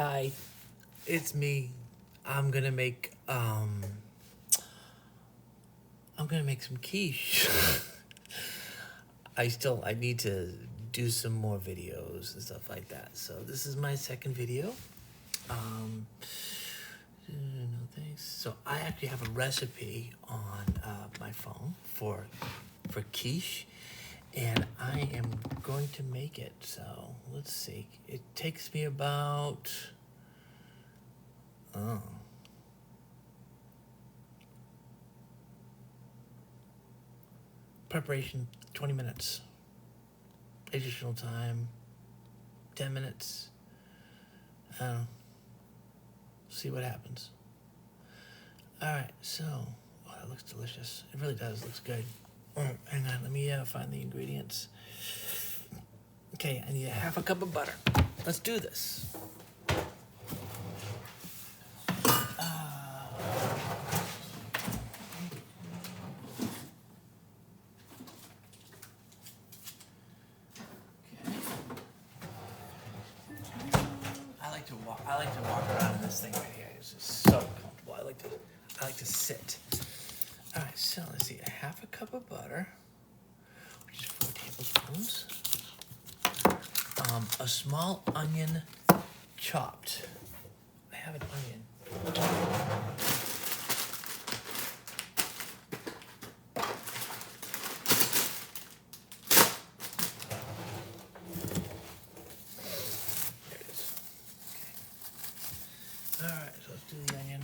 Hi, it's me. I'm gonna make some quiche. I need to do some more videos and stuff like that. So this is my second video. No thanks. So I actually have a recipe on my phone for quiche, and I am going to make it. So let's see. It takes me about preparation 20 minutes. Additional time 10 minutes. See what happens. Alright, so that looks delicious. It really does, looks good. Hang on, let me find the ingredients. Okay, I need a half a cup of butter. Let's do this. I like to walk around in this thing right here. It's just so comfortable. I like to sit. All right, so let's see. A half a cup of butter, which is 4 tablespoons. A small onion chopped. I have an onion. Alright, so let's do the onion.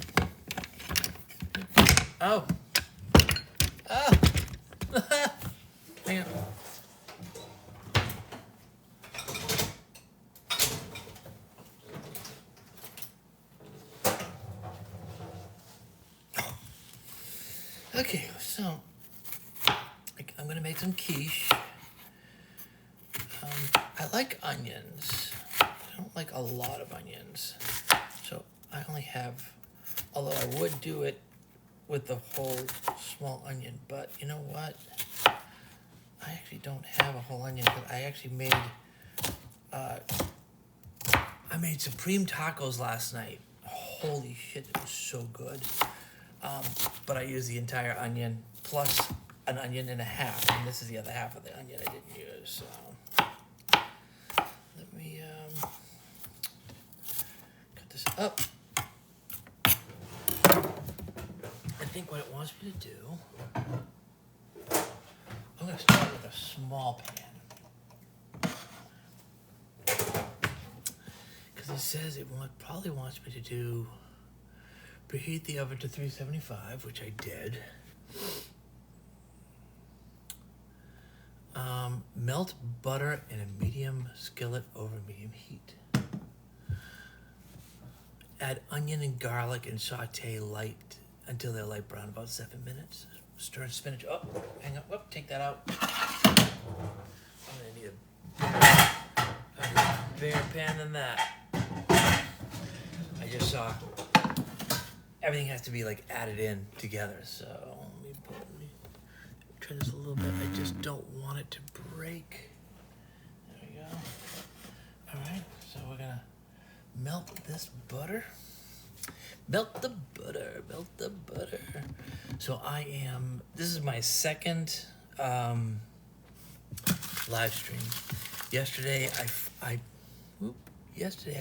Oh! Hang on. Okay, so I'm gonna make some quiche. I like onions. I don't like a lot of onions. So I only have, although I would do it with the whole small onion, but you know what? I actually don't have a whole onion, because I actually made, I made supreme tacos last night. Holy shit, it was so good. But I used the entire onion plus an onion and a half, and this is the other half of the onion I didn't use, so. Let me, cut this up. I think what it wants me to do, I'm going to start with a small pan. Because it says it probably wants me to preheat the oven to 375, which I did. Melt butter in a medium skillet over medium heat. Add onion and garlic and saute light until they're light brown, about 7 minutes. Stir in spinach. Oh, hang on. Whoop, take that out. I'm gonna need a bigger pan than that. I just saw everything has to be like added in together. So let me try this a little bit. I just don't want it to break. There we go. All right, so we're gonna melt this butter. Melt the butter, melt the butter. So this is my second live stream. Yesterday I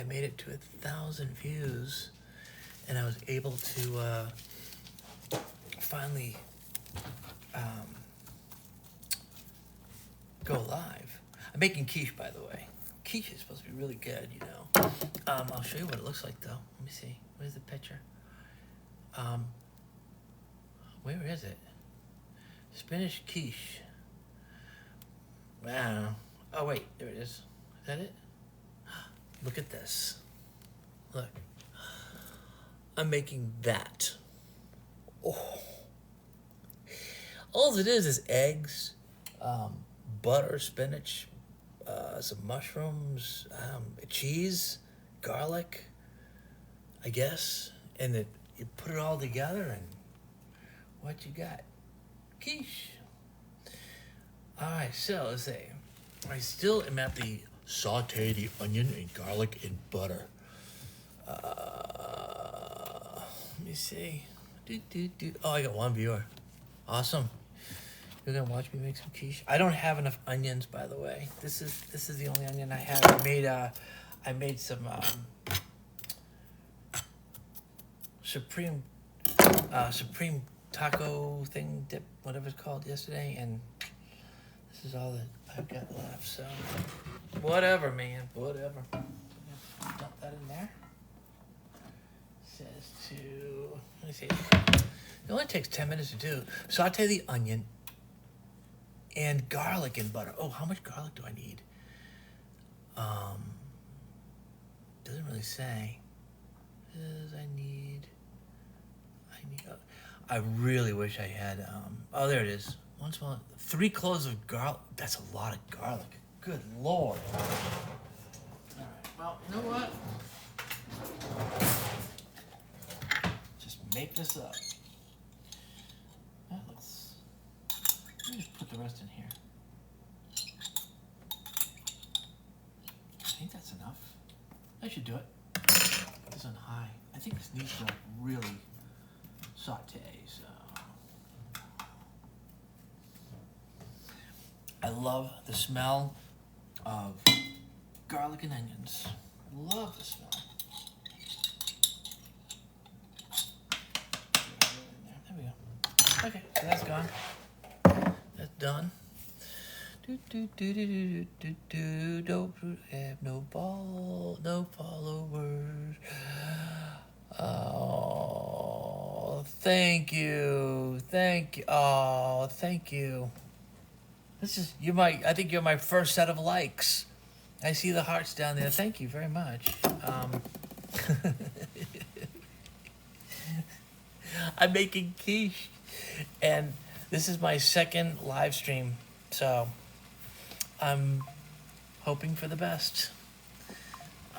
made it to 1,000 views, and I was able to finally go live. I'm making quiche, by the way. Quiche is supposed to be really good, you know. I'll show you what it looks like, though. Let me see. Where's the picture? Where is it? Spinach quiche. I don't know. Oh, wait. There it is. Is that it? Look at this. Look. I'm making that. Oh. All it is eggs, butter, spinach, some mushrooms, cheese, garlic, I guess, and you put it all together, and what you got? Quiche. All right, so let's see. I still am at the saute the onion and garlic in butter. Let me see. Oh, I got one viewer. Awesome. You're gonna watch me make some quiche. I don't have enough onions, by the way. This is the only onion I have. I made some supreme taco thing dip, whatever it's called, yesterday, and this is all that I've got left. So whatever, man, whatever. Dump that in there. Says to, let me see. It only takes 10 minutes to do. Saute the onion and garlic in butter. Oh, how much garlic do I need? Doesn't really say. I really wish I had, oh, there it is. 3 cloves of garlic. That's a lot of garlic. Good Lord. All right, well, you know what? Just make this up. Let me just put the rest in here. I think that's enough. That should do it. Put this on high. I think this needs to really saute, so. I love the smell of garlic and onions. I love the smell. There we go. Okay, so that's gone. That's done. Don't have no followers. Oh, thank you. Oh, thank you. I think you're my first set of likes. I see the hearts down there. Thank you very much. I'm making quiche, and this is my second live stream, so I'm hoping for the best.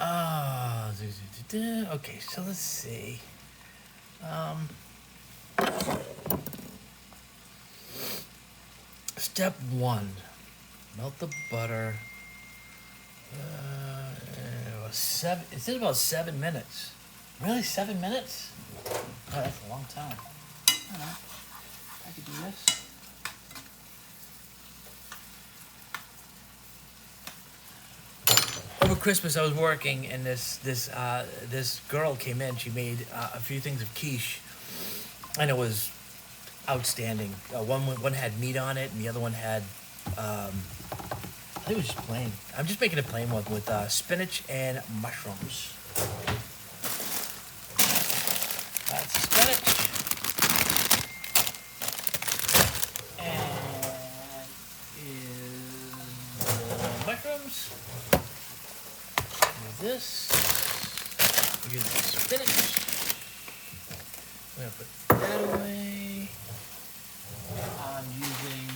Okay, so let's see. Step 1, melt the butter. It says about 7 minutes. Really, 7 minutes? Oh, that's a long time. I don't know. I could do this. Over Christmas, I was working, and this girl came in. She made a few things of quiche, and it was outstanding. One had meat on it, and the other one had, I think it was just plain. I'm just making a plain one with spinach and mushrooms. That's the spinach. And is the mushrooms. Here's this. Here's the spinach. I'm going to put that away. I'm using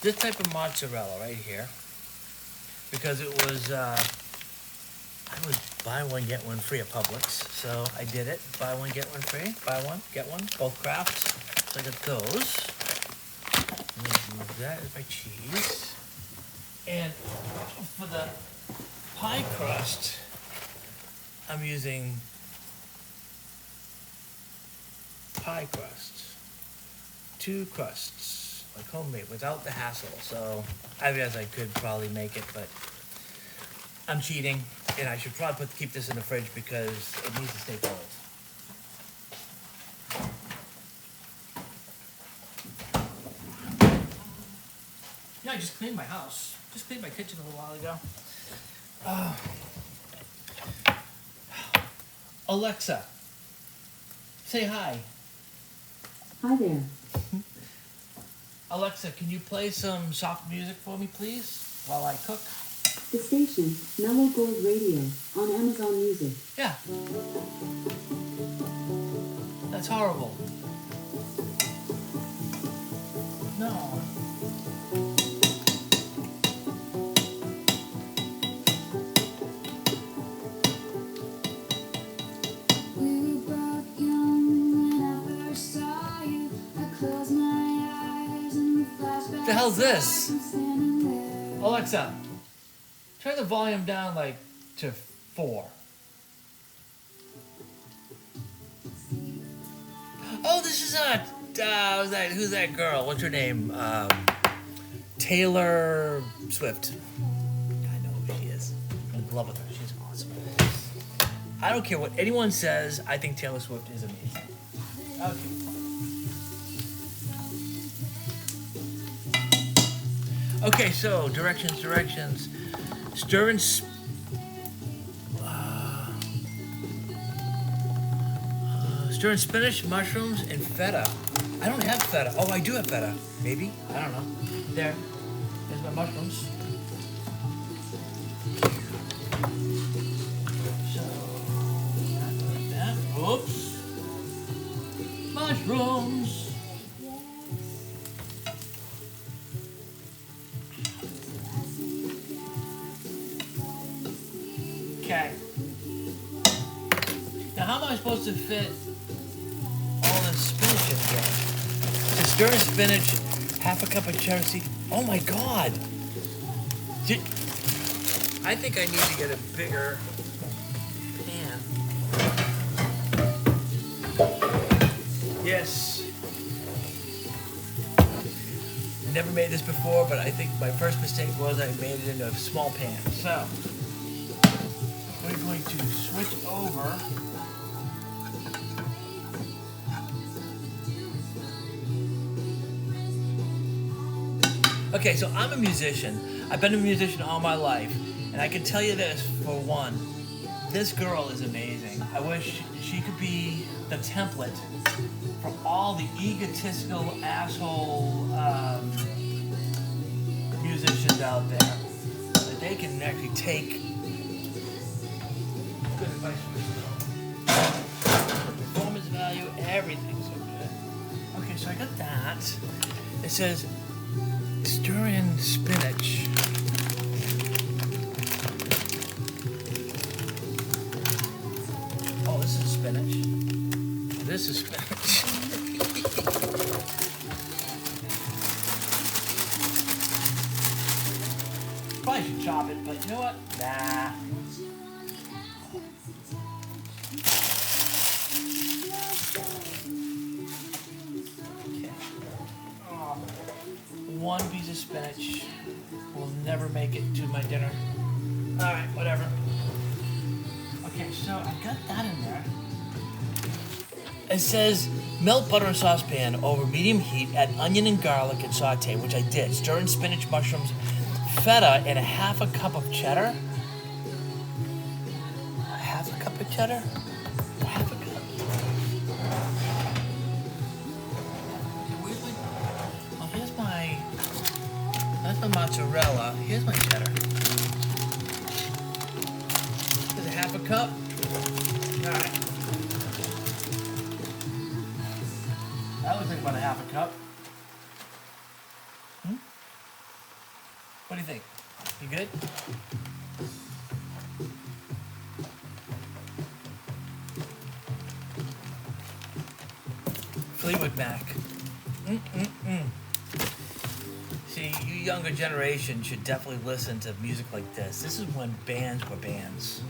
this type of mozzarella right here, because it was I was buy one get one free at Publix, so I did it. Buy one get one free. Buy one get one. Both crafts. So I got those. Let me move that as my cheese. And for the pie crust, I'm using pie crust. 2 crusts, like homemade, without the hassle. So I guess I could probably make it, but I'm cheating, and I should probably keep this in the fridge because it needs to stay cold. Yeah, I just cleaned my house. Just cleaned my kitchen a little while ago. Alexa, say hi. Hi there. Alexa, can you play some soft music for me, please, while I cook? The station, Mellow Gold Radio, on Amazon Music. Yeah. That's horrible. No. What the hell's this? Alexa, turn the volume down like to 4. Oh, this is who's that girl? What's her name? Taylor Swift. I know who she is. I'm in love with her. She's awesome. I don't care what anyone says. I think Taylor Swift is amazing. Okay, so directions. Stir and stir in spinach, mushrooms, and feta. I don't have feta. Oh, I do have feta. Maybe. I don't know. There's my mushrooms. So, like that. Oops. Mushrooms. Okay. Now, how am I supposed to fit all this spinach in here? To stir in spinach, half a cup of cheddar seed. Oh my God! I think I need to get a bigger pan. Yes. Never made this before, but I think my first mistake was I made it into a small pan. So, we're going to switch over. Okay, so I'm a musician. I've been a musician all my life, and I can tell you this, for one, this girl is amazing. I wish she could be the template for all the egotistical asshole musicians out there. That they can actually take good advice from this girl. Performance value, everything's so good. Okay, so I got that. It says, stir in spinach. Oh, this is spinach. This is spinach. Probably should chop it, but you know what? Nah. Okay. Oh. One piece of spinach will never make it to my dinner. Alright, whatever. Okay, so I got that in there. It says, melt butter in saucepan over medium heat, add onion and garlic and saute, which I did. Stir in spinach, mushrooms, feta, and a half a cup of cheddar. A half a cup of cheddar? Half a cup. That's my mozzarella. Here's my cheddar. There's a half a cup. Alright. That looks like about a half a cup. What do you think? You good? Fleetwood Mac. See, you younger generation should definitely listen to music like this. This is when bands were bands.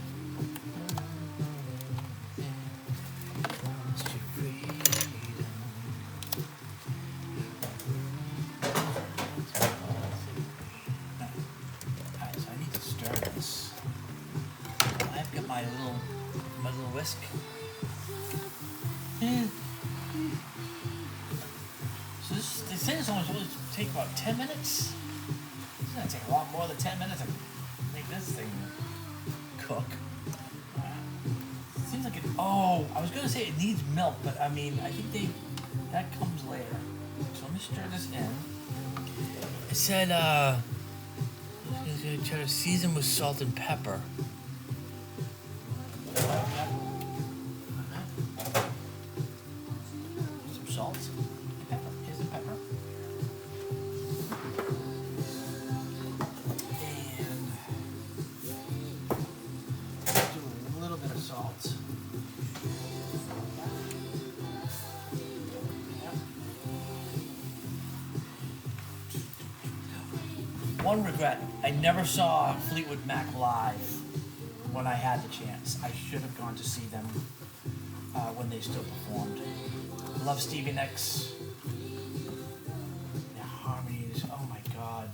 Alright, so I need to stir this. I've got my little whisk. So they say this only supposed to take about 10 minutes. It's gonna take a lot more than 10 minutes to make this thing cook. Seems like it. Oh, I was gonna say it needs milk, but I mean, I think that comes later. So let me stir this in. It said, cheddar seasoned with salt and pepper. Some salt. Pepper. Here's the pepper. And do a little bit of salt. Yep. one regret, I never saw Fleetwood Mac live when I had the chance. I should have gone to see them when they still performed. Love Stevie Nicks. The harmonies, oh my god.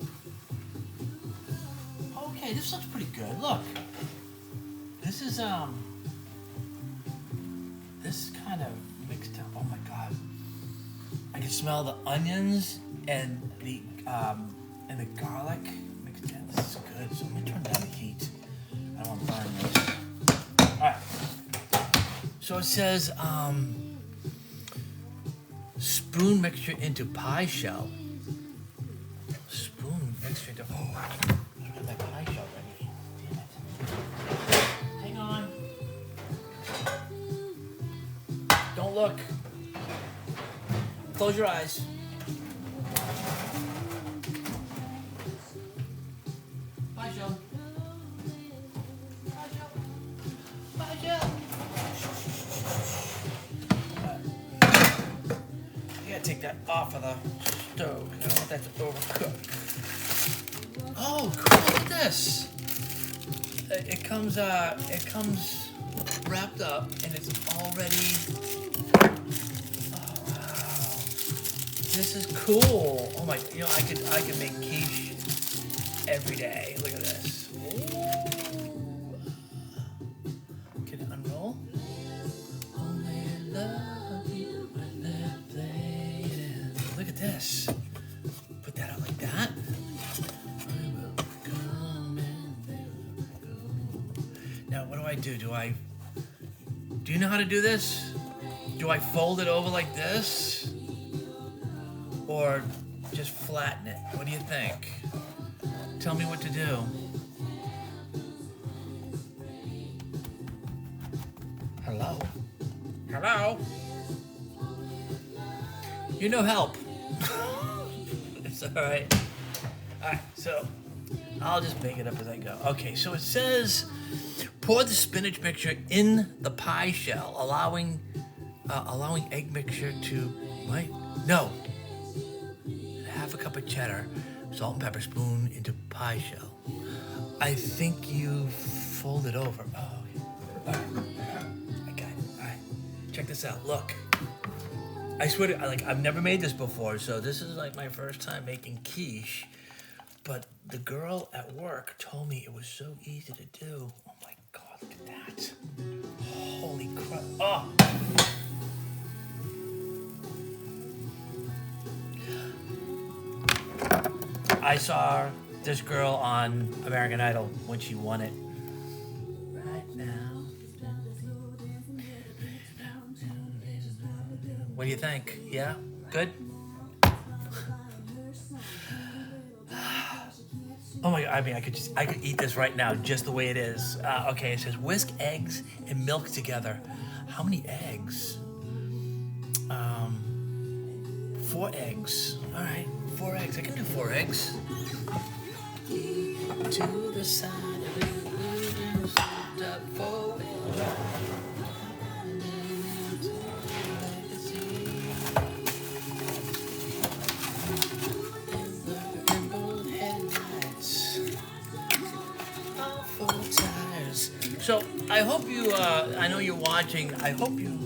Okay, this looks pretty good. Look. This is kind of mixed up. Oh my god. I can smell the onions and the garlic mixed in. This is good. So I'm gonna turn down the heat. I don't want to burn this. Alright. So it says spoon mixture into pie shell. Spoon mixture into I got that pie shell ready. Damn it. Hang on. Don't look. Close your eyes. Bye, Joe. Bye, Joe. Bye, Joe. You gotta take that off of the stove. I don't want that to overcook. Oh, cool! Look at this. It comes wrapped up, and it's already. This is cool. Oh my, I could make quiche every day. Look at this. Ooh. Can it unroll? Only love you when they're playing. Look at this. Put that out like that. I will come and go. Now what do? Do you know how to do this? Do I fold it over like this? Or just flatten it? What do you think? Tell me what to do. Hello? Hello? You're no help. It's alright. Alright, so I'll just make it up as I go. Okay, so it says pour the spinach mixture in the pie shell, allowing egg mixture to no. Half a cup of cheddar, salt and pepper, spoon into pie shell. I think you fold it over. Oh, okay. All right. I got it. All right. Check this out. Look. I swear to, I've never made this before, so this is like my first time making quiche. But the girl at work told me it was so easy to do. Oh my God, look at that. Holy crap. Oh. I saw this girl on American Idol when she won it. Right now. What do you think? Yeah? Good? Oh my God, I mean, I could eat this right now just the way it is. Okay, it says whisk eggs and milk together. How many eggs? 4 eggs. All right, 4 eggs. I can do 4 eggs. To the side of it, up forward. So I hope you, I know you're watching, I hope you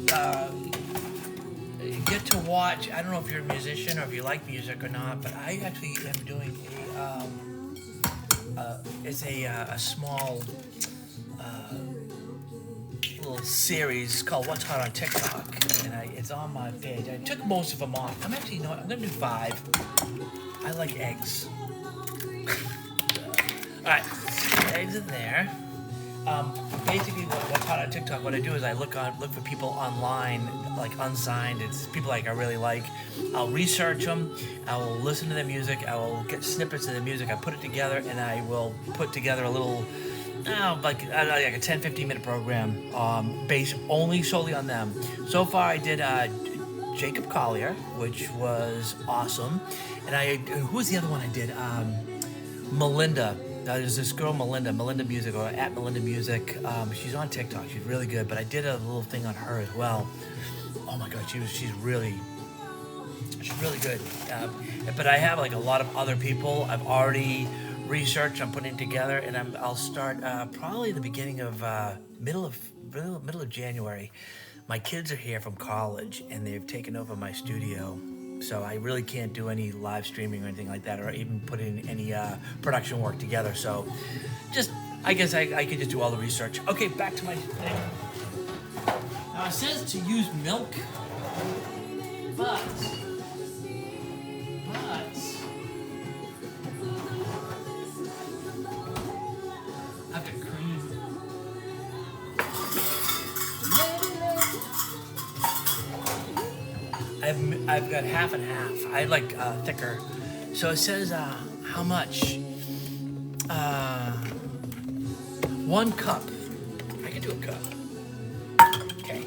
get to watch, I don't know if you're a musician or if you like music or not, but I actually am doing it's a small little series called What's Hot on TikTok, and it's on my page. I took most of them off. I'm going to do 5. I like eggs. Alright, eggs in there. Basically, what's hot on TikTok, what I do is I look for people online, like unsigned. It's people like I really like. I'll research them. I will listen to their music. I will get snippets of their music. I put it together, and I will put together a little, like a 10-15 minute program based solely on them. So far, I did Jacob Collier, which was awesome, and who was the other one I did? Melinda. There's this girl, Melinda Music, or at Melinda Music. She's on TikTok. She's really good, but I did a little thing on her as well. Oh my God, she's really good. But I have like a lot of other people. I've already research I'm putting together, and I'll start probably the beginning of middle of January. My kids are here from college, and they've taken over my studio, so I really can't do any live streaming or anything like that, or even put in any production work together. So, just I guess I could just do all the research. Okay, back to my thing. Now it says to use milk, but. I've got cream. I've got half and half. I like thicker. So it says how much? 1 cup. I can do a cup. Okay.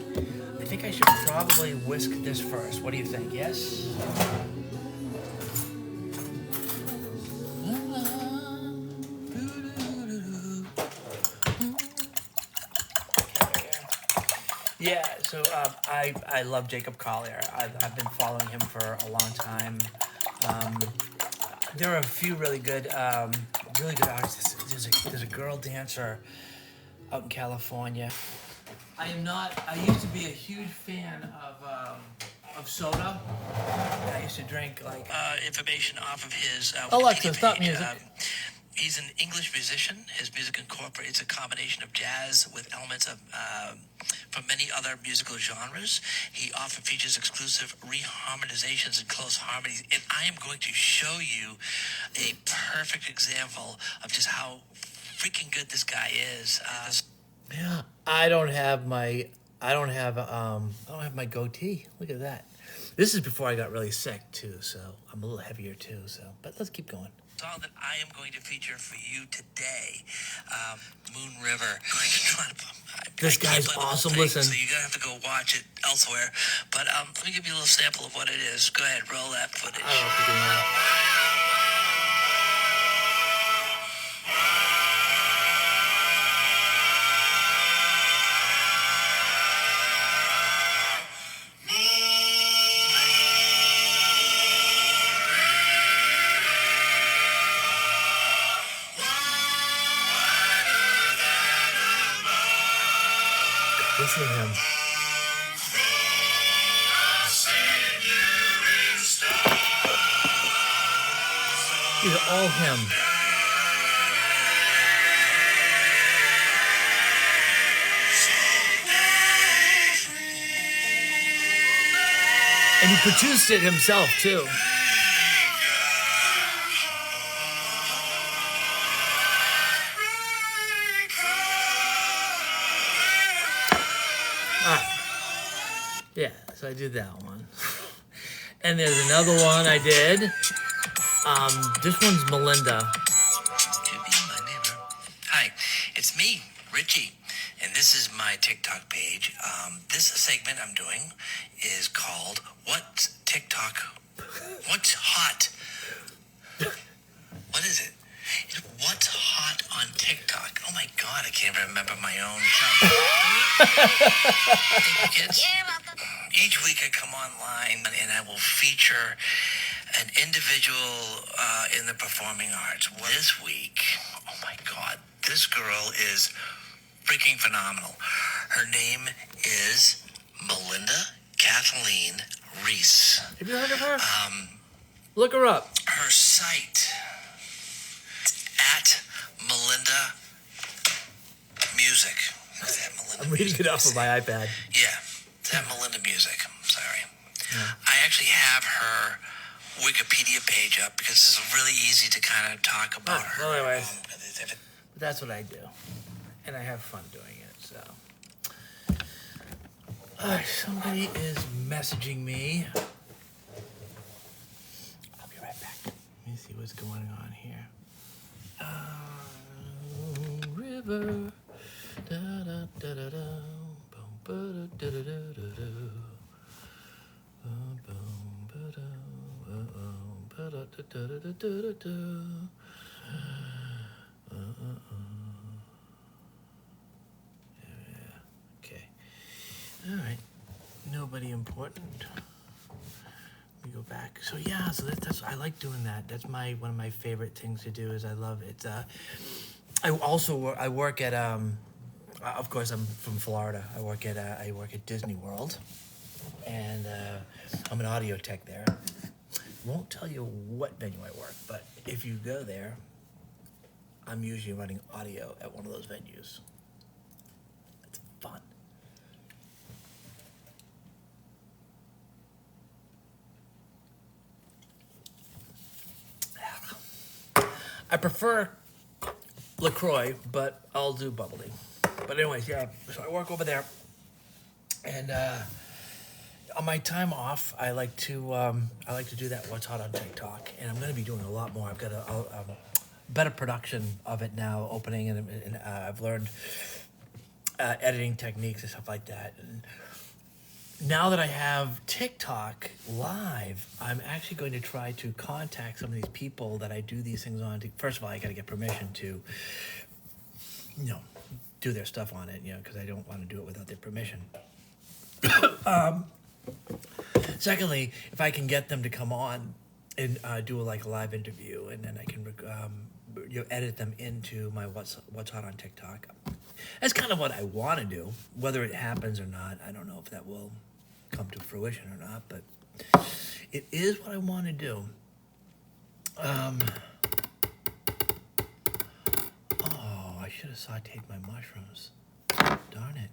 I think I should probably whisk this first. What do you think? Yes? Yeah, so I love Jacob Collier. I've been following him for a long time. There are a few really good artists. There's a girl dancer out in California. I used to be a huge fan of soda. I used to drink like information off of his. Alexa, stop music. He's an English musician. His music incorporates a combination of jazz with elements of from many other musical genres. He often features exclusive reharmonizations and close harmonies. And I am going to show you a perfect example of just how freaking good this guy is. Yeah, I don't have my goatee. Look at that. This is before I got really sick too, so I'm a little heavier too. So, but let's keep going. Song that I am going to feature for you today, Moon River. This guy's awesome. Listen. So you're gonna have to go watch it elsewhere. But let me give you a little sample of what it is. Go ahead, roll that footage. I don't know if you can hear it. Listen to him. These are all him. And he produced it himself too. Yeah, so I did that one. And there's another one I did. This one's Melinda. Hi, it's me, Richie, and this is my TikTok page. This segment I'm doing is called What's TikTok? What's hot? What is it? What's hot on TikTok? Oh my God, I can't remember my own show. Thank you, kids. Each week I come online and I will feature an individual in the performing arts. This week, oh my God, this girl is freaking phenomenal. Her name is Melinda Kathleen Reese. Have you heard of her? Look her up. Her site, at Melinda Music. What's that, Melinda? I'm reading it off of my iPad. Yeah. That Melinda Music. I'm sorry. Yeah. I actually have her Wikipedia page up because it's really easy to kind of talk about her. Well, anyways, but that's what I do, and I have fun doing it. So, somebody is messaging me. I'll be right back. Let me see what's going on here. River. Da da da da da. Okay. All right. Nobody important. We me go back. So yeah, so that's I like doing that. That's one of my favorite things to do. Is I love it. I work at of course I'm from Florida. I work at Disney World, and I'm an audio tech there. Won't tell you what venue I work, but if you go there, I'm usually running audio at one of those venues. It's fun. I prefer LaCroix, but I'll do bubbly. But anyways, yeah, so I work over there, and on my time off, I like to do that What's Hot on TikTok, and I'm going to be doing a lot more. I've got a better production of it now, opening, and I've learned editing techniques and stuff like that. And now that I have TikTok live, I'm actually going to try to contact some of these people that I do these things on. First of all, I got to get permission to, do their stuff on it, because I don't want to do it without their permission. Secondly, if I can get them to come on and do a live interview, and then I can edit them into my What's Hot on TikTok. That's kind of what I want to do. Whether it happens or not, I don't know if that will come to fruition or not, but it is what I want to do. I should have sauteed my mushrooms. Darn it.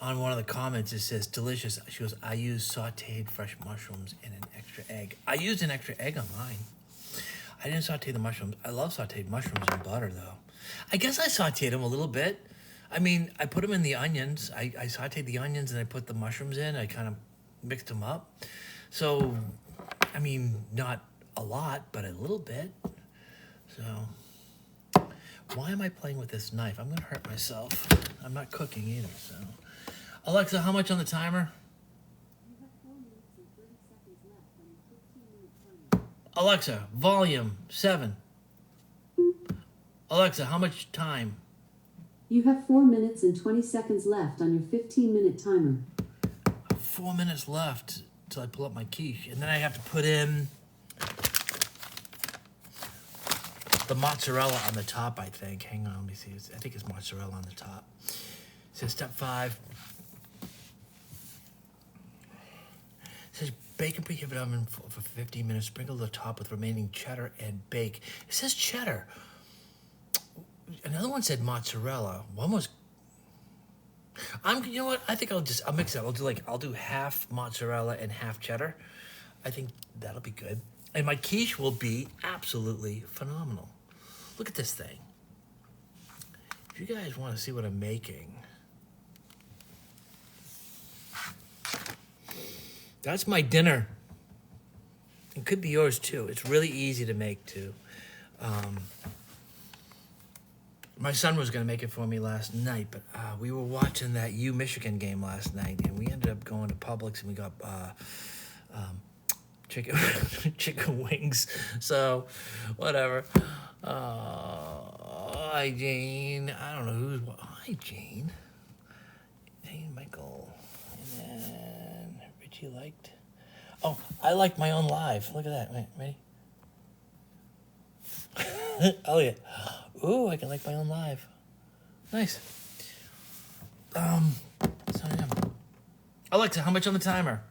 On one of the comments, it says, delicious. She goes, I use sauteed fresh mushrooms and an extra egg. I used an extra egg on mine. I didn't saute the mushrooms. I love sauteed mushrooms in butter, though. I guess I sauteed them a little bit. I mean, I put them in the onions. I sauteed the onions and I put the mushrooms in. I kind of mixed them up. So, I mean, not a lot, but a little bit. So, why am I playing with this knife? I'm going to hurt myself. I'm not cooking either, so. Alexa, how much on the timer? You have 4 minutes and 30 seconds left on your 15-minute timer. Alexa, volume 7. Alexa, how much time? You have 4 minutes and 20 seconds left on your 15-minute timer. 4 minutes left till I pull up my quiche. And then I have to put in the mozzarella on the top, I think. Hang on, let me see. I think it's mozzarella on the top. It says step 5. It says bake in preheated oven for 15 minutes. Sprinkle the top with remaining cheddar and bake. It says cheddar. Another one said mozzarella. One was. You know what? I think I'll mix it up. I'll do half mozzarella and half cheddar. I think that'll be good. And my quiche will be absolutely phenomenal. Look at this thing. If you guys want to see what I'm making, that's my dinner. It could be yours too. It's really easy to make too. My son was going to make it for me last night, but we were watching that U-Michigan game last night, and we ended up going to Publix, and we got chicken wings. So, whatever. Hi, Jane. I don't know who's... Hi, Jane. Hey, Michael. And then Richie liked... Oh, I liked my own live. Look at that. Wait, ready? Oh, yeah. Ooh, I can like my own live. Nice. So yeah. Alexa, how much on the timer?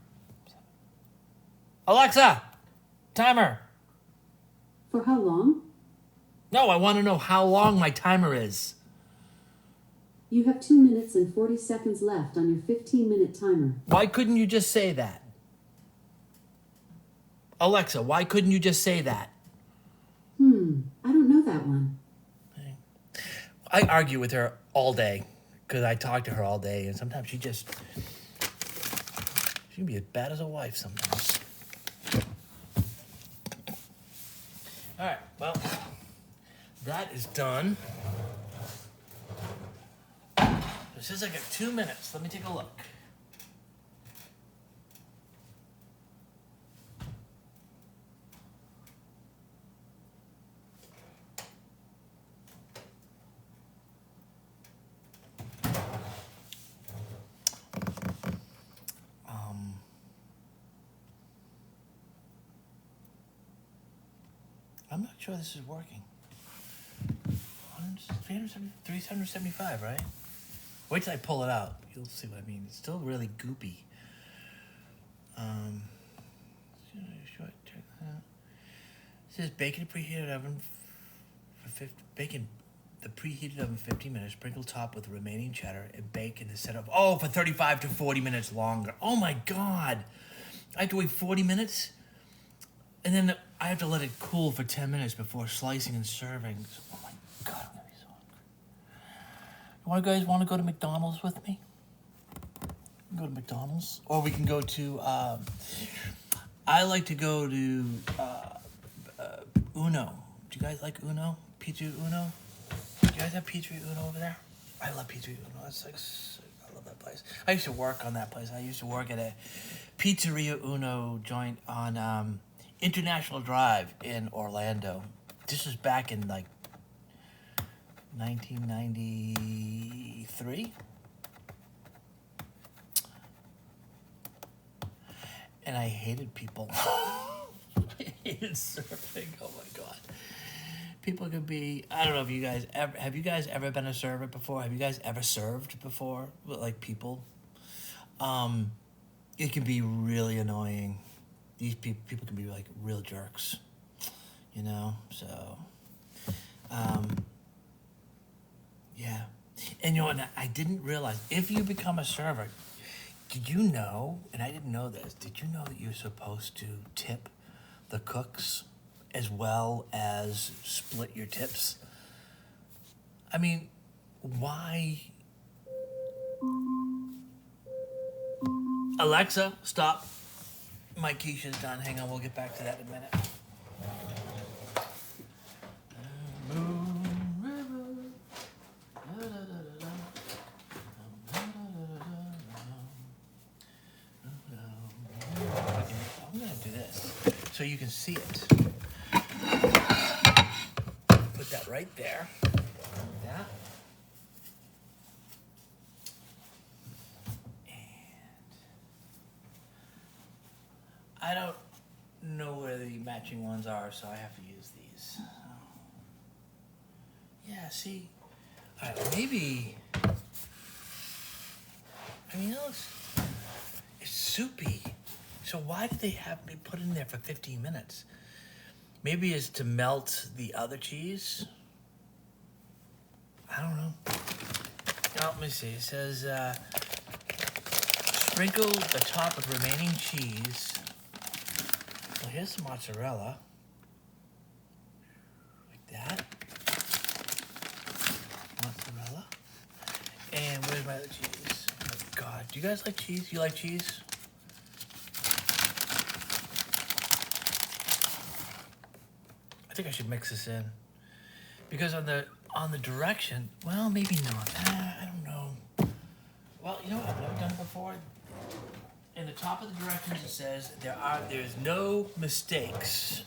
Alexa, timer. For how long? No, I want to know how long my timer is. You have 2 minutes and 40 seconds left on your 15-minute timer. Why couldn't you just say that? Alexa, why couldn't you just say that? I don't know that one. I argue with her all day because I talk to her all day, and sometimes she can be as bad as a wife sometimes. All right, well, that is done. It says I got 2 minutes. Let me take a look. I'm not sure this is working. 375, right? Wait till I pull it out. You'll see what I mean. It's still really goopy. It says bake in a preheated oven for 50. Bake in the preheated oven 15 minutes. Sprinkle top with the remaining cheddar and bake in the setup. Oh, for 35 to 40 minutes longer. Oh my God! I have to wait 40 minutes, and then I have to let it cool for 10 minutes before slicing and serving. Oh my God, I'm gonna be so hungry. You guys want to go to McDonald's with me? Go to McDonald's, or we can go to. I like to go to Uno. Do you guys like Uno? Pizzeria Uno? Do you guys have Pizzeria Uno over there? I love Pizzeria Uno. It's like, I love that place. I used to work on that place. I used to work at a Pizzeria Uno joint on International Drive in Orlando. This was back in like 1993. And I hated people. I hated serving. Oh my God. People could be, I don't know if you guys ever, have you guys ever been a server before? Have you guys ever served before? Like people? It can be really annoying. These people can be like real jerks, you know? So, yeah. And you know what, I didn't realize, if you become a server, did you know, and I didn't know this, did you know that you're supposed to tip the cooks as well as split your tips? I mean, why? Alexa, stop. My quiche is done. Hang on, we'll get back to that in a minute. So you can see it. Put that right there. Like that. And I don't know where the matching ones are, so I have to use these. Yeah, see. All right, maybe. I mean, it's soupy. So why did they have me put in there for 15 minutes? Maybe it's to melt the other cheese. I don't know. Oh, let me see. It says, sprinkle the top with remaining cheese. Well, here's some mozzarella. Like that. Mozzarella. And where's my other cheese? Oh my God. Do you guys like cheese? You like cheese? I think I should mix this in, because on the direction, well, maybe not. I don't know. Well, you know what? I've never done it before. In the top of the directions, it says there's no mistakes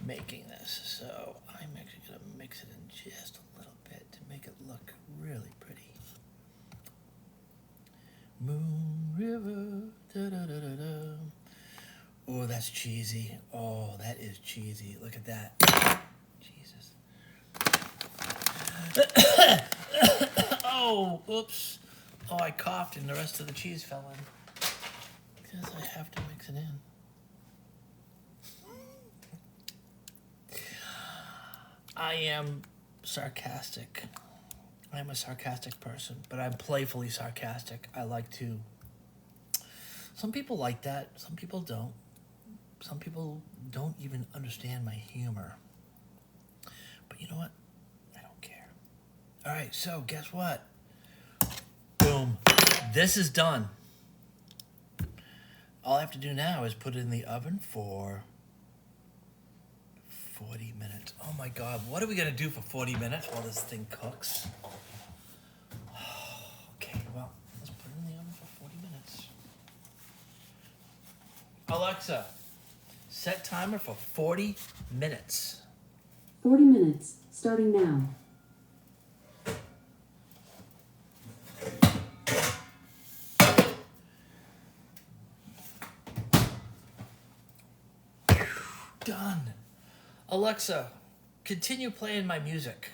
making this. So I'm actually gonna mix it in just a little bit to make it look really pretty. Moon River, da da da da da. Oh, that's cheesy. Oh, that is cheesy. Look at that. Jesus. Oh, oops. Oh, I coughed and the rest of the cheese fell in. Because I have to mix it in. I am sarcastic. I am a sarcastic person, but I'm playfully sarcastic. I like to... Some people like that. Some people don't. Some people don't even understand my humor. But you know what? I don't care. All right, so guess what? Boom. This is done. All I have to do now is put it in the oven for 40 minutes. Oh my God, what are we gonna do for 40 minutes while this thing cooks? Okay, well, let's put it in the oven for 40 minutes. Alexa, set timer for 40 minutes. 40 minutes, starting now. Done. Alexa, continue playing my music.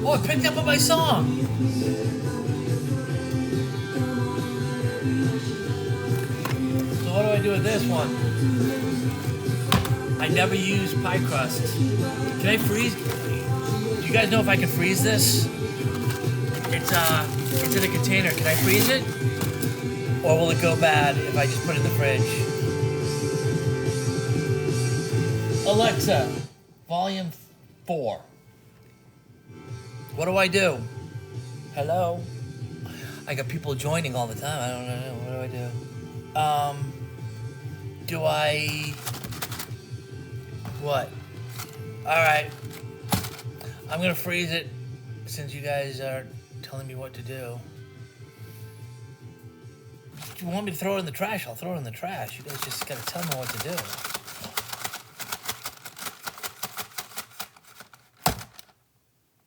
Oh, it picked up on my song. So what do I do with this one? I never use pie crust. Can I freeze? Do you guys know if I can freeze this? It's in a container. Can I freeze it? Or will it go bad if I just put it in the fridge? Alexa, volume 4. What do I do? Hello? I got people joining all the time. I don't know. What do I do? What? Alright. I'm gonna freeze it since you guys are telling me what to do. If you want me to throw it in the trash, I'll throw it in the trash. You guys just gotta tell me what to do.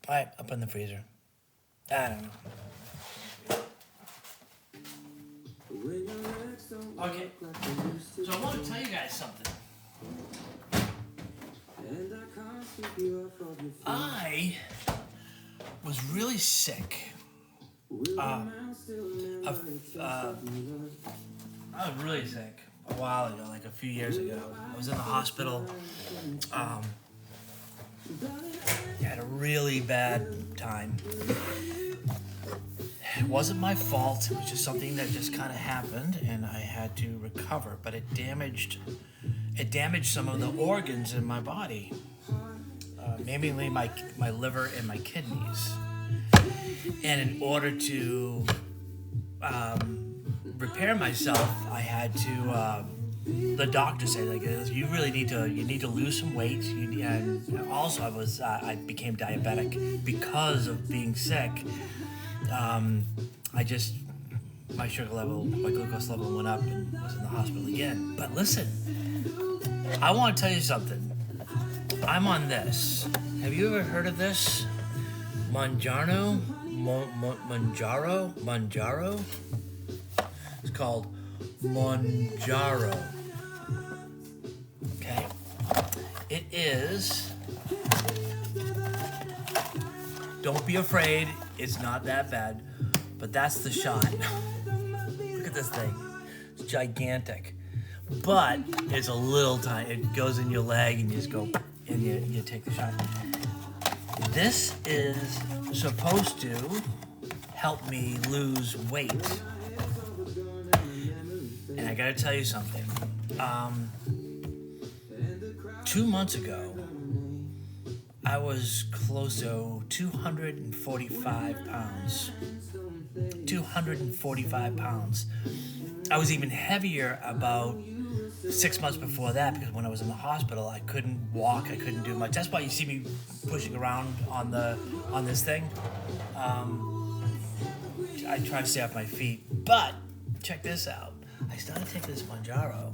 Alright, up in the freezer. I don't know. Okay, so I want to tell you guys something. I was really sick. I was really sick a while ago, like a few years ago. I was in the hospital. I had a really bad time. It wasn't my fault. It was just something that just kind of happened, and I had to recover. But it damaged some of the organs in my body, mainly my liver and my kidneys. And in order to repair myself, I had to. The doctor said, like, you really need to lose some weight. And also, I became diabetic because of being sick. My sugar level, my glucose level went up and was in the hospital again. But listen, I want to tell you something. I'm on this. Have you ever heard of this? Manjaro? It's called Manjaro. Okay. It is. Don't be afraid. It's not that bad. But that's the shot. Look at this thing. It's gigantic. But it's a little tiny. It goes in your leg and you just go and you take the shot. This is supposed to help me lose weight. And I gotta tell you something. 2 months ago, I was close to 245 pounds. 245 pounds. I was even heavier about 6 months before that because when I was in the hospital, I couldn't walk, I couldn't do much. That's why you see me pushing around on this thing. I try to stay off my feet. But check this out. I started taking this Manjaro.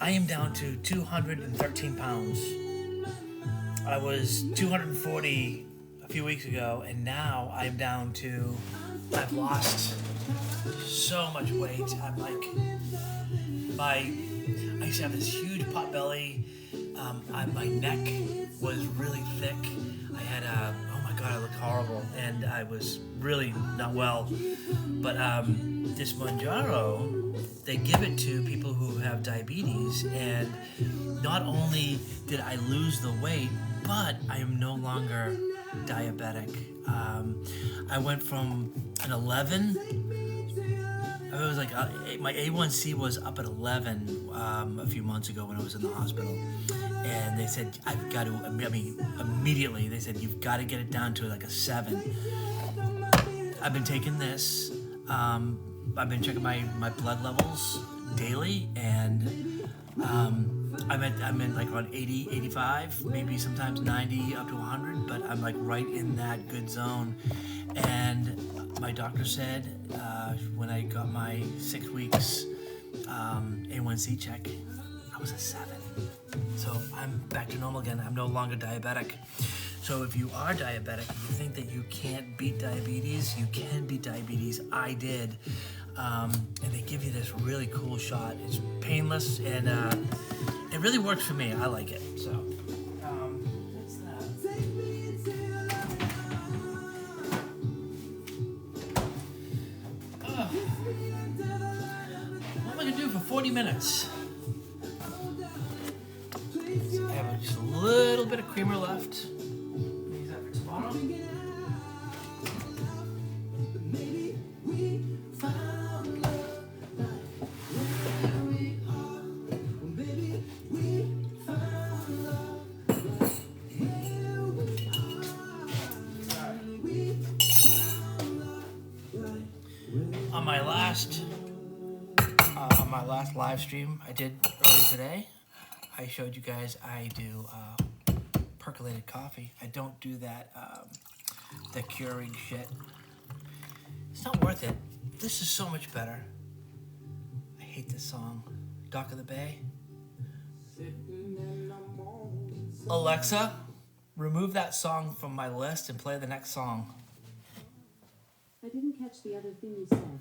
I am down to 213 pounds. I was 240 a few weeks ago, and now I'm down to, I've lost so much weight. I'm like, I used to have this huge pot belly. My neck was really thick. I had oh my God, I looked horrible, and I was really not well. But this Manjaro, they give it to people who have diabetes, and not only did I lose the weight, but I am no longer diabetic. I went from an 11. It was like my A1C was up at 11 a few months ago when I was in the hospital, and they said immediately they said you've got to get it down to like a 7. I've been taking this. I've been checking my blood levels daily, and I'm at like around 80, 85, maybe sometimes 90 up to 100, but I'm like right in that good zone. And my doctor said when I got my 6 weeks A1C check, I was a 7. So I'm back to normal again. I'm no longer diabetic. So if you are diabetic, you think that you can't beat diabetes, you can beat diabetes. I did. and they give you this really cool shot. It's painless, and it really works for me. I like it. So, what's that? What am I gonna do for 40 minutes? I have just a little bit of creamer left. Use that for tomorrow. On my last live stream I did earlier today, I showed you guys I do percolated coffee. I don't do that the Keurig shit. It's not worth it. This is so much better. I hate this song. Dock of the Bay. Alexa, remove that song from my list and play the next song. I didn't catch the other thing you said.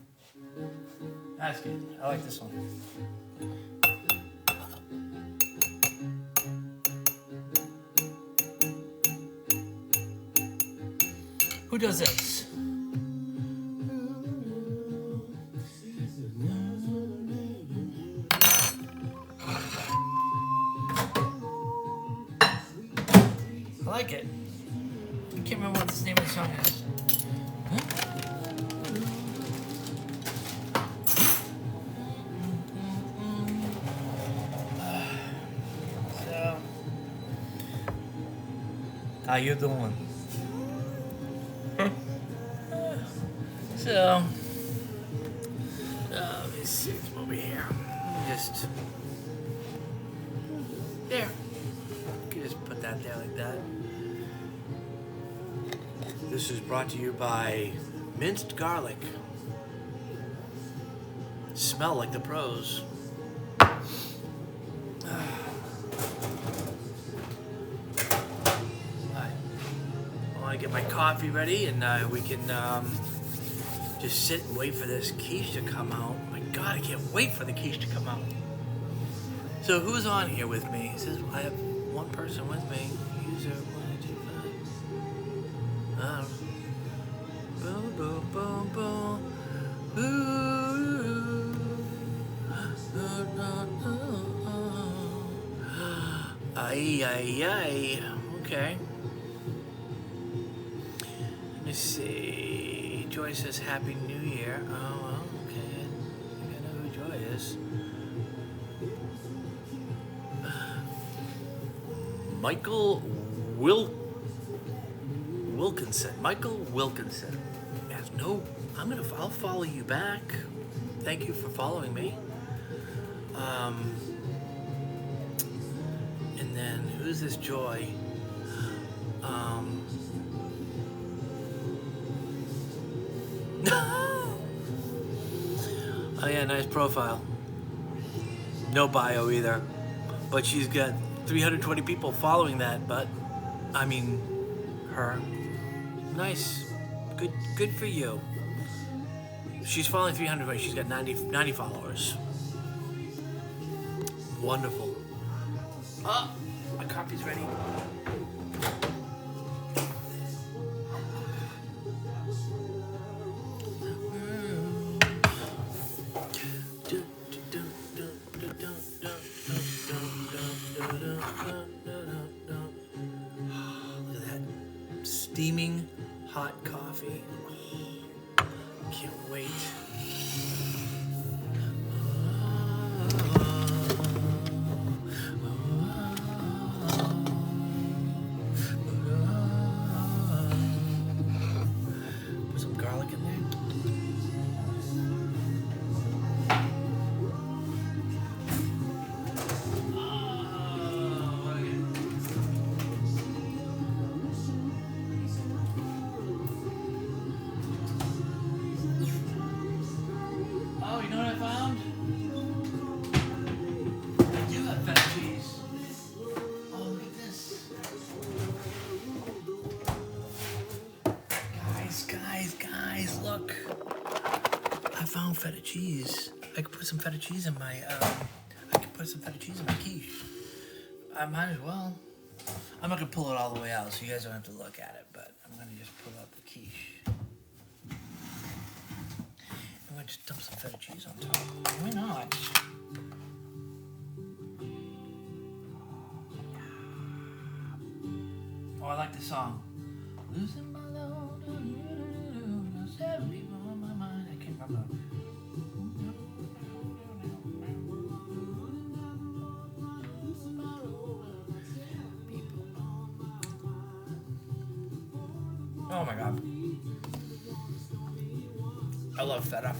That's good. I like this one. Who does this? I like it. I can't remember what the name of the song is. How you doing? So, let me see over here. Just there. You can just put that there like that. This is brought to you by minced garlic. Smell like the pros. Get my coffee ready, and we can just sit and wait for this quiche to come out. My God, I can't wait for the quiche to come out. So who's on here with me? It says I have one person with me. User 1, 2, 5. Boom, boom, boom, boom. Ay, ay, ay. Okay. Let's see. Joy says Happy New Year. Oh, well, okay. I know who Joy is. Michael Wilkinson. Michael Wilkinson. Yes, no. I'll follow you back. Thank you for following me. And then who's this Joy? Oh yeah, nice profile. No bio either, but she's got 320 people following that. But I mean, her. Nice, good for you. She's following 300. She's got 90 followers. Wonderful. Oh, my coffee's ready. Steaming hot coffee. Oh, can't wait. Put some garlic in there. found feta cheese. I could put some feta cheese in my quiche. I might as well. I'm not gonna pull it all the way out, so you guys don't have to look at it. But I'm gonna just pull out the quiche. I'm gonna just dump some feta cheese on top. Why not? Oh, I like the song. Losing my load, seven people on my mind. I can't remember. Oh my god. I love feta.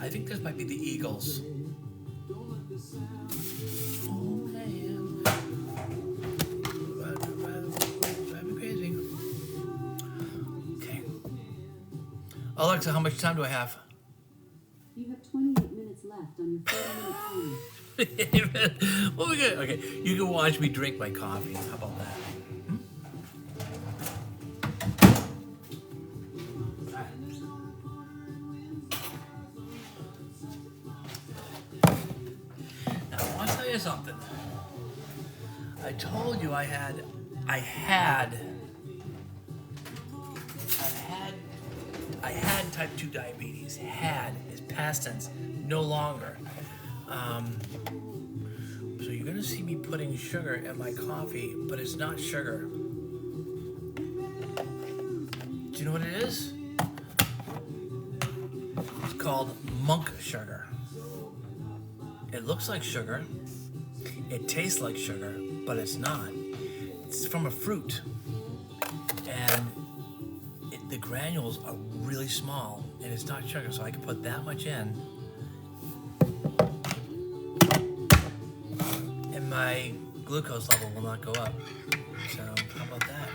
I think this might be the Eagles. Oh man. Drive me crazy. Okay. Alexa, how much time do I have? You have 28 minutes left on your 30-minute timer. What we got? Okay, you can watch me drink my coffee. How about that? Now, I want to tell you something. I told you I had type 2 diabetes. Had is past tense, no longer. So you're gonna see me putting sugar in my coffee, but it's not sugar. Do you know what it is? It's called monk sugar. It looks like sugar. It tastes like sugar, but it's not. It's from a fruit. And the granules are really small, and it's not sugar, so I can put that much in. And my glucose level will not go up. So, how about that?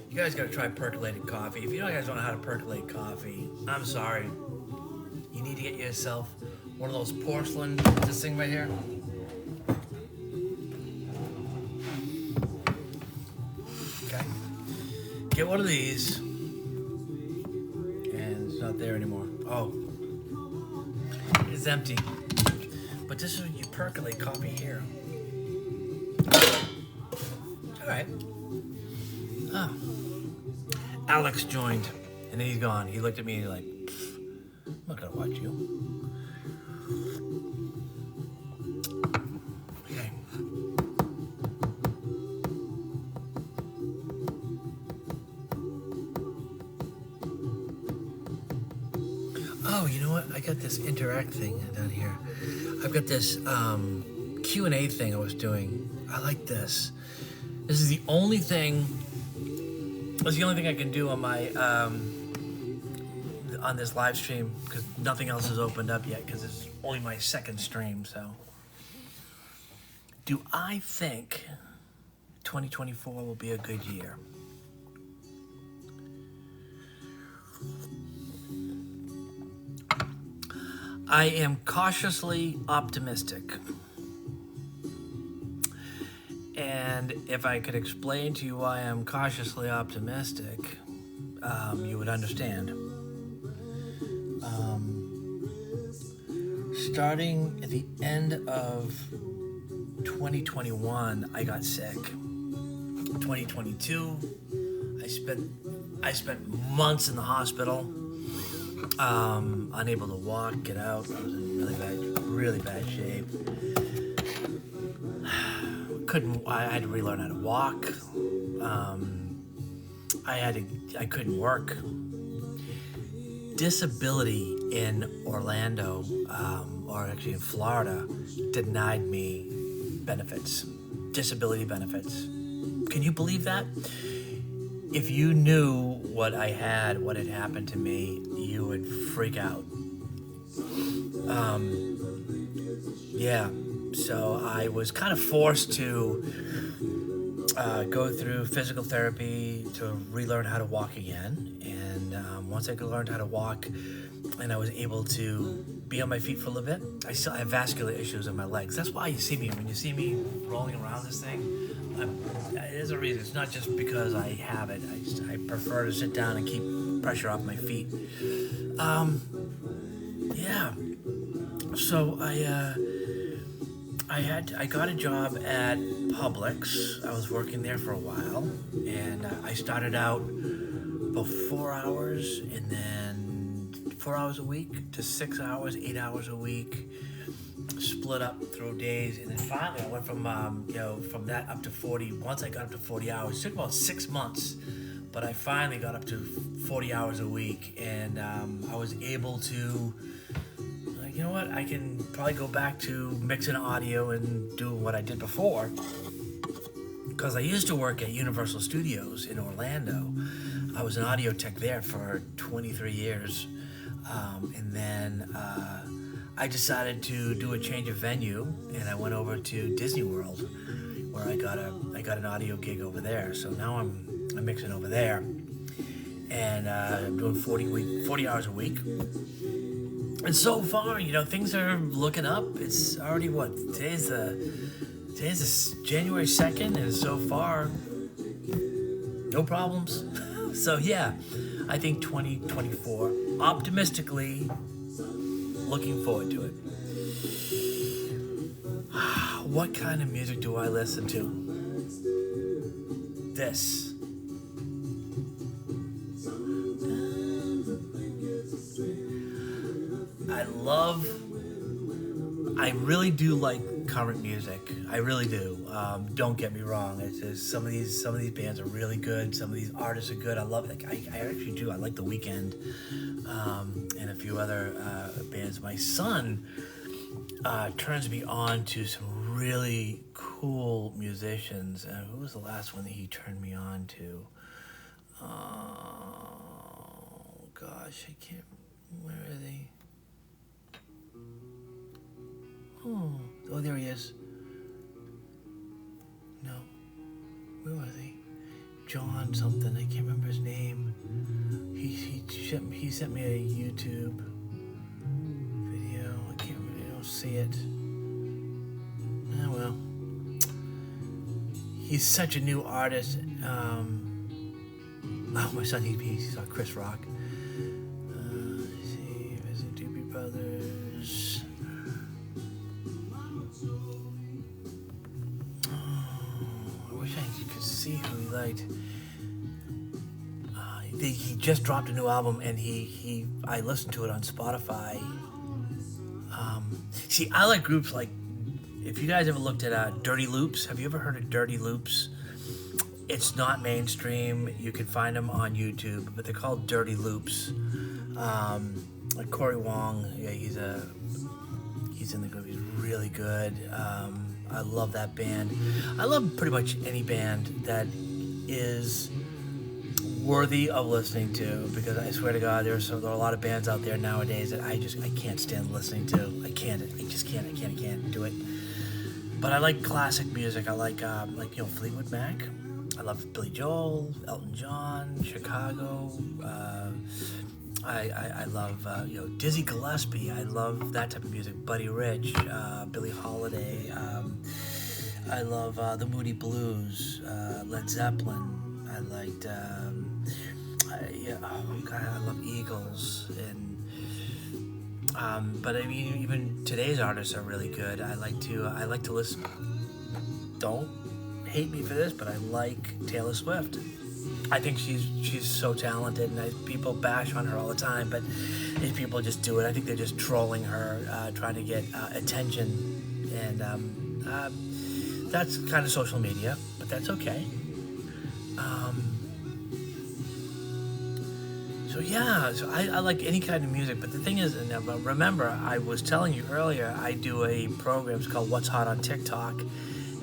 You guys gotta try percolated coffee. If you guys don't know how to percolate coffee, I'm sorry. You need to get yourself one of those porcelain, this thing right here. Okay. Get one of these. And it's not there anymore. Oh. It's empty. But this is when you percolate coffee here. Alright. Oh. Alex joined, and then he's gone. He looked at me like, I'm not gonna watch you. Okay. Oh, you know what? I got this interact thing down here. I've got this Q&A thing I was doing. I like this. This is the only thing. That's the only thing I can do on my on this live stream, because nothing else has opened up yet, because it's only my second stream. So, do I think 2024 will be a good year? I am cautiously optimistic. And if I could explain to you why I'm cautiously optimistic, you would understand. Starting at the end of 2021, I got sick. 2022, I spent months in the hospital, unable to walk, get out. I was in really bad shape. I had to relearn how to walk. I couldn't work. Disability in Orlando, or actually in Florida, denied me benefits, disability benefits. Can you believe that? If you knew what I had, what had happened to me, you would freak out. Yeah. So I was kind of forced to go through physical therapy to relearn how to walk again. And once I learned how to walk and I was able to be on my feet for a little bit, I still have vascular issues in my legs. That's why you see me, when you see me rolling around this thing, there's a reason. It's not just because I have it. I prefer to sit down and keep pressure off my feet. Yeah. So I got a job at Publix. I was working there for a while, and I started out about 4 hours, and then 4 hours a week to 6 hours, 8 hours a week, split up through days, and then finally I went from from that up to 40. Once I got up to 40 hours, it took about 6 months, but I finally got up to 40 hours a week, and I was able to. You know what? I can probably go back to mixing audio and do what I did before. Because I used to work at Universal Studios in Orlando. I was an audio tech there for 23 years. And then I decided to do a change of venue, and I went over to Disney World, where I got an audio gig over there. So now I'm mixing over there, and I'm doing 40 hours a week. And so far, things are looking up. It's already today's the January 2nd, and so far, no problems. So yeah, I think 2024, optimistically looking forward to it. What kind of music do I listen to? This. I really do like current music. I really do. Don't get me wrong. It's just some of these bands are really good. Some of these artists are good. I love it. I actually do. I like The Weeknd, and a few other bands. My son turns me on to some really cool musicians. Who was the last one that he turned me on to? Oh gosh, I can't. Where are they? Oh, there he is. No. Where was he? John something. I can't remember his name. He sent me a YouTube video. I don't see it. Oh well. He's such a new artist. My son, he saw Chris Rock. Let's see. There's the Doobie Brothers. I wish I could see who he liked. He just dropped a new album, and I listened to it on Spotify. See, I like groups like, if you guys ever looked at Dirty Loops, have you ever heard of Dirty Loops? It's not mainstream. You can find them on YouTube, but they're called Dirty Loops. Like Corey Wong, yeah, he's in the group. He's really good. I love that band. I love pretty much any band that is worthy of listening to, because I swear to God, there are a lot of bands out there nowadays that I can't stand listening to. I can't do it. But I like classic music. I like Fleetwood Mac. I love Billy Joel, Elton John, Chicago. I love Dizzy Gillespie. I love that type of music. Buddy Rich, Billie Holiday. I love the Moody Blues, Led Zeppelin. I liked. I love Eagles, and but I mean, even today's artists are really good. I like to listen. Don't hate me for this, but I like Taylor Swift. I think she's so talented, and people bash on her all the time, but these people just do it. I think they're just trolling her, trying to get attention, and that's kind of social media, but that's okay. So I like any kind of music, but the thing is, and remember, I was telling you earlier, I do a program, it's called What's Hot on TikTok,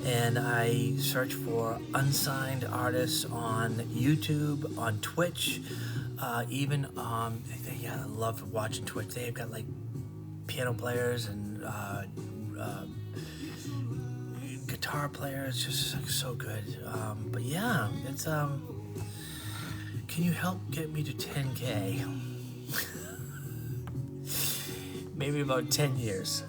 and I search for unsigned artists on YouTube, on Twitch, even, I love watching Twitch. They've got like piano players and guitar player is just like, so good. But yeah, it's can you help get me to 10K? Maybe about 10 years.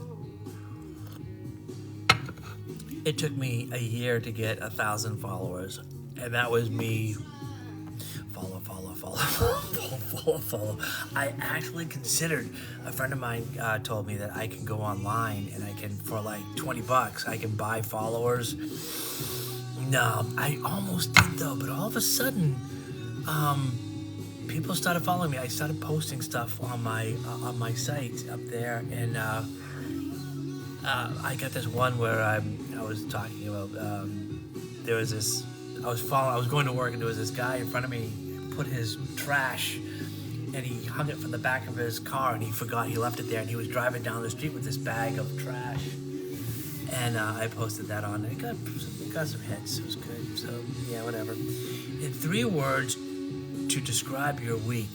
It took me a year to get 1,000 followers, and that was me follow. I actually considered, a friend of mine told me that I can go online and I can, for like $20, I can buy followers. No, I almost did though, but all of a sudden, people started following me. I started posting stuff on my site up there, and I got this one where I was talking about. There was this. I was going to work, and there was this guy in front of me, put his trash, and he hung it from the back of his car, and he forgot he left it there, and he was driving down the street with this bag of trash, and I posted that on. It got some hits. It was good. So yeah, whatever. In 3 words to describe your week.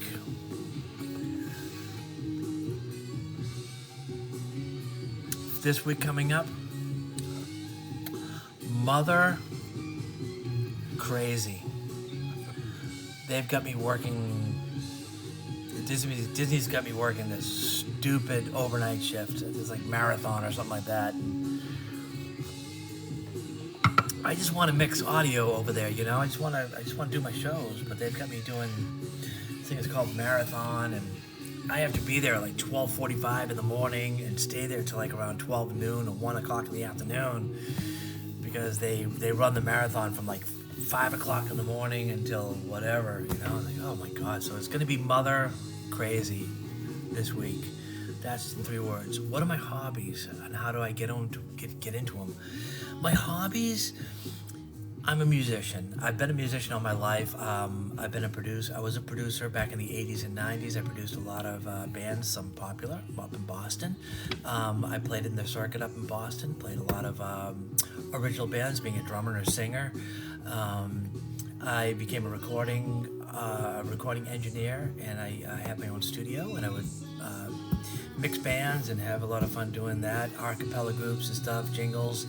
This week coming up, mother crazy. They've got me working. Disney's got me working this stupid overnight shift. It's like marathon or something like that. I just want to mix audio over there, you know. I just want to do my shows, but they've got me doing. I think it's called marathon, and I have to be there at like 12:45 in the morning and stay there till like around 12 noon or 1 o'clock in the afternoon, because they run the marathon from like 5 o'clock in the morning until whatever, you know. Like, oh my God! So it's gonna be mother crazy this week. That's in 3 words. What are my hobbies, and how do I get into them? My hobbies. I'm a musician. I've been a musician all my life. I've been a producer. I was a producer back in the 80s and 90s. I produced a lot of bands, some popular, up in Boston. I played in the circuit up in Boston, played a lot of original bands, being a drummer and a singer. I became a recording engineer, and I had my own studio, and I would mix bands and have a lot of fun doing that, a cappella groups and stuff, jingles.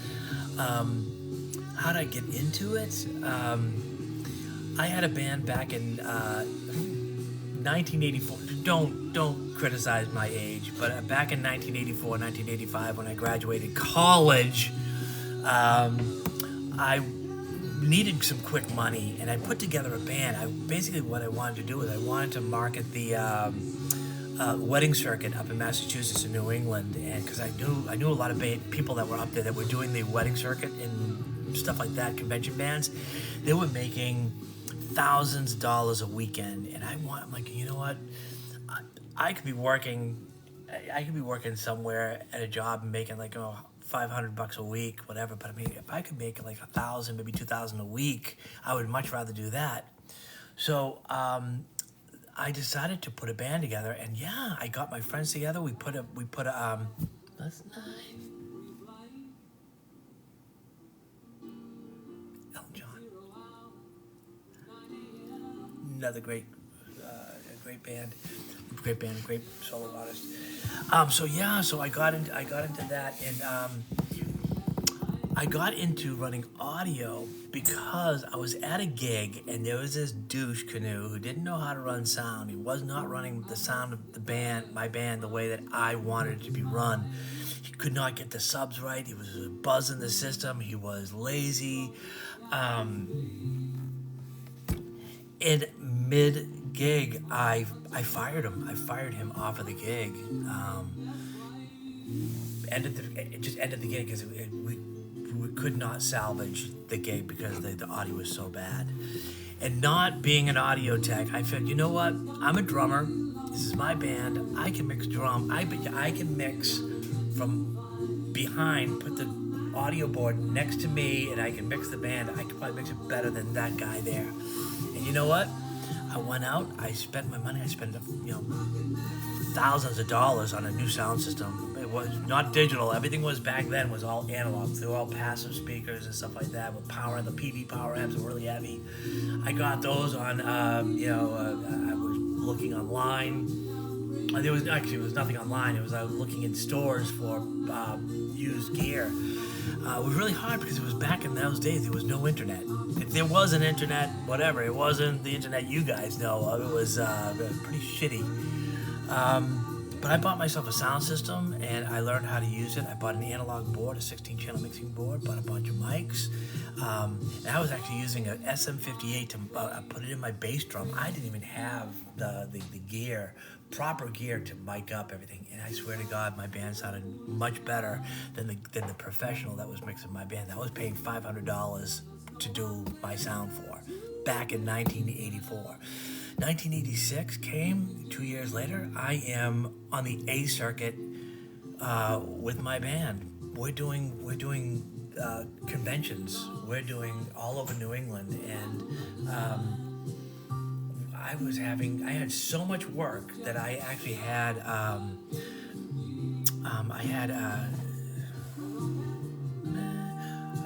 How did I get into it? I had a band back in 1984. Don't criticize my age, but back in 1984, 1985, when I graduated college, I needed some quick money, and I put together a band. Basically what I wanted to do is I wanted to market the wedding circuit up in Massachusetts and New England, and because I knew a lot of people that were up there that were doing the wedding circuit and stuff like that, convention bands. They were making thousands of dollars a weekend, and I'm like, you know what? I could be working somewhere at a job and making like $500 a week, whatever. But I mean, if I could make like 1,000, maybe 2,000 a week, I would much rather do that. So I decided to put a band together, and yeah, I got my friends together. We put a that's nice. Elton John, another great band, great solo artist. So I got into that, and I got into running audio because I was at a gig, and there was this douche canoe who didn't know how to run sound. He was not running the sound of my band, the way that I wanted it to be run. He could not get the subs right. He was buzzing the system. He was lazy. In mid-gig, I fired him. I fired him off of the gig. It just ended the gig because we could not salvage the gig because the audio was so bad. And not being an audio tech, I figured, you know what? I'm a drummer. This is my band. I can mix drum. I can mix from behind, put the audio board next to me, and I can mix the band. I can probably mix it better than that guy there. And you know what? I went out. I spent my money. I spent thousands of dollars on a new sound system. It was not digital. Everything was back then was all analog. They were all passive speakers and stuff like that with power. The PV power amps were really heavy. I got those on. I was looking online. There was nothing online. I was looking in stores for used gear. It was really hard because it was back in those days. There was no internet. If there was an internet, whatever, it wasn't the internet you guys know of. It was pretty shitty. But I bought myself a sound system and I learned how to use it. I bought an analog board, a 16-channel mixing board, bought a bunch of mics. And I was actually using an SM58 to put it in my bass drum. I didn't even have the gear, proper gear to mic up everything. And I swear to God, my band sounded much better than the professional that was mixing my band. I was paying $500 to do my sound for back in 1984. 1986 came 2 years later. I am on the A circuit with my band. We're doing conventions. We're doing all over New England, and I had so much work that I actually had I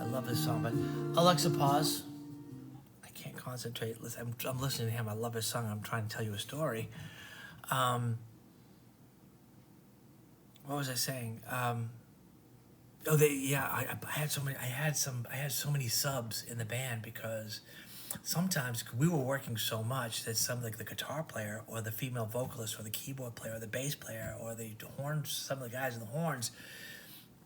love this song, but Alexa, pause. Can't concentrate. I'm listening to him. I love his song. I'm trying to tell you a story. What was I saying? I had so many subs in the band because sometimes we were working so much that some like the guitar player or the female vocalist or the keyboard player or the bass player or the horns, some of the guys in the horns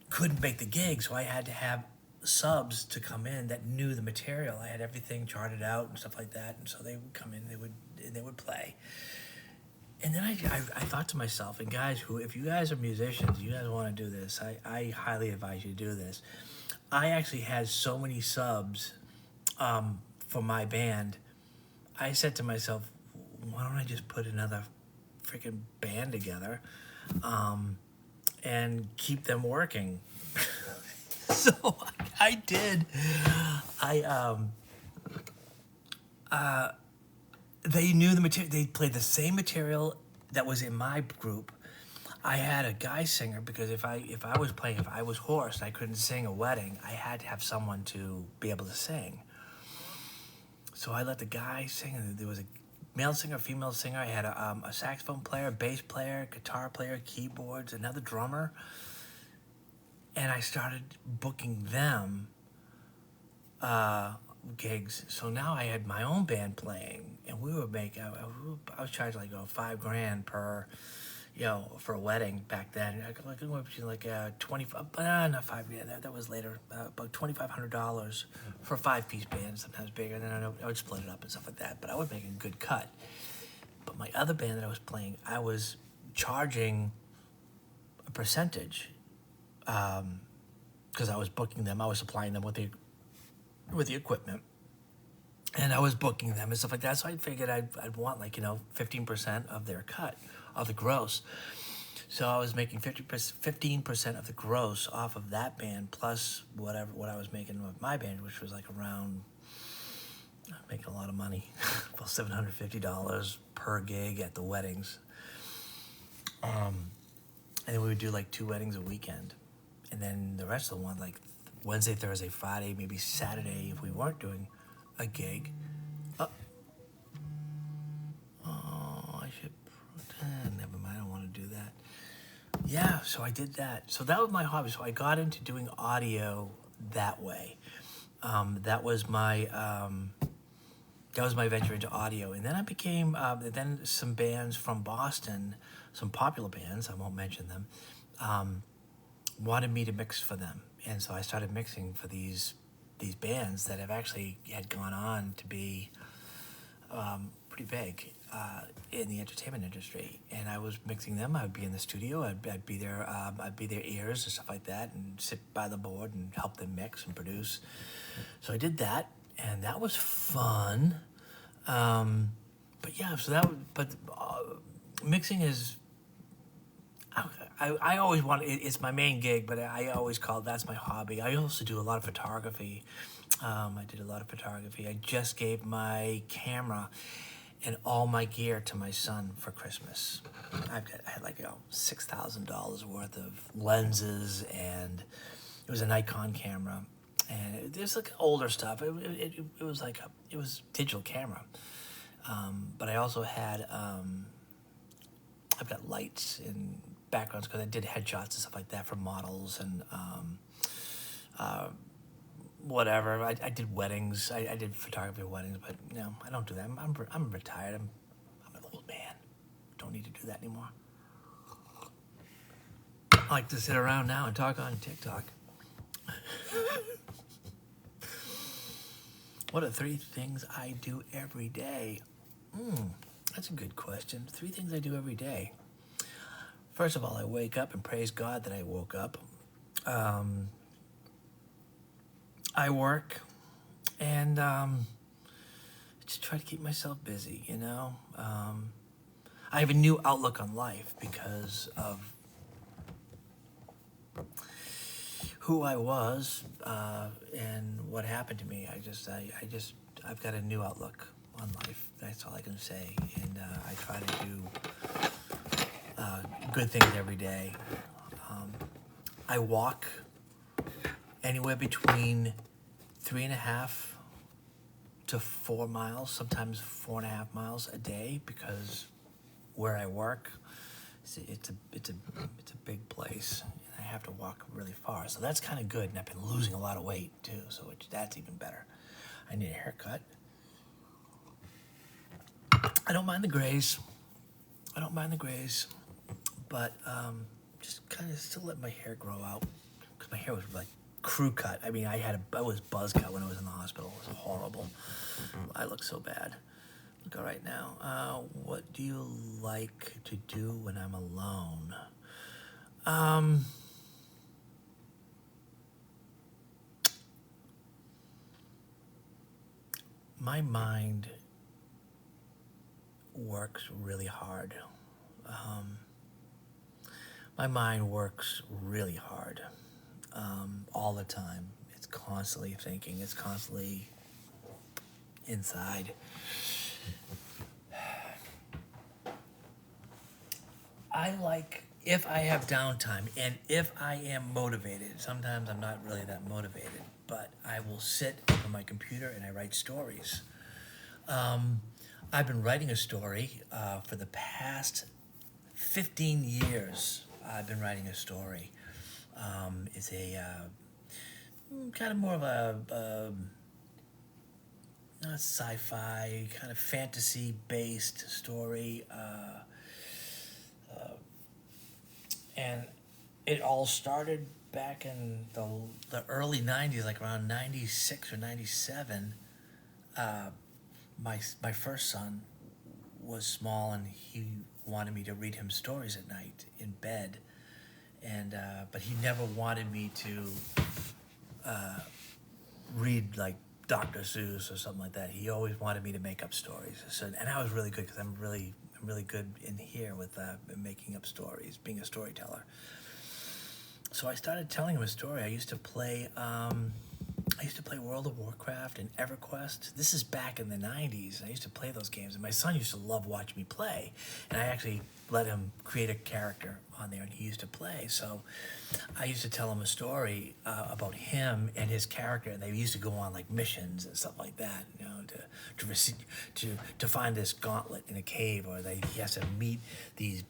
couldn't make the gig, so I had to have subs to come in that knew the material. I had everything charted out and stuff like that, and so they would come in, they would play. And then I thought to myself, and guys, if you guys are musicians, you guys want to do this, I highly advise you to do this. I actually had so many subs for my band. I said to myself, why don't I just put another freaking band together and keep them working? So I did. They knew the material. They played the same material that was in my group. I had a guy singer because if I was hoarse and I couldn't sing a wedding, I had to have someone to be able to sing. So I let the guy sing. And there was a male singer, female singer. I had a saxophone player, bass player, guitar player, keyboards, another drummer. And I started booking them gigs. So now I had my own band playing, and we were making. I was charging like $5,000 per, for a wedding back then. Like between like 25, not $5,000. That was later. About $2,500 for a 5-piece band, sometimes bigger. And then I would split it up and stuff like that. But I was making a good cut. But my other band that I was playing, I was charging a percentage. Because I was booking them, I was supplying them with the equipment, and I was booking them and stuff like that. So I figured I'd want 15% of their cut of the gross. So I was making 15% of the gross off of that band plus what I was making with my band, which was like around making a lot of money, about $750 per gig at the weddings. And then we would do like 2 weddings a weekend. And then the rest of the one, like Wednesday, Thursday, Friday, maybe Saturday, if we weren't doing a gig. I should. Never mind, I don't want to do that. Yeah, so I did that. So that was my hobby. So I got into doing audio that way. That was my venture into audio. And then I became, then some bands from Boston, some popular bands, I won't mention them, wanted me to mix for them, and so I started mixing for these bands that have actually had gone on to be pretty big in the entertainment industry. And I was mixing them. I would be in the studio. I'd be their ears and stuff like that, and sit by the board and help them mix and produce. So I did that, and that was fun. But yeah, mixing is. I always want it's my main gig, but I always call that's my hobby. I also do a lot of photography. I did a lot of photography. I just gave my camera and all my gear to my son for Christmas. I had like $6,000 worth of lenses, and it was a Nikon camera, and there's like older stuff. It was digital camera, but I also had I've got lights and backgrounds because I did headshots and stuff like that for models, and whatever. I did weddings. I did photography of weddings, but no, I don't do that. I'm retired. I'm an old man. Don't need to do that anymore. I like to sit around now and talk on TikTok. What are 3 things I do every day? That's a good question. 3 things I do every day. First of all, I wake up and praise God that I woke up. I work and just try to keep myself busy, you know. I have a new outlook on life because of who I was and what happened to me. I've got a new outlook on life. That's all I can say. And I try to do good things every day. I walk anywhere between 3.5 to 4 miles, sometimes 4.5 miles a day, because where I work, it's a big place, and I have to walk really far. So that's kind of good, and I've been losing a lot of weight too, so that's even better. I need a haircut. I don't mind the grays. But just kind of still let my hair grow out, because my hair was like crew cut. I mean, I was buzz cut when I was in the hospital. It was horrible. I look so bad. Look all right now. What do you like to do when I'm alone? My mind works really hard. My mind works really hard all the time. It's constantly thinking. It's constantly inside. I like, if I have downtime and if I am motivated, sometimes I'm not really that motivated, but I will sit over my computer and I write stories. I've been writing a story for the past 15 years. I've been writing a story. It's a kind of more of a not sci-fi, kind of fantasy-based story. And it all started back in the early 90s, like around 96 or 97. My first son was small, and he wanted me to read him stories at night in bed. And but he never wanted me to read like Dr. Seuss or something like that. He always wanted me to make up stories. So, and I was really good, because I'm really good in here with making up stories, being a storyteller. So I started telling him a story. I used to play World of Warcraft and EverQuest. This is back in the 90s. I used to play those games, and my son used to love watching me play. And I actually let him create a character on there, and he used to play. So I used to tell him a story about him and his character, and they used to go on like missions and stuff like that, you know, to find this gauntlet in a cave, or he has to meet these,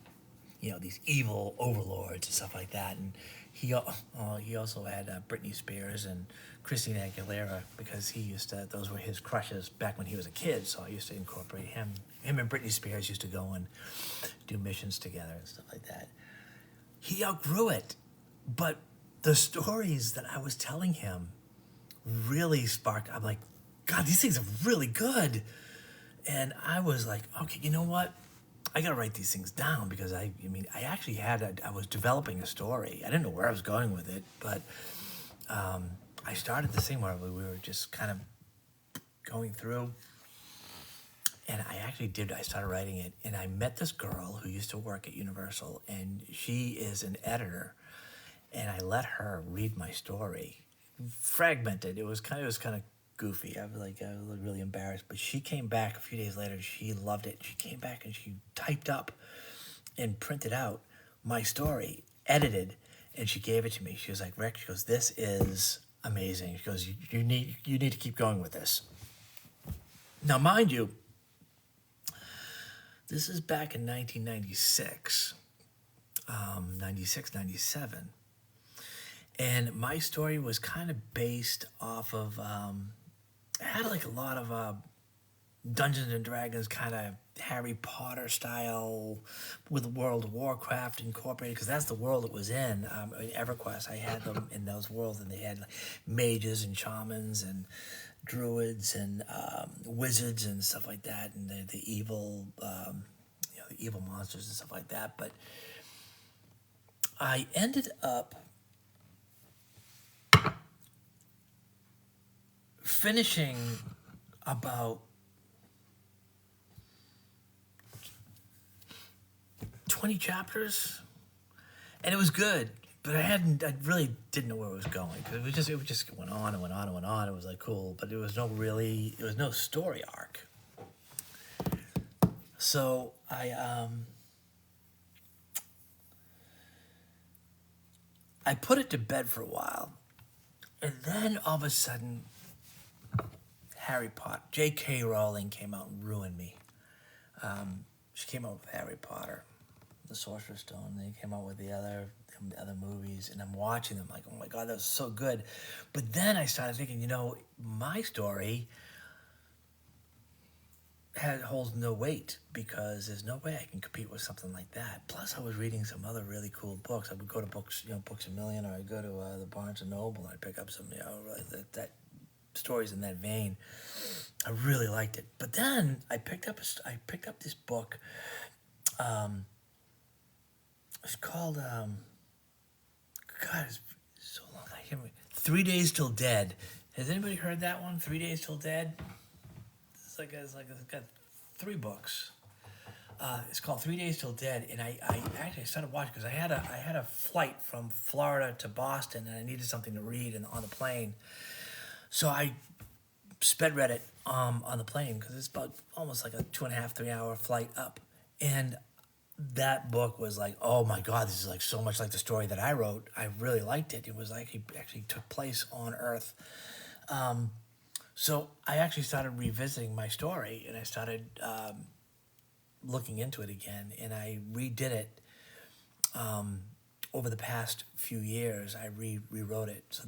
you know, these evil overlords and stuff like that. And he also had Britney Spears and Christina Aguilera, because those were his crushes back when he was a kid. So I used to incorporate him. Him and Britney Spears used to go and do missions together and stuff like that. He outgrew it, but the stories that I was telling him really sparked. I'm like, God, these things are really good. And I was like, okay, you know what? I gotta write these things down, because I actually I was developing a story. I didn't know where I was going with it, but I started this thing where we were just kind of going through, and I started writing it, and I met this girl who used to work at Universal, and she is an editor, and I let her read my story, fragmented. It was kind of goofy. I was really embarrassed, but she came back a few days later. She loved it. She came back and she typed up and printed out my story, edited, and she gave it to me. She was like, Rick, she goes, this is amazing. She goes, you need to keep going with this. Now, mind you, this is back in 1996, 96, 97. And my story was kind of based off of, it had like a lot of Dungeons and Dragons kind of Harry Potter style with World of Warcraft incorporated, because that's the world it was in. In EverQuest, I had them in those worlds, and they had like, mages and shamans and druids and wizards and stuff like that, and the evil, the evil monsters and stuff like that. But I ended up finishing about 20 chapters, and it was good, but I really didn't know where it was going, because it just went on and went on and went on. It was like cool, but there was no story arc. So I put it to bed for a while, and then all of a sudden, Harry Potter, J.K. Rowling came out and ruined me. She came out with Harry Potter, the Sorcerer's Stone. They came out with the other movies, and I'm watching them like, oh my God, that was so good. But then I started thinking, my story holds no weight, because there's no way I can compete with something like that. Plus, I was reading some other really cool books. I would go to Books a Million, or I'd go to the Barnes and Noble, and I'd pick up some, that stories in that vein. I really liked it. But then I picked up this book. It's called God, it's so long. I can't remember. 3 Days Till Dead. Has anybody heard that one? 3 Days Till Dead. It's got 3 books. It's called 3 Days Till Dead, and I actually started watching because I had a flight from Florida to Boston, and I needed something to read on the plane. So I sped read it on the plane, because it's about almost like a 2.5, 3 hour flight up, and that book was like, oh my God, this is like so much like the story that I wrote. I really liked it. It was like it actually took place on Earth. So I actually started revisiting my story, and I started looking into it again, and I redid it over the past few years. I rewrote it. So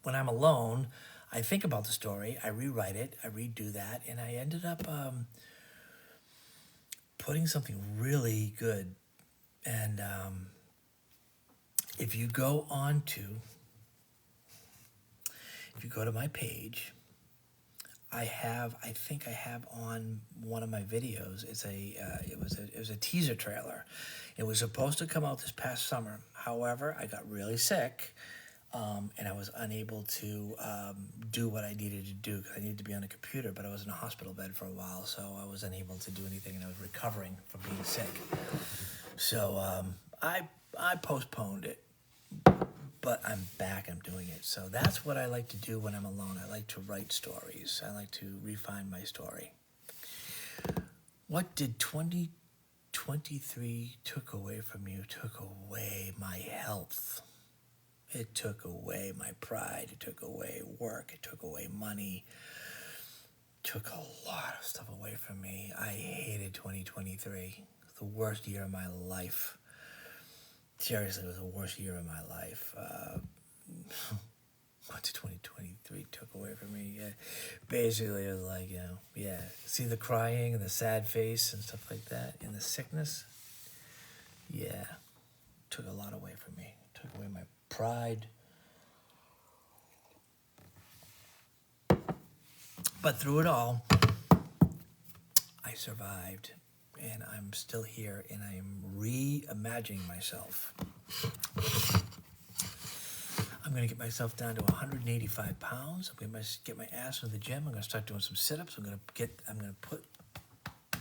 when I'm alone, I think about the story, I rewrite it, I redo that, and I ended up putting something really good. And if you go to my page, I think I have on one of my videos. It was a teaser trailer. It was supposed to come out this past summer. However, I got really sick, and I was unable to do what I needed to do, because I needed to be on a computer. But I was in a hospital bed for a while, so I was unable to do anything, and I was recovering from being sick. So I postponed it. But I'm back, I'm doing it. So that's what I like to do when I'm alone. I like to write stories. I like to refine my story. What did 2023 took away from you? Took away my health. It took away my pride. It took away work. It took away money. It took a lot of stuff away from me. I hated 2023. It was the worst year of my life. Seriously, it was the worst year of my life. What did 2023 took away from me? Yeah. Basically, it was like, see the crying and the sad face and stuff like that, and the sickness? Yeah, took a lot away from me. Took away my pride. But through it all, I survived. And I'm still here, and I am reimagining myself. I'm going to get myself down to 185 pounds. I'm going to get my ass into the gym. I'm going to start doing some sit-ups. I'm going to put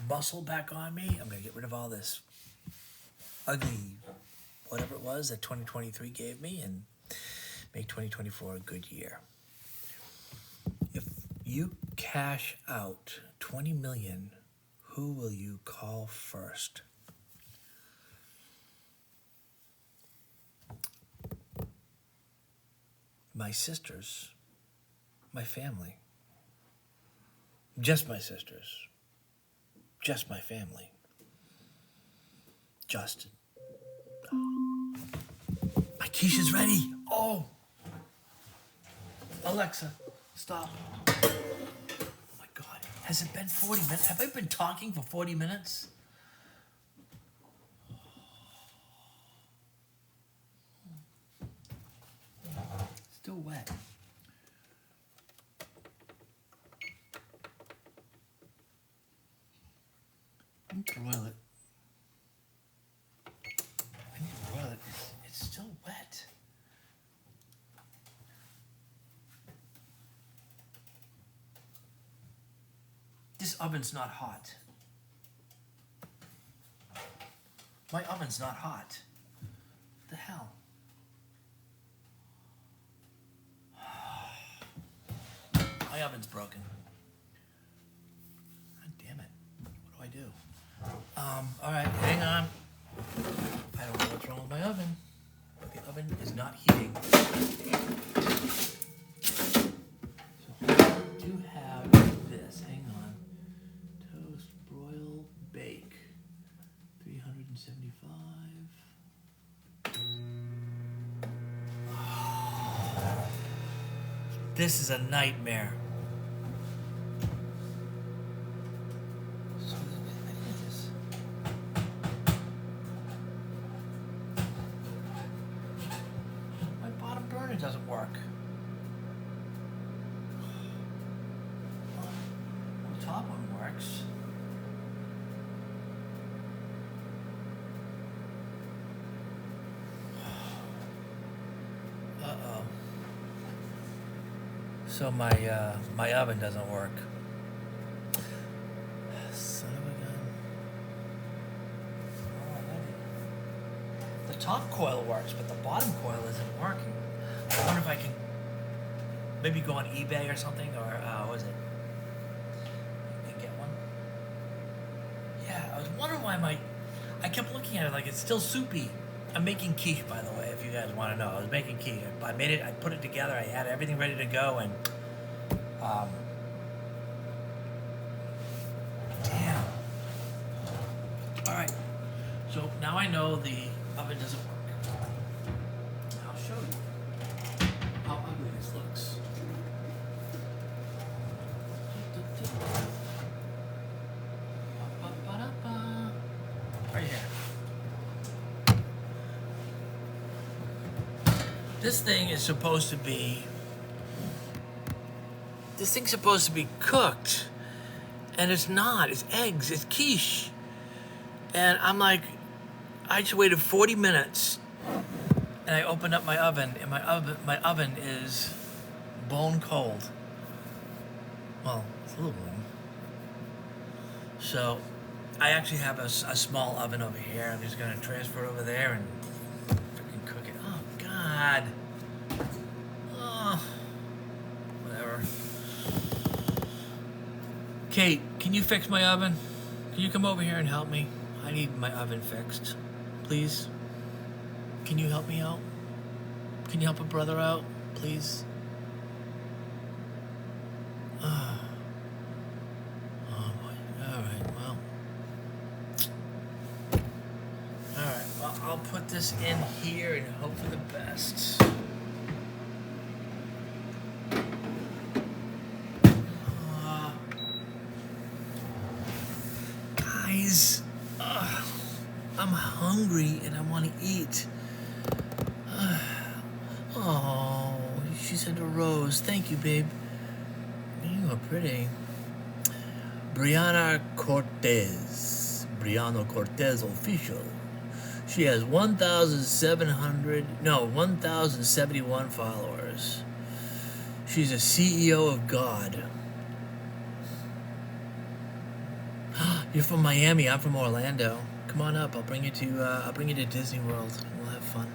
muscle back on me. I'm going to get rid of all this ugly, whatever it was that 2023 gave me, and make 2024 a good year. If you cash out $20 million, who will you call first? My sisters, my family. Just my sisters. Just my family. Justin. My quiche is ready. Oh. Alexa, stop. Oh my God. Has it been 40 minutes? Have I been talking for 40 minutes? Still wet. I need to broil it. It's still wet. This oven's not hot. My oven's not hot. What the hell? My oven's broken. God damn it. What do I do? All right, hang on. I don't know what's wrong with my oven. The oven is not heating. So I do have this. Hang on. Toast, broil, bake. 375. This is a nightmare. My bottom burner doesn't work. The top one works. Uh-oh. So my oven doesn't work. Son of a gun. The top coil works, but the bottom coil isn't working. I wonder if I can maybe go on eBay or something, or what is it? And get one. Yeah, I was wondering why I kept looking at it like it's still soupy. I'm making quiche, by the way, if you guys want to know. I was making quiche. I made it, I put it together, I had everything ready to go, and damn. Alright, so now I know the oven doesn't work. I'll show you how ugly this looks. Right here. This thing is supposed to be. This thing's supposed to be cooked, and it's not. It's eggs. It's quiche, and I'm like, I just waited 40 minutes, and I opened up my oven, and my oven is bone cold. Well, it's a little warm. So, I actually have a small oven over here. I'm just gonna transfer it over there and freaking cook it. Oh God. Oh, whatever. Kate, can you fix my oven? Can you come over here and help me? I need my oven fixed. Please? Can you help me out? Can you help a brother out? Please? Oh boy. Alright, well. Alright, well, I'll put this in here and hope for the best. Guys, I'm hungry and I want to eat. Oh, she sent a rose. Thank you, babe. You are pretty. Brianna Cortez official. She has 1,071 followers. She's a CEO of God. You're from Miami. I'm from Orlando. Come on up. I'll bring you to Disney World. We'll have fun.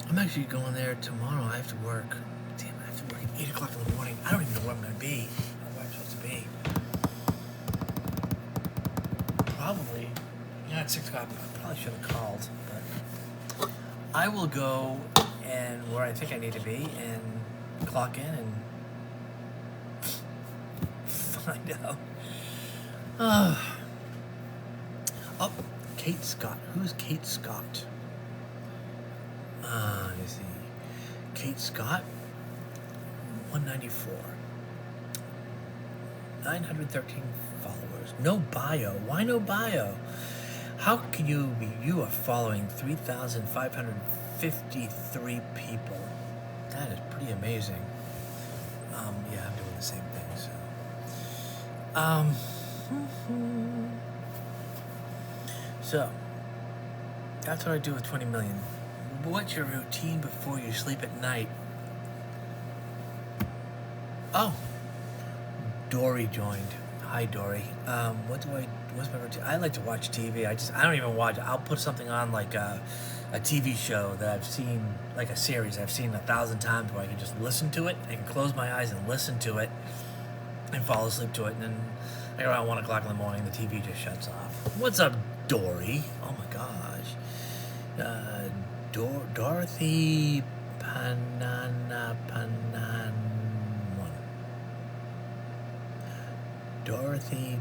I'm actually going there tomorrow. I have to work. Damn, I have to work at 8 o'clock in the morning. I don't even know where I'm going to be. Where I'm supposed to be. Probably. At 6 o'clock. I probably should have called. But I will go and where I think I need to be and clock in and find out. Oh, Kate Scott. Who's Kate Scott? Let me see. Kate Scott, 194. 913 followers. No bio. Why no bio? How can you are following 3,553 people. That is pretty amazing. Yeah, I'm doing the same thing, so. So, that's what I do with 20 million. What's your routine before you sleep at night? Oh, Dory joined. Hi, Dory. What's my routine? I like to watch TV. I don't even watch. I'll put something on like a TV show that I've seen, like a series I've seen 1,000 times, where I can just listen to it. I can close my eyes and listen to it and fall asleep to it. And then like around 1 o'clock in the morning, the TV just shuts off. What's up, Dory? Oh my gosh. Dorothy Panana. Dorothy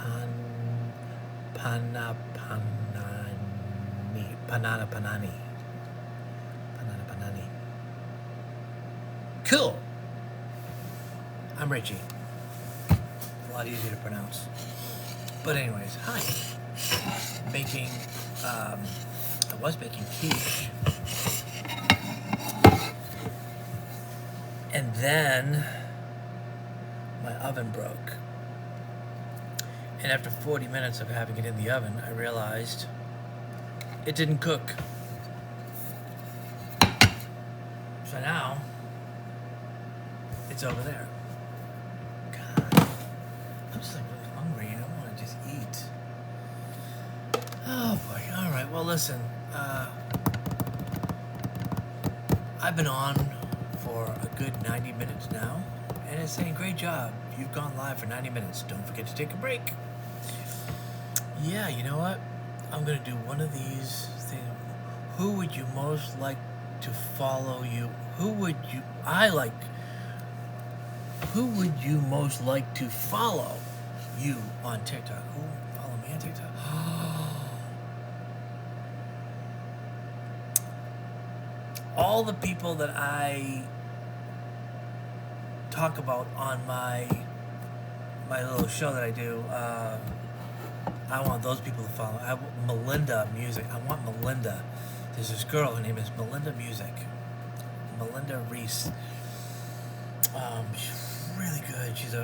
Panani. Cool. I'm Richie. A lot easier to pronounce. But anyways, hi. Making, I was making quiche. And then my oven broke. And after 40 minutes of having it in the oven, I realized it didn't cook. So now, it's over there. God, I'm just like really hungry. I want to just eat. Oh boy, alright, well listen, I've been on for a good 90 minutes now, and it's saying, great job, you've gone live for 90 minutes, don't forget to take a break. Yeah, you know what? I'm gonna do one of these things. Who would you most like to follow you? Who would you most like to follow you on TikTok? Who follow me on TikTok? All the people that I talk about on my little show that I do, I want those people to follow. Melinda Music. I want Melinda. There's this girl, her name is Melinda Music. Melinda Reese. She's really good. She's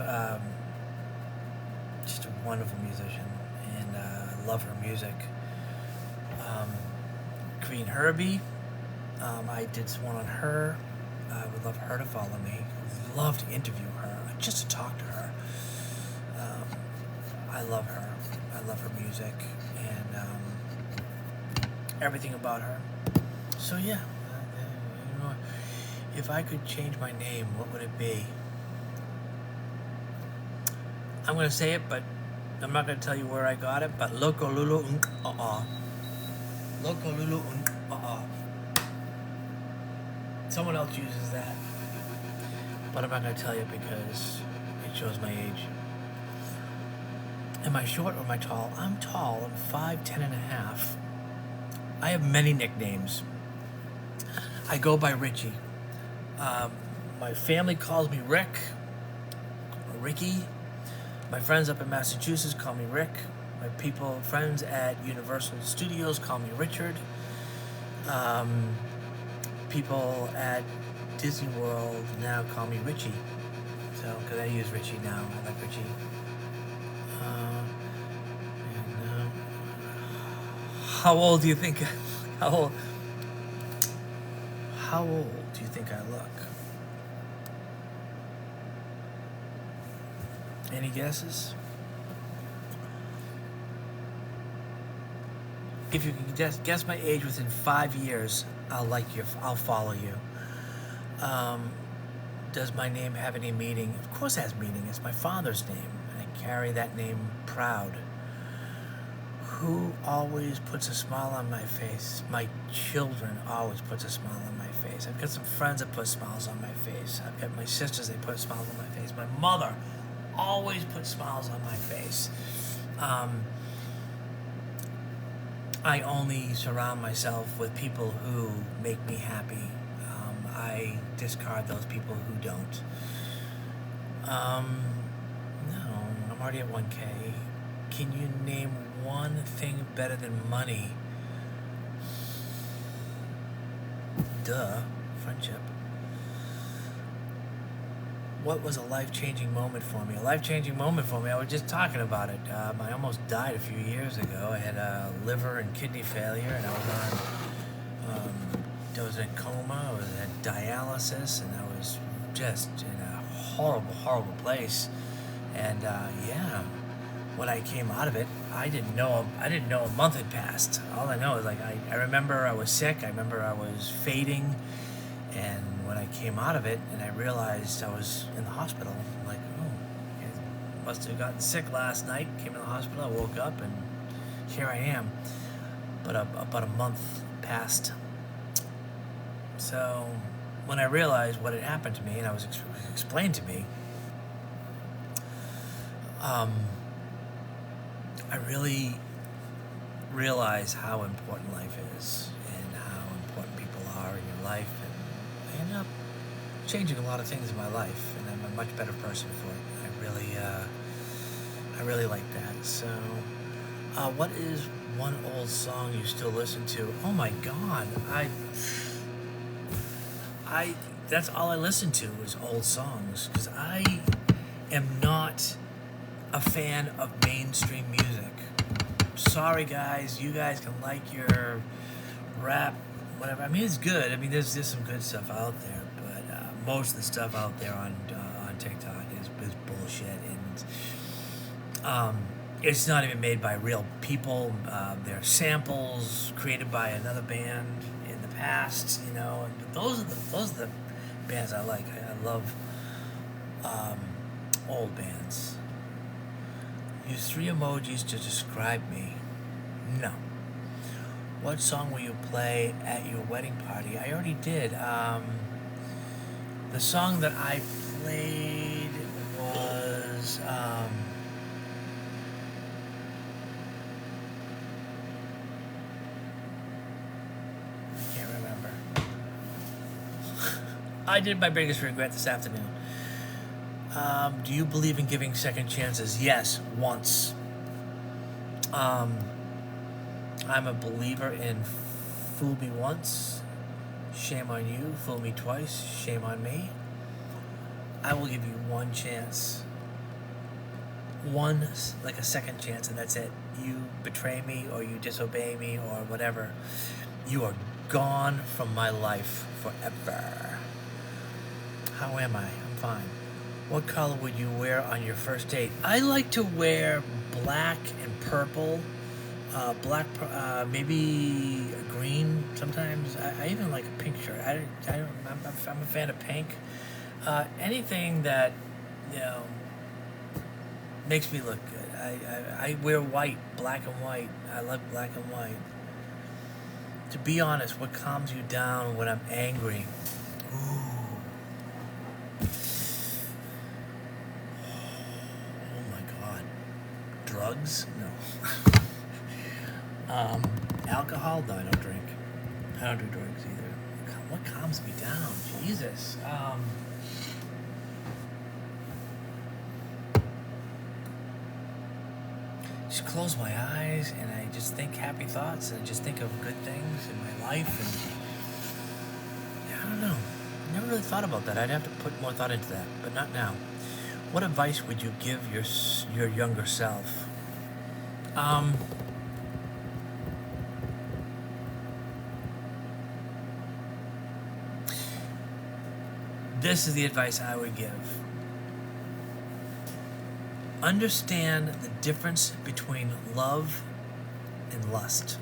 just a wonderful musician, and I love her music. Green Herbie. I did one on her. I would love her to follow me. I'd love to interview her, just to talk to her. I love her. I love her music and everything about her. So yeah, you know, if I could change my name, what would it be? I'm gonna say it, but I'm not gonna tell you where I got it. But Loco Lulu Loco Lulu Someone else uses that, but I'm not gonna tell you because it shows my age. Am I short or am I tall? I'm tall. I'm 5'10" and a half. I have many nicknames. I go by Richie. My family calls me Rick or Ricky. My friends up in Massachusetts call me Rick. My friends at Universal Studios call me Richard. People at Disney World now call me Richie. So, because I use Richie now. I like Richie. How old do you think? How old do you think I look? Any guesses? If you can just guess my age within 5 years, I'll follow you. Does my name have any meaning? Of course it has meaning. It's my father's name. I carry that name proud. Who always puts a smile on my face? My children always puts a smile on my face. I've got some friends that put smiles on my face. I've got my sisters, they put smiles on my face. My mother always puts smiles on my face. I only surround myself with people who make me happy. I discard those people who don't. No, I'm already at 1K. Can you name one thing better than money? Duh, friendship. What was a life-changing moment for me? A life-changing moment for me, I was just talking about it. I almost died a few years ago. I had a liver and kidney failure, and I was in a coma. I was at dialysis, and I was just in a horrible, horrible place. And yeah, when I came out of it, I didn't know a month had passed. All I know is I remember I was sick. I remember I was fading. And when I came out of it and I realized I was in the hospital, I'm like, oh, I must have gotten sick last night, came to the hospital, I woke up, and here I am. But about a month passed. So when I realized what had happened to me and I was explained to me, I really realized how important life is and how important people are in your life. I ended up changing a lot of things in my life, and I'm a much better person for it. I really like that. So, what is one old song you still listen to? Oh my God, that's all I listen to is old songs, because I am not a fan of mainstream music. Sorry guys, you guys can like your rap, whatever. I mean, it's good. I mean, there's some good stuff out there, but most of the stuff out there on TikTok is bullshit, and it's not even made by real people. They're samples created by another band in the past, you know. And those are the bands I like. I love old bands. Use 3 emojis to describe me. No. What song will you play at your wedding party? I already did. The song that I played was I can't remember. I did my biggest regret this afternoon. Do you believe in giving second chances? Yes, once. I'm a believer in fool me once, shame on you. Fool me twice, shame on me. I will give you one chance. One, like a second chance, and that's it. You betray me or you disobey me or whatever, you are gone from my life forever. How am I? I'm fine. What color would you wear on your first date? I like to wear black and purple. Maybe green sometimes. I even like a pink shirt. I'm a fan of pink. Anything that, you know, makes me look good. I wear white, black and white. I love black and white. To be honest, what calms you down when I'm angry? Ooh. Drugs? No. Alcohol? No, I don't drink. I don't do drugs either. What calms me down? Jesus. Just close my eyes and I just think happy thoughts and I just think of good things in my life, and yeah, I don't know. I never really thought about that. I'd have to put more thought into that, but not now. What advice would you give your younger self? This is the advice I would give. Understand the difference between love and lust.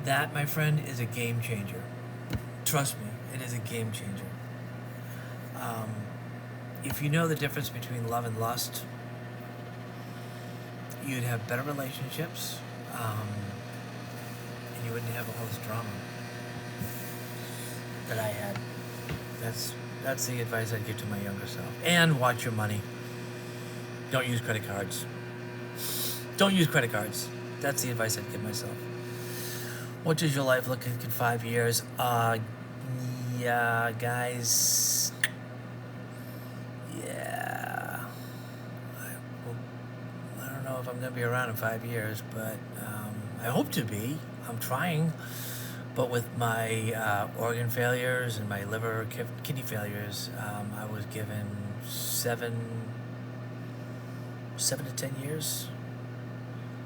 That, my friend, is a game changer. Trust me, it is a game changer. If you know the difference between love and lust, you'd have better relationships, and you wouldn't have all this drama that I had. That's the advice I'd give to my younger self. And watch your money. Don't use credit cards. Don't use credit cards. That's the advice I'd give myself. What does your life look like in 5 years? Yeah, guys. Yeah. I don't know if I'm going to be around in 5 years, but I hope to be. I'm trying. But with my organ failures and my liver kidney failures, I was given 7 to 10 years,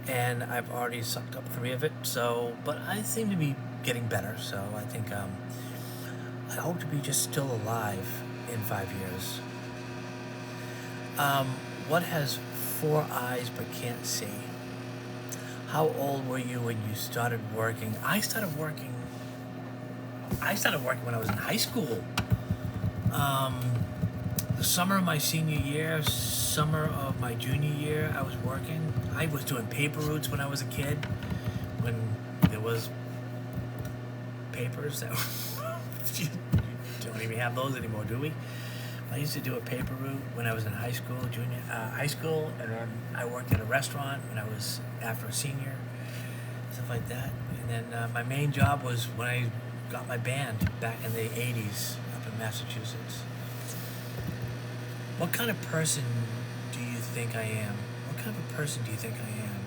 and I've already sucked up 3 of it. So, but I seem to be getting better. So I think I hope to be just still alive in 5 years. What has 4 eyes but can't see? How old were you when you started working? I started working when I was in high school. The summer of my senior year, summer of my junior year, I was working. I was doing paper routes when I was a kid, when there was papers that don't even have those anymore, do we? I used to do a paper route when I was in high school, and then I worked at a restaurant when I was after a senior, stuff like that. And then my main job was when I got my band back in the 80s up in Massachusetts. What kind of person do you think I am? What kind of a person do you think I am?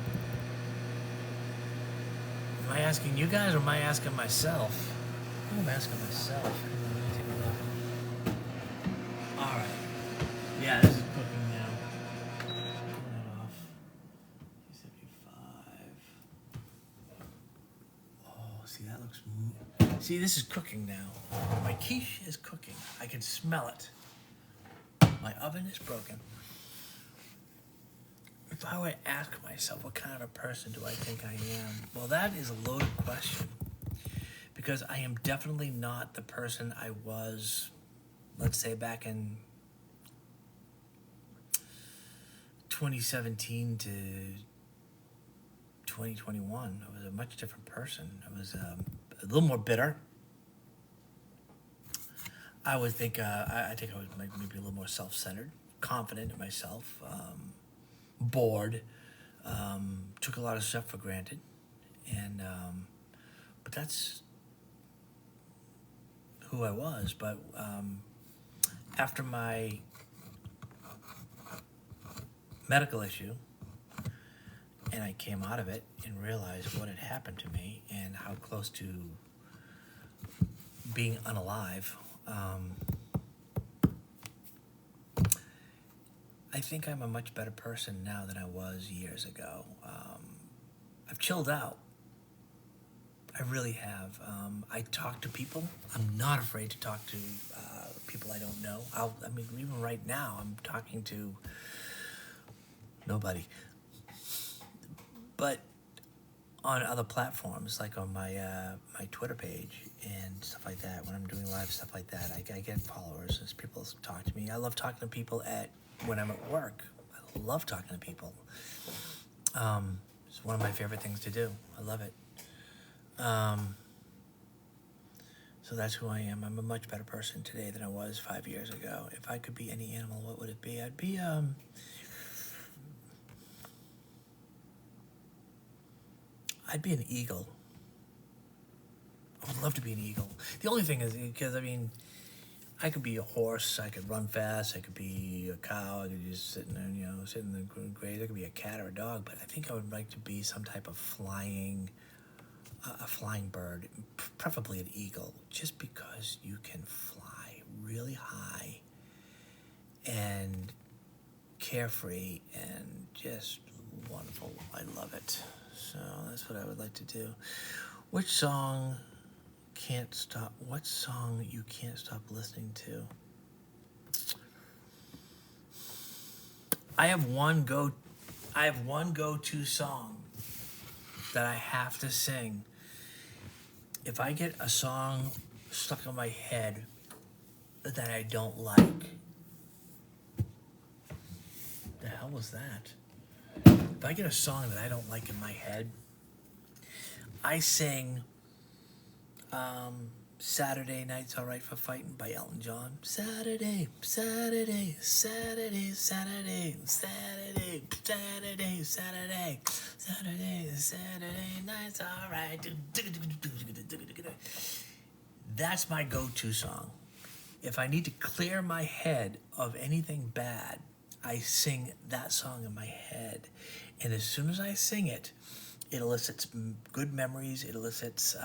Am I asking you guys or am I asking myself? I think I'm asking myself. Let me take a look. Alright. Yeah, this is cooking now. Turn that off. 275. Oh, see, that looks... See, this is cooking now. My quiche is cooking. I can smell it. My oven is broken. If I were to ask myself what kind of a person do I think I am, well, that is a loaded question. Because I am definitely not the person I was, let's say, back in 2017 to 2021. I was a much different person. I was a little more bitter. I would think, I think I was maybe a little more self-centered, confident in myself, bored, took a lot of stuff for granted, and but that's who I was. But after my medical issue, and I came out of it and realized what had happened to me and how close to being unalive. I think I'm a much better person now than I was years ago. I've chilled out. I really have. I talk to people. I'm not afraid to talk to people I don't know. I mean, even right now, I'm talking to nobody. But on other platforms, like on my my Twitter page and stuff like that, when I'm doing live stuff like that, I get followers as people talk to me. I love talking to people when I'm at work. I love talking to people. It's one of my favorite things to do. I love it. So that's who I am. I'm a much better person today than I was 5 years ago. If I could be any animal, what would it be? I'd be an eagle. I would love to be an eagle. The only thing is, because, I mean, I could be a horse, I could run fast, I could be a cow, I could just sit in there, sit in the graze, I could be a cat or a dog, but I think I would like to be some type of flying bird, preferably an eagle, just because you can fly really high and carefree and just wonderful. I love it. So that's what I would like to do. What song you can't stop listening to? I have one go-to song that I have to sing. If I get a song stuck in my head that I don't like, the hell was that? If I get a song that I don't like in my head, I sing Saturday Night's Alright for Fighting by Elton John. Saturday, Saturday, Saturday, Saturday, Saturday, Saturday, Saturday, Saturday, Saturday Night's Alright. That's my go-to song. If I need to clear my head of anything bad, I sing that song in my head. And as soon as I sing it, it elicits good memories, it elicits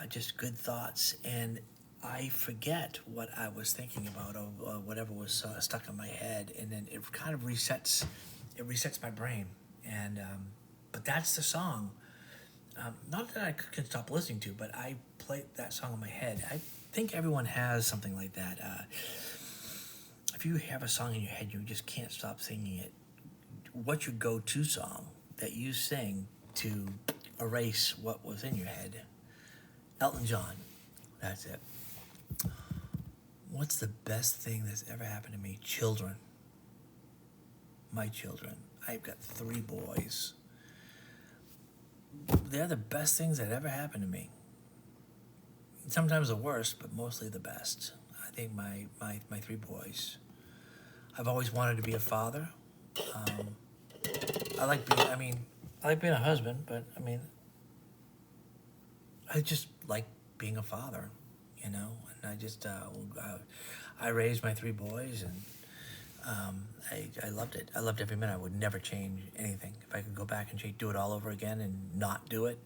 just good thoughts, and I forget what I was thinking about or whatever was stuck in my head, and then it kind of resets my brain. And but that's the song. Not that I can stop listening to, but I play that song in my head. I think everyone has something like that. If you have a song in your head, you just can't stop singing it. What's your go-to song that you sing to erase what was in your head? Elton John. That's it. What's the best thing that's ever happened to me? Children. My children. I've got 3 boys. They're the best things that ever happened to me. Sometimes the worst, but mostly the best. I think my 3 boys. I've always wanted to be a father. I like being a husband, but I just like being a father, and I just I raised my 3 boys, and I loved it. I loved every minute. I would never change anything. If I could go back and do it all over again and not do it,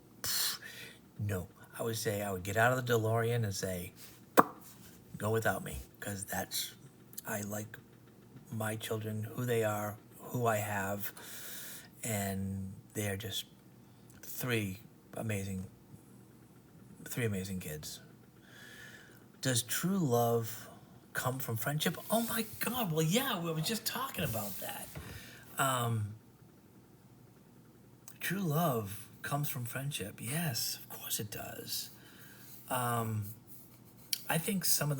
no. I would say I would get out of the DeLorean and say, go without me, because I like my children, who they are, who I have, and they are just 3 amazing kids. Does true love come from friendship? Oh my God, well, yeah, we were just talking about that. True love comes from friendship. Yes, of course it does. I think some of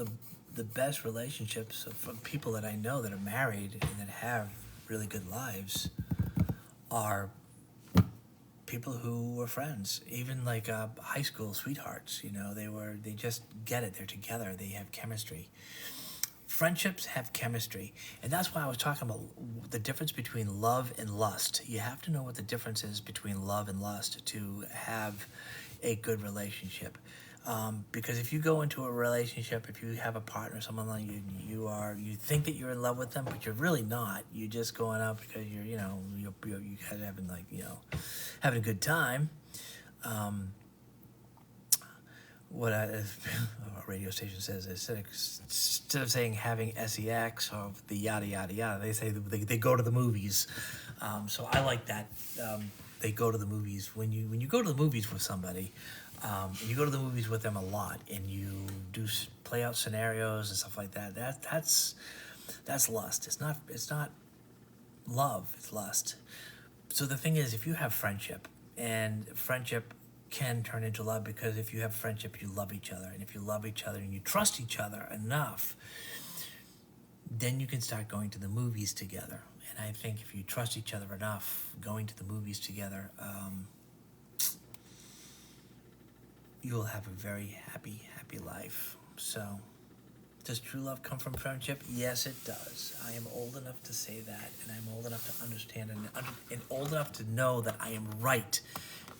the best relationships from people that I know that are married and that have really good lives are people who were friends, even like high school sweethearts. They just get it. They're together. They have chemistry. Friendships have chemistry, and that's why I was talking about the difference between love and lust. You have to know what the difference is between love and lust to have a good relationship. Because if you go into a relationship, if you have a partner, someone like you think that you're in love with them, but you're really not. You're just going out because you guys are having a good time. What a radio station says is instead of saying having sex or the yada yada yada, they say they go to the movies. So I like that. They go to the movies. When you go to the movies with somebody, and you go to the movies with them a lot, and you do play out scenarios and stuff like that. That's lust. It's not love. It's lust. So the thing is, if you have friendship, and friendship can turn into love, because if you have friendship, you love each other, and if you love each other and you trust each other enough, then you can start going to the movies together. And I think if you trust each other enough, going to the movies together, you will have a very happy life. So, does true love come from friendship? Yes, it does. I am old enough to say that, and I'm old enough to understand, and old enough to know that I am right.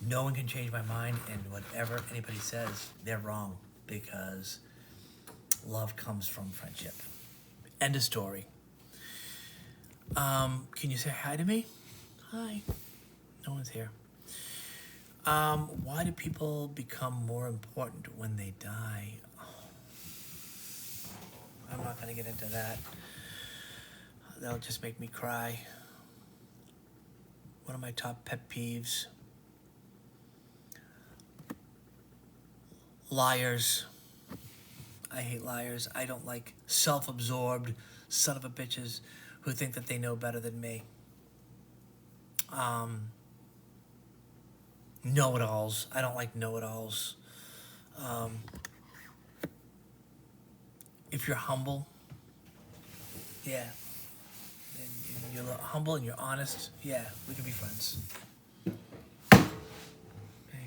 No one can change my mind, and whatever anybody says, they're wrong, because love comes from friendship. End of story. Can you say hi to me? Hi. No one's here. Why do people become more important when they die? Oh, I'm not going to get into that. That'll just make me cry. One of my top pet peeves. Liars. I hate liars. I don't like self-absorbed son of a bitches who think that they know better than me. Know-it-alls. I don't like know-it-alls. If you're humble, yeah, and you're humble and you're honest, yeah, we can be friends. Hang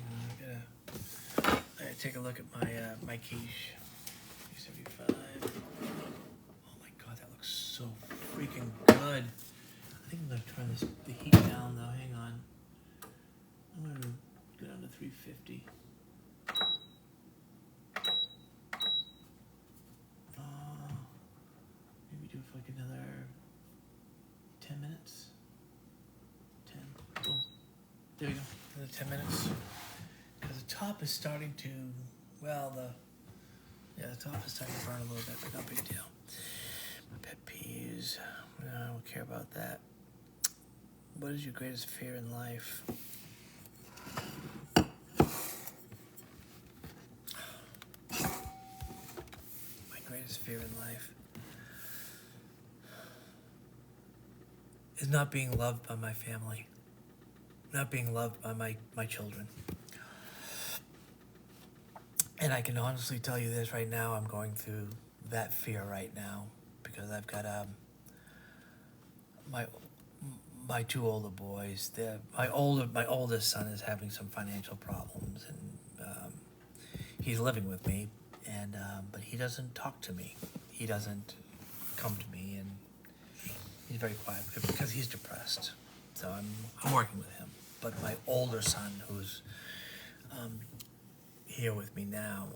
on, I gotta take a look at my quiche. 375. Oh my god, that looks so freaking good. I think I'm gonna turn the heat down though. Hang on. I'm gonna go down to 350. Maybe do it for like another 10 minutes. 10. Boom. There we go. Another 10 minutes. Because the top is starting to, well, the top is starting to burn a little bit, but no big deal. My pet peeves. No, I don't care about that. What is your greatest fear in life? My greatest fear in life is not being loved by my family. Not being loved by my children. And I can honestly tell you this right now, I'm going through that fear right now because I've got my two older boys. My oldest son is having some financial problems, and he's living with me, and but he doesn't talk to me. He doesn't come to me, and he's very quiet because he's depressed. So I'm working with him. But my older son, who's here with me now,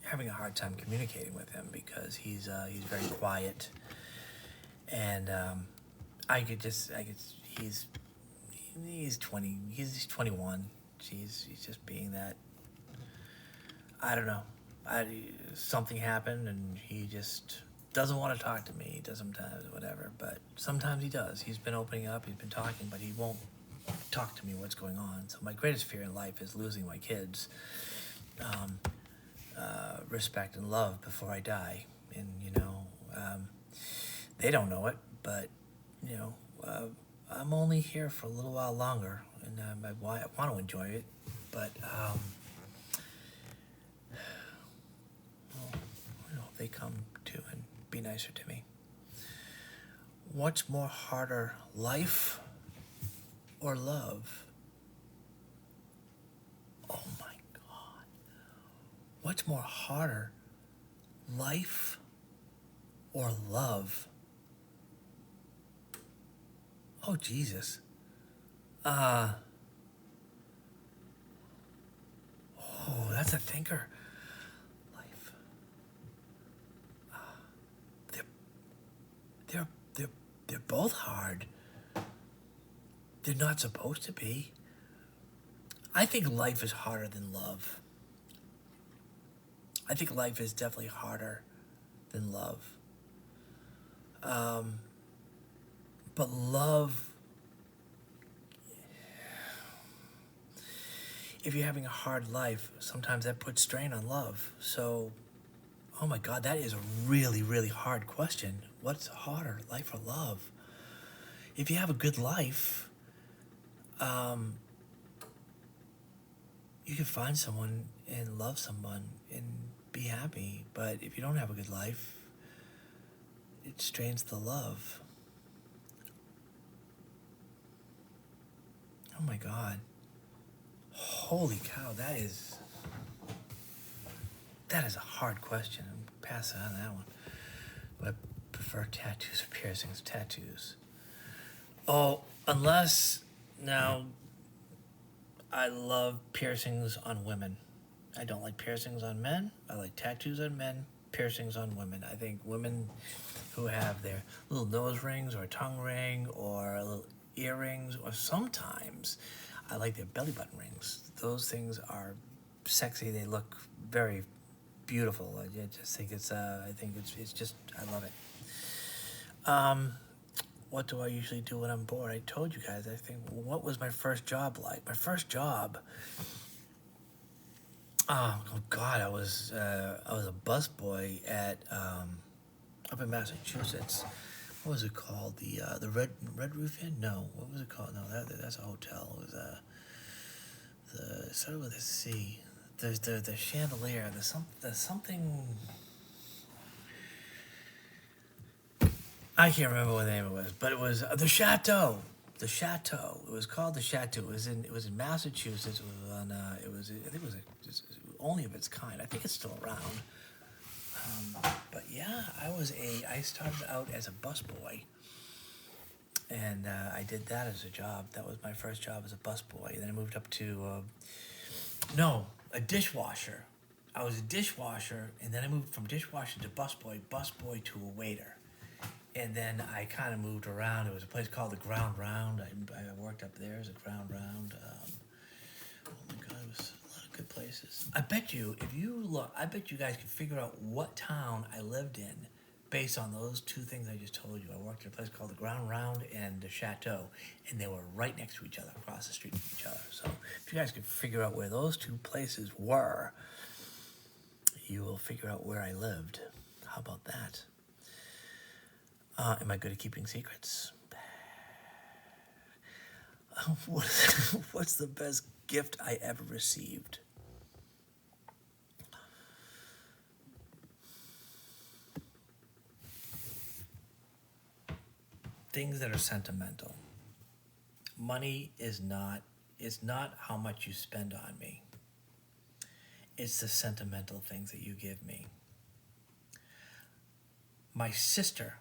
having a hard time communicating with him because he's very quiet, and he's 20, he's 21. He's just being that. I don't know. Something happened, and he just doesn't want to talk to me. Sometimes, whatever. But sometimes he does. He's been opening up. He's been talking, but he won't talk to me what's going on. So my greatest fear in life is losing my kids. Respect and love before I die. And, they don't know it, but, I'm only here for a little while longer, and I want to enjoy it, but, if they come to and be nicer to me. What's more harder, life or love? Oh my God. What's more harder, life or love? Oh, Jesus. Oh, that's a thinker. Life. They're both hard. They're not supposed to be. I think life is harder than love. I think life is definitely harder than love. But love, if you're having a hard life, sometimes that puts strain on love. So, oh my God, that is a really, really hard question. What's harder, life or love? If you have a good life, you can find someone and love someone and be happy. But if you don't have a good life, it strains the love. Oh my God. Holy cow, that is a hard question. I'm passing on that one. But I prefer tattoos or piercings. Tattoos. Oh, unless now I love piercings on women. I don't like piercings on men. I like tattoos on men, piercings on women. I think women who have their little nose rings or a tongue ring or little earrings, or sometimes I like their belly button rings. Those things are sexy. They look very beautiful. I just think it's just, I love it. What do I usually do when I'm bored? I told you guys, I think, what was my first job like? My first job, oh God, I was a busboy at, up in Massachusetts. What was it called? The Red Roof Inn? No, what was it called? No, that's a hotel. It was it started with a C. There's the chandelier. There's something. I can't remember what the name it was, but it was the Chateau. the Chateau. It was called the Chateau. It was in Massachusetts. It was on. I think it was only of its kind. I think it's still around. But yeah, I started out as a busboy, and I did that as a job. That was my first job as a busboy. Then I moved up to a dishwasher. I was a dishwasher, and then I moved from dishwasher to busboy to a waiter. And then I kind of moved around. There was a place called the Ground Round. I worked up there as a Ground Round. Oh my God, it was a lot of good places. I bet you, if you look, I bet you guys can figure out what town I lived in based on those two things I just told you. I worked at a place called the Ground Round and the Chateau, and they were right next to each other, across the street from each other. So if you guys could figure out where those two places were, you will figure out where I lived. How about that? Am I good at keeping secrets? What's the best gift I ever received? Things that are sentimental. Money is not how much you spend on me. It's the sentimental things that you give me. My sisters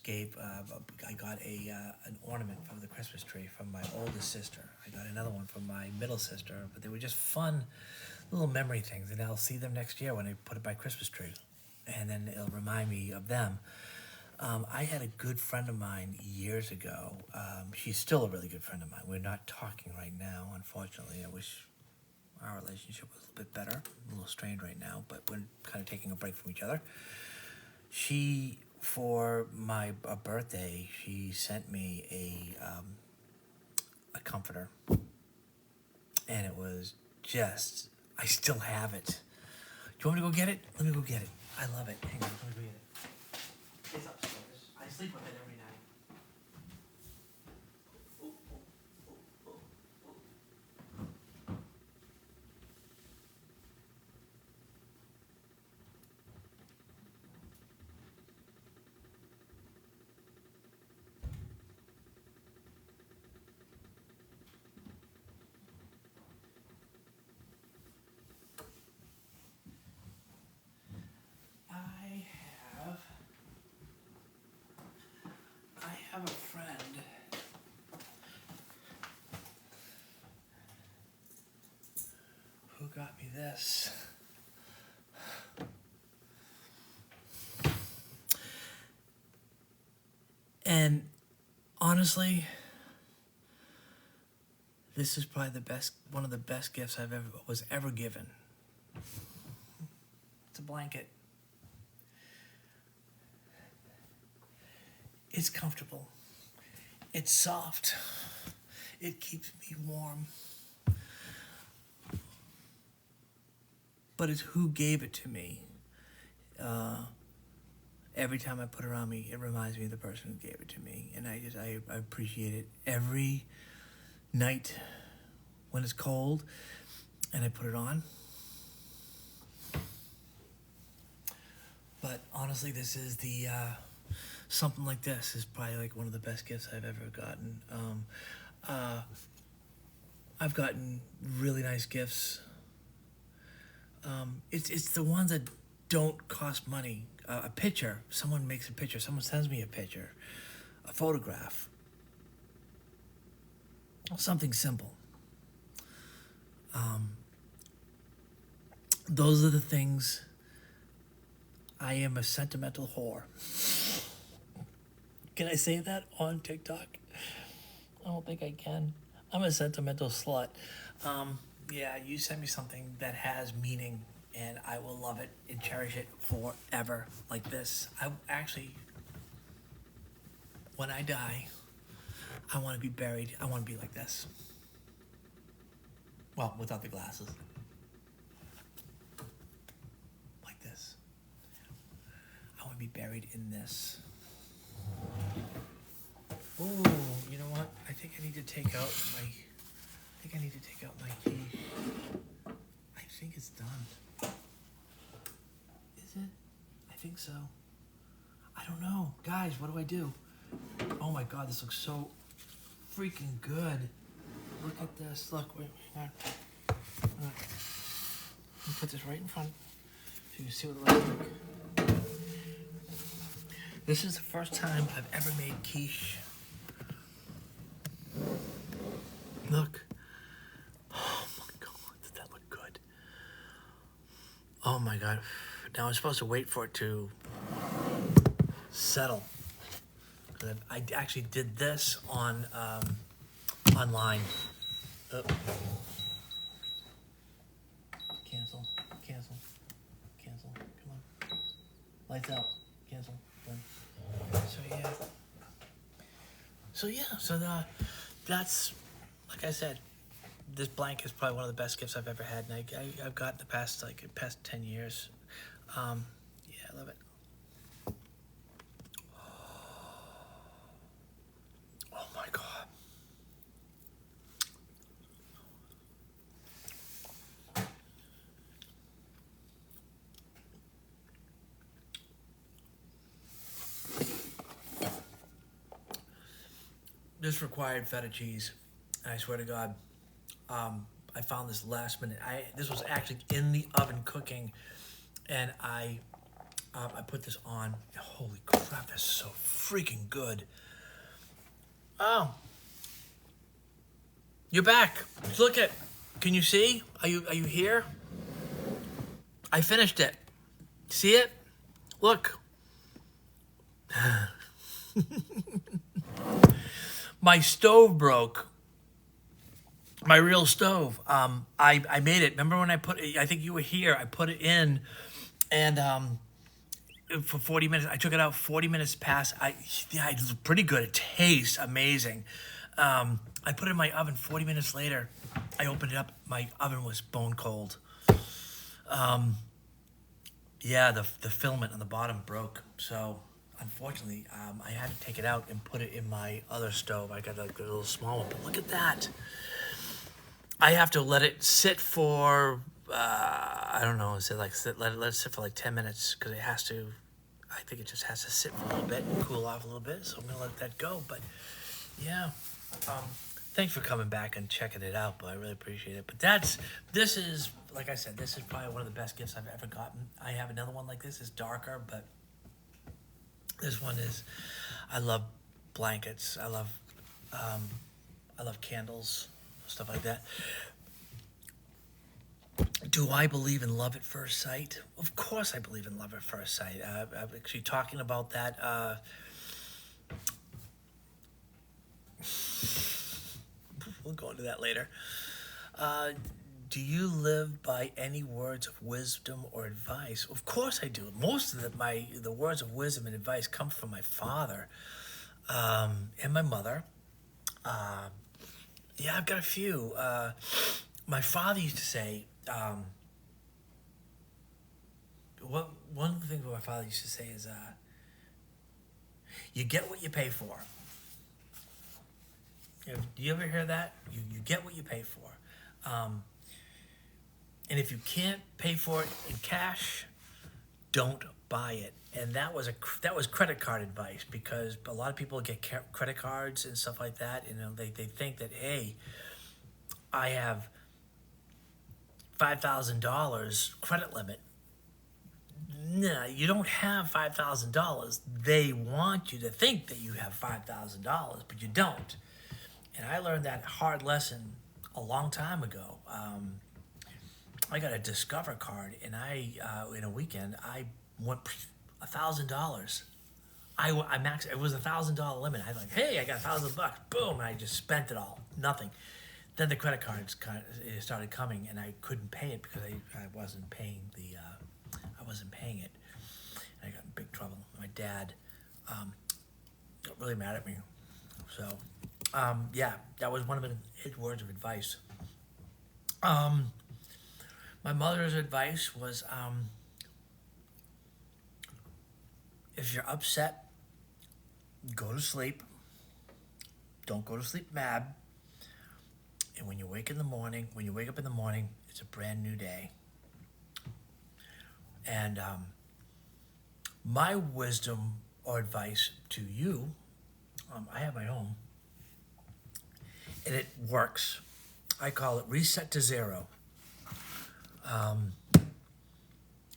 gave. I got an ornament from the Christmas tree from my oldest sister. I got another one from my middle sister. But they were just fun, little memory things, and I'll see them next year when I put it by Christmas tree, and then it'll remind me of them. I had a good friend of mine years ago. She's still a really good friend of mine. We're not talking right now, unfortunately. I wish our relationship was a little bit better. A little strained right now, but we're kind of taking a break from each other. For my birthday, she sent me a comforter, and it was just, I still have it. Do you want me to go get it? Let me go get it. I love it. Hang on, let me go get it. It's upstairs. I sleep with it every night. I have a friend who got me this. And honestly, this is probably one of the best gifts was ever given. It's a blanket. It's comfortable. It's soft. It keeps me warm. But it's who gave it to me. Every time I put it on me, it reminds me of the person who gave it to me. And I appreciate it every night when it's cold and I put it on. But honestly, this is something like this is probably like one of the best gifts I've ever gotten. I've gotten really nice gifts. It's the ones that don't cost money. A picture, someone makes a picture, someone sends me a picture, a photograph, something simple. Those are the things. I am a sentimental whore. Can I say that on TikTok? I don't think I can. I'm a sentimental slut. Yeah, you send me something that has meaning, and I will love it and cherish it forever, like this. When I die, I want to be buried. I want to be like this. Well, without the glasses. Like this. I want to be buried in this. Oh, you know what? I think I need to take out my key. I think it's done. Is it? I think so. I don't know. Guys, what do I do? Oh my God, this looks so freaking good. Look at this. Look, wait, hang on. Let me put this right in front so you can see what it looks like. This is the first time I've ever made quiche. Look. Oh my God, does that look good? Oh my God. Now I'm supposed to wait for it to settle. I actually did this on online. Oh. Cancel. Come on. Lights out. Cancel. Done. So that's, like I said, this blanket is probably one of the best gifts I've ever had, and I've got in the past 10 years. Yeah, I love it. Oh my God. This required feta cheese. And I swear to God, I found this last minute. This was actually in the oven cooking, and I put this on. Holy crap, that's so freaking good. Oh, you're back. Look at. Can you see? Are you here? I finished it. See it? Look. My stove broke. My real stove. I made it. Remember when I put it? I think you were here. I put it in, and for 40 minutes. I took it out 40 minutes past. It was pretty good. It tastes amazing. I put it in my oven 40 minutes later. I opened it up. My oven was bone cold. Yeah, the filament on the bottom broke. So unfortunately, I had to take it out and put it in my other stove. I got like a little small one, but look at that. I have to let it sit for, I don't know, let it sit for like 10 minutes because it has to, I think it just has to sit for a little bit and cool off a little bit. So I'm going to let that go. But yeah, thanks for coming back and checking it out, but I really appreciate it. But this is, like I said, this is probably one of the best gifts I've ever gotten. I have another one like this. It's darker, but this one is, I love blankets. I love candles, stuff like that. Do I believe in love at first sight? Of course I believe in love at first sight. I'm actually talking about that. We'll go into that later. Do you live by any words of wisdom or advice? Of course I do. Most of the words of wisdom and advice come from my father and my mother. Yeah, I've got a few. My father used to say, one of the things my father used to say is, you get what you pay for. Do you ever hear that? You get what you pay for. And if you can't pay for it in cash, don't buy it. And that was credit card advice, because a lot of people get credit cards and stuff like that. You know, they think that, hey, I have $5,000 credit limit. No, you don't have $5,000. They want you to think that you have $5,000, but you don't. And I learned that hard lesson a long time ago. I got a Discover card, and in a weekend I went $1,000. I maxed. It was $1,000 limit. I was like, hey, I got $1,000. Boom! And I just spent it all. Nothing. Then the credit cards started coming, and I couldn't pay it because I wasn't paying I wasn't paying it. And I got in big trouble. My dad got really mad at me. So, yeah, that was one of his words of advice. My mother's advice was, if you're upset, go to sleep. Don't go to sleep mad. And when you wake up in the morning, it's a brand new day. And my wisdom or advice to you I have my own, and it works. I call it reset to zero.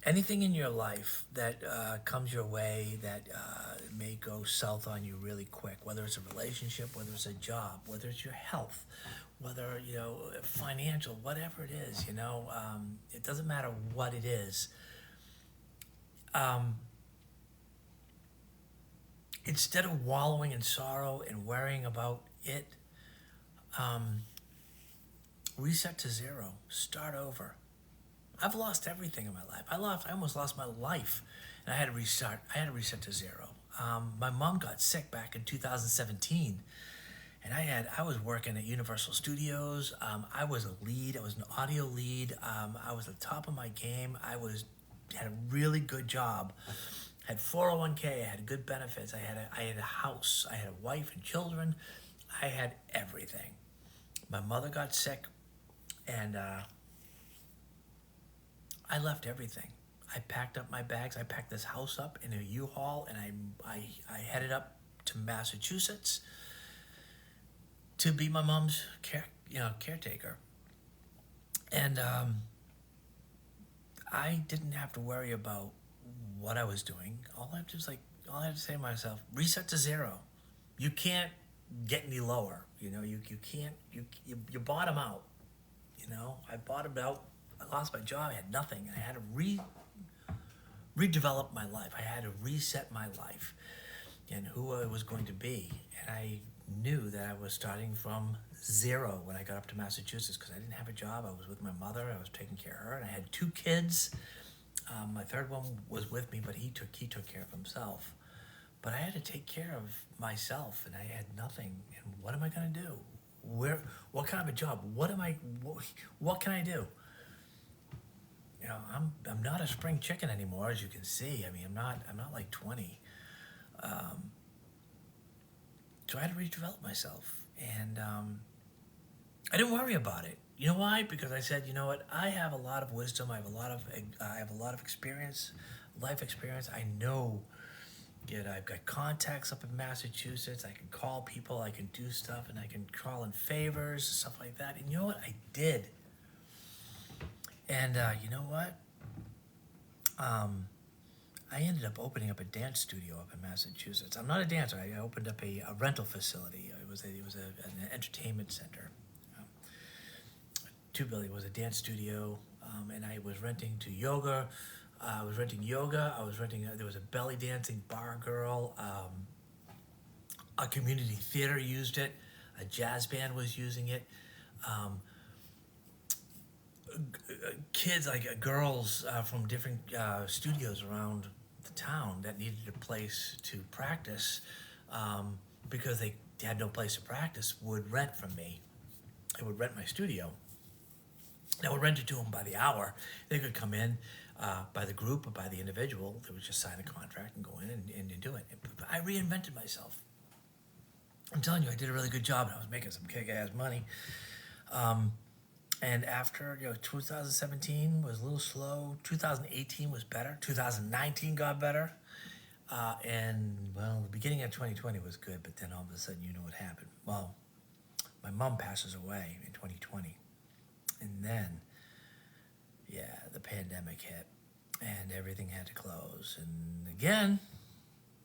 Anything in your life that comes your way that may go south on you really quick, whether it's a relationship, whether it's a job, whether it's your health, whether, financial, whatever it is, it doesn't matter what it is. Instead of wallowing in sorrow and worrying about it, reset to zero, start over. I've lost everything in my life. I almost lost my life, and I had to restart. I had to reset to zero. My mom got sick back in 2017, and I was working at Universal Studios. I was a lead. I was an audio lead. I was at the top of my game. Had a really good job. Had 401k. I had good benefits. I had a house. I had a wife and children. I had everything. My mother got sick, and I left everything. I packed up my bags. I packed this house up in a U-Haul, and I headed up to Massachusetts to be my mom's caretaker. And I didn't have to worry about what I was doing. All I had to say to myself, reset to zero. You can't get any lower. You can't. You bottom out. I bottomed out. I lost my job. I had nothing. I had to redevelop my life. I had to reset my life and who I was going to be. And I knew that I was starting from zero when I got up to Massachusetts because I didn't have a job. I was with my mother. I was taking care of her, and I had 2 kids. My third one was with me, but he took care of himself. But I had to take care of myself, and I had nothing. And what am I going to do? What kind of a job? What can I do? I'm not a spring chicken anymore, as you can see. I mean, I'm not like 20. So I had to redevelop myself, and I didn't worry about it. You know why? Because I said, you know what? I have a lot of wisdom. I have a lot of experience, life experience. I know. I've got contacts up in Massachusetts. I can call people. I can do stuff, and I can call in favors, stuff like that. And you know what? I did. And you know what? I ended up opening up a dance studio up in Massachusetts. I'm not a dancer. I opened up a rental facility. It was an entertainment center. 2 buildings. It was a dance studio, and I was renting to yoga. I was renting yoga. There was a belly dancing bar girl. A community theater used it. A jazz band was using it. Kids, like girls from different studios around the town that needed a place to practice because they had no place to practice would rent from me. They would rent my studio. I would rent it to them by the hour. They could come in by the group or by the individual. They would just sign a contract and go in and do it. I reinvented myself. I'm telling you, I did a really good job, and I was making some kick-ass money. And after 2017 was a little slow. 2018 was better. 2019 got better. And well, the beginning of 2020 was good, but then all of a sudden, you know what happened. Well, my mom passes away in 2020. And then, the pandemic hit, and everything had to close. And again,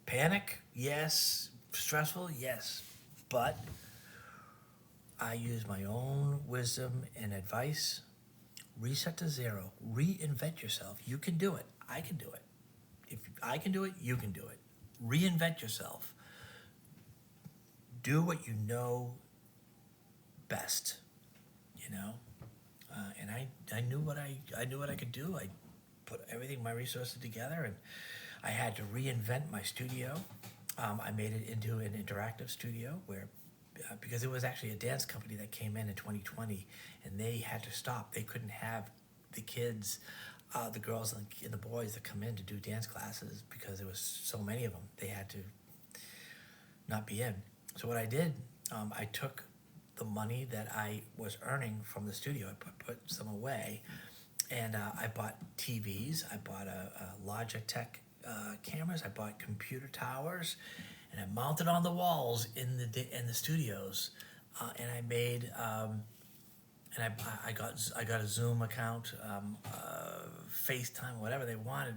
panic, yes. Stressful, yes. But I use my own wisdom and advice. Reset to zero. Reinvent yourself. You can do it. I can do it. If I can do it, you can do it. Reinvent yourself. Do what you know best. And I knew what I could do. I put everything, my resources together, and I had to reinvent my studio. I made it into an interactive studio where, because it was actually a dance company that came in 2020, and they had to stop. They couldn't have the kids, the girls and the boys that come in to do dance classes because there was so many of them. They had to not be in. So what I did, I took the money that I was earning from the studio. I put some away, and I bought TVs. I bought a Logitech cameras. I bought computer towers, and I mounted on the walls in the studios, and I made and I got a Zoom account, FaceTime, whatever they wanted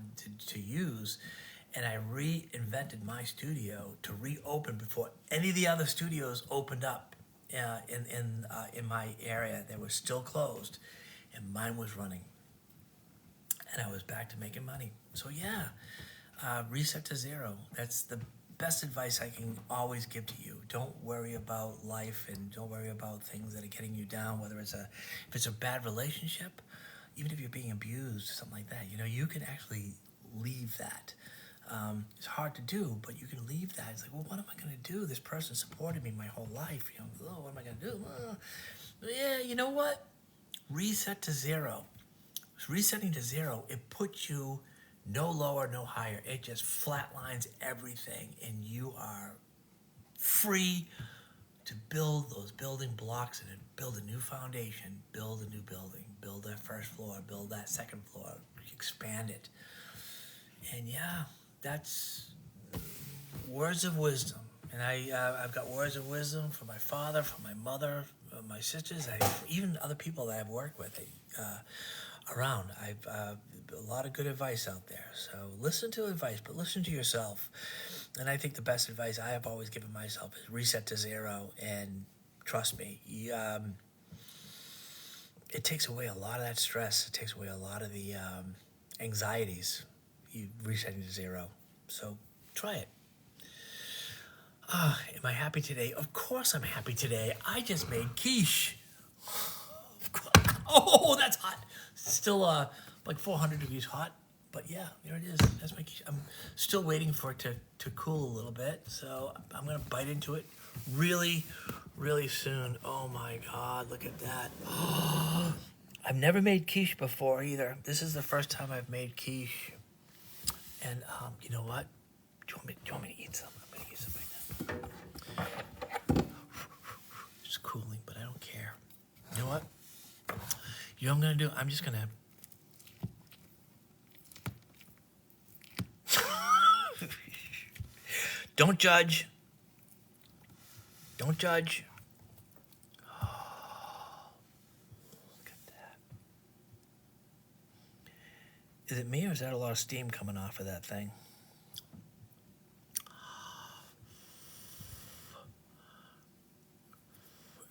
to use, and I reinvented my studio to reopen before any of the other studios opened up in my area. They were still closed, and mine was running, and I was back to making money. So yeah, reset to zero. That's the best advice I can always give to you. Don't worry about life, and don't worry about things that are getting you down. Whether if it's a bad relationship, even if you're being abused, something like that. You know, you can actually leave that. It's hard to do, but you can leave that. It's like, well, what am I going to do? This person supported me my whole life. You know, oh, what am I going to do? Yeah, you know what? Reset to zero. Resetting to zero, it puts you no lower, no higher. It just flatlines everything, and you are free to build those building blocks and build a new foundation, build a new building, build that first floor, build that second floor, expand it. And yeah, that's words of wisdom. And I've got words of wisdom from my father, from my mother, my sisters, even other people that I've worked with around. I've a lot of good advice out there. So listen to advice, but listen to yourself. And I think the best advice I have always given myself is reset to zero. And trust me, it takes away a lot of that stress. It takes away a lot of the anxieties. You resetting to zero. So try it. Am I happy today? Of course I'm happy today. I just made quiche. Oh, that's hot. Still like 400 degrees hot. But yeah, there it is. That's my quiche. I'm still waiting for it to cool a little bit. So I'm going to bite into it really, really soon. Oh my God, look at that. I've never made quiche before either. This is the first time I've made quiche. And you know what? Do you want me to eat some? I'm going to eat some right now. It's cooling, but I don't care. You know what? You know what I'm going to do? I'm just going to... Don't judge. Don't judge. Oh, look at that. Is it me, or is that a lot of steam coming off of that thing?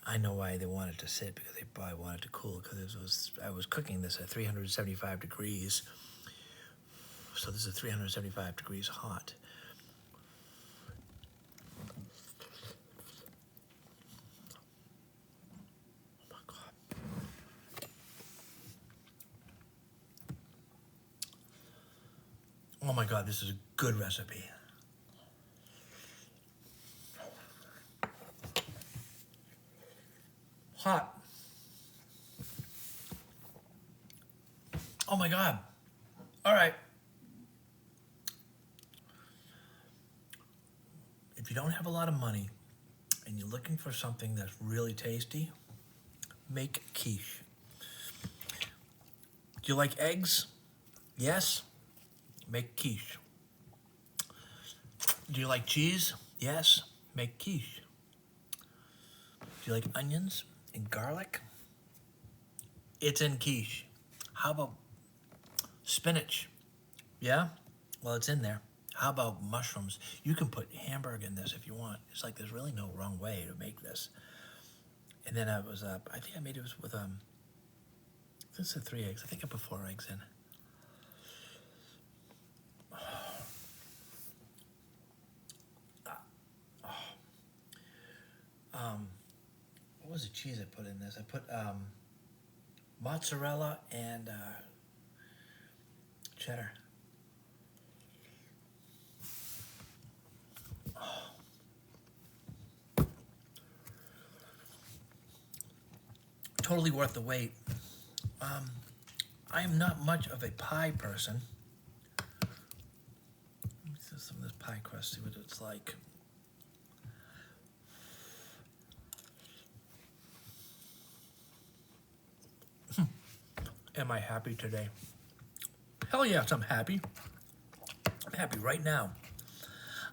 I know why they wanted to sit, because they probably wanted to cool, because I was cooking this at 375 degrees. So this is 375 degrees hot. Oh my God. Oh my God, this is a good recipe. Hot. Oh my God. All right. If you don't have a lot of money and you're looking for something that's really tasty, make quiche. Do you like eggs? Yes? Make quiche. Do you like cheese? Yes? Make quiche. Do you like onions and garlic? It's in quiche. How about spinach? Yeah? Well, it's in there. How about mushrooms? You can put hamburger in this if you want. It's like there's really no wrong way to make this. And then I think I made it with, this is 3 eggs. I think I put 4 eggs in. What was the cheese I put in this? I put mozzarella and cheddar. Totally worth the wait. I am not much of a pie person. Let me see some of this pie crust, see what it's like. Am I happy today? Hell yes, I'm happy. I'm happy right now.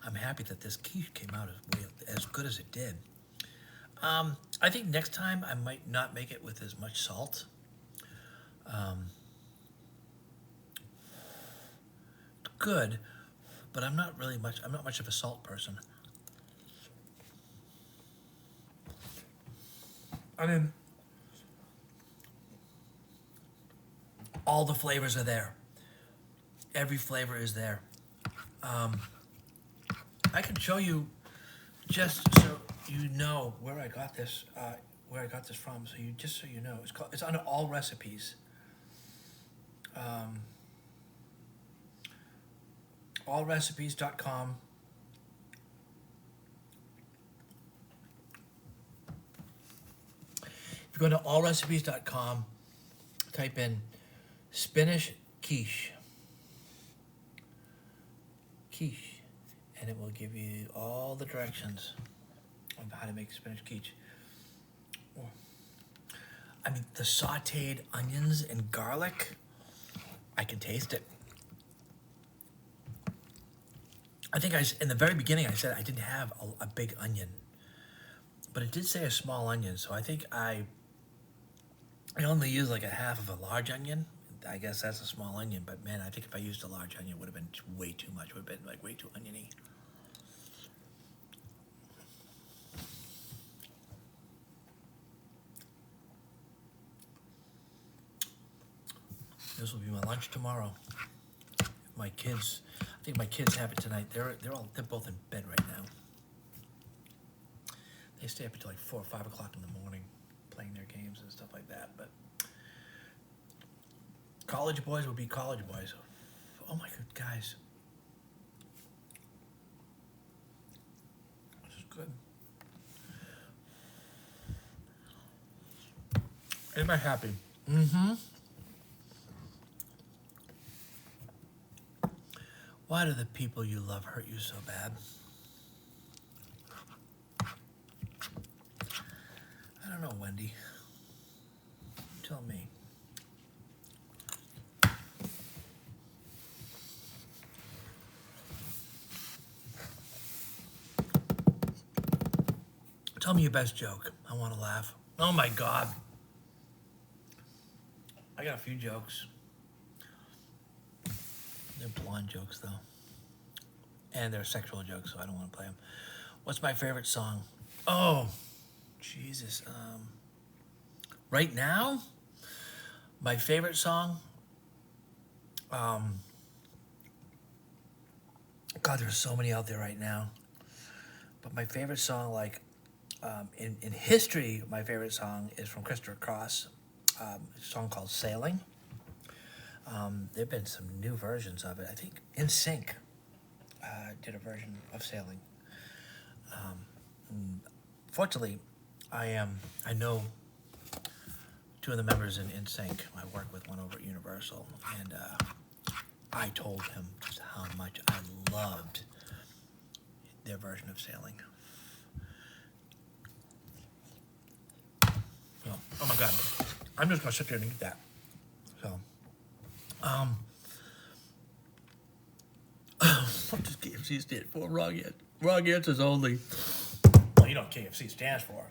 I'm happy that this quiche came out as good as it did. I think next time I might not make it with as much salt. Good, but I'm not much of a salt person. I mean, all the flavors are there. Every flavor is there. I can show you just so you know where I got this from. So you know, it's under all recipes. Allrecipes.com. If you go to allrecipes.com, type in spinach quiche, and it will give you all the directions of how to make spinach quiche. I mean, the sauteed onions and garlic, I can taste it. I think in the very beginning I said I didn't have a big onion, but it did say a small onion, so I think I only used like a half of a large onion. I guess that's a small onion, but man, I think if I used a large onion, it would have been way too much. It would have been like way too oniony. This will be my lunch tomorrow. My kids, I think my kids have it tonight. They're both in bed right now. They stay up until like 4 or 5 o'clock in the morning, playing their games and stuff like that. But college boys will be college boys. Oh my good guys, this is good. Am I happy? Mm-hmm. Why do the people you love hurt you so bad? I don't know, Wendy. Tell me. Tell me your best joke. I want to laugh. Oh my God. I got a few jokes. They're blonde jokes, though. And they're sexual jokes, so I don't want to play them. What's my favorite song? Oh, Jesus. Right now, my favorite song, God, there's so many out there right now. But my favorite song, like, in history, my favorite song is from Christopher Cross, a song called Sailing. There have been some new versions of it. I think In Sync did a version of Sailing. Fortunately, I know two of the members in Sync. I work with one over at Universal, and I told him just how much I loved their version of Sailing. So, oh my God, I'm just gonna sit there and eat that. So. What does KFC stand for? Wrong answers only. Well, you know what KFC stands for.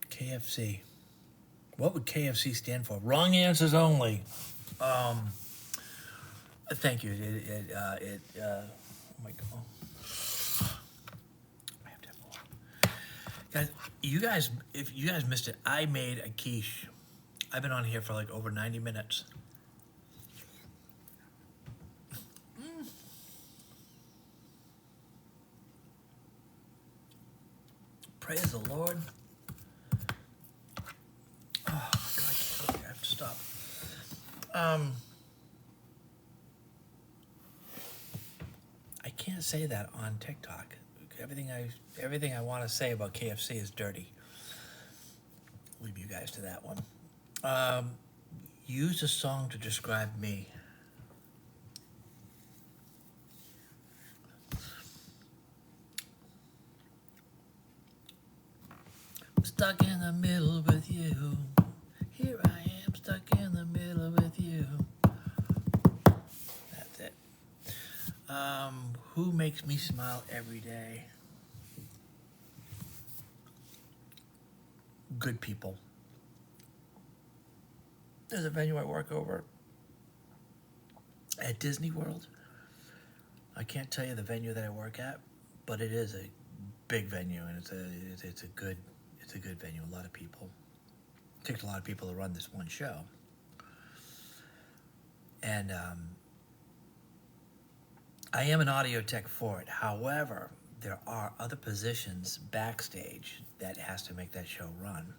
KFC. What would KFC stand for? Wrong answers only. Thank you. Oh my God. Guys, if you guys missed it, I made a quiche. I've been on here for like over 90 minutes. Praise the Lord. Oh my God, I have to stop. I can't say that on TikTok. Everything I want to say about KFC is dirty. Leave you guys to that one. Use a song to describe me. stuck in the middle with you. Here I am, stuck in the middle with you. That's it. Who makes me smile every day? Good people. There's a venue I work over at Disney World. I can't tell you the venue that I work at, but it is a big venue, and it's a good venue. A lot of people. It takes a lot of people to run this one show, and I am an audio tech for it. However, there are other positions backstage that has to make that show run.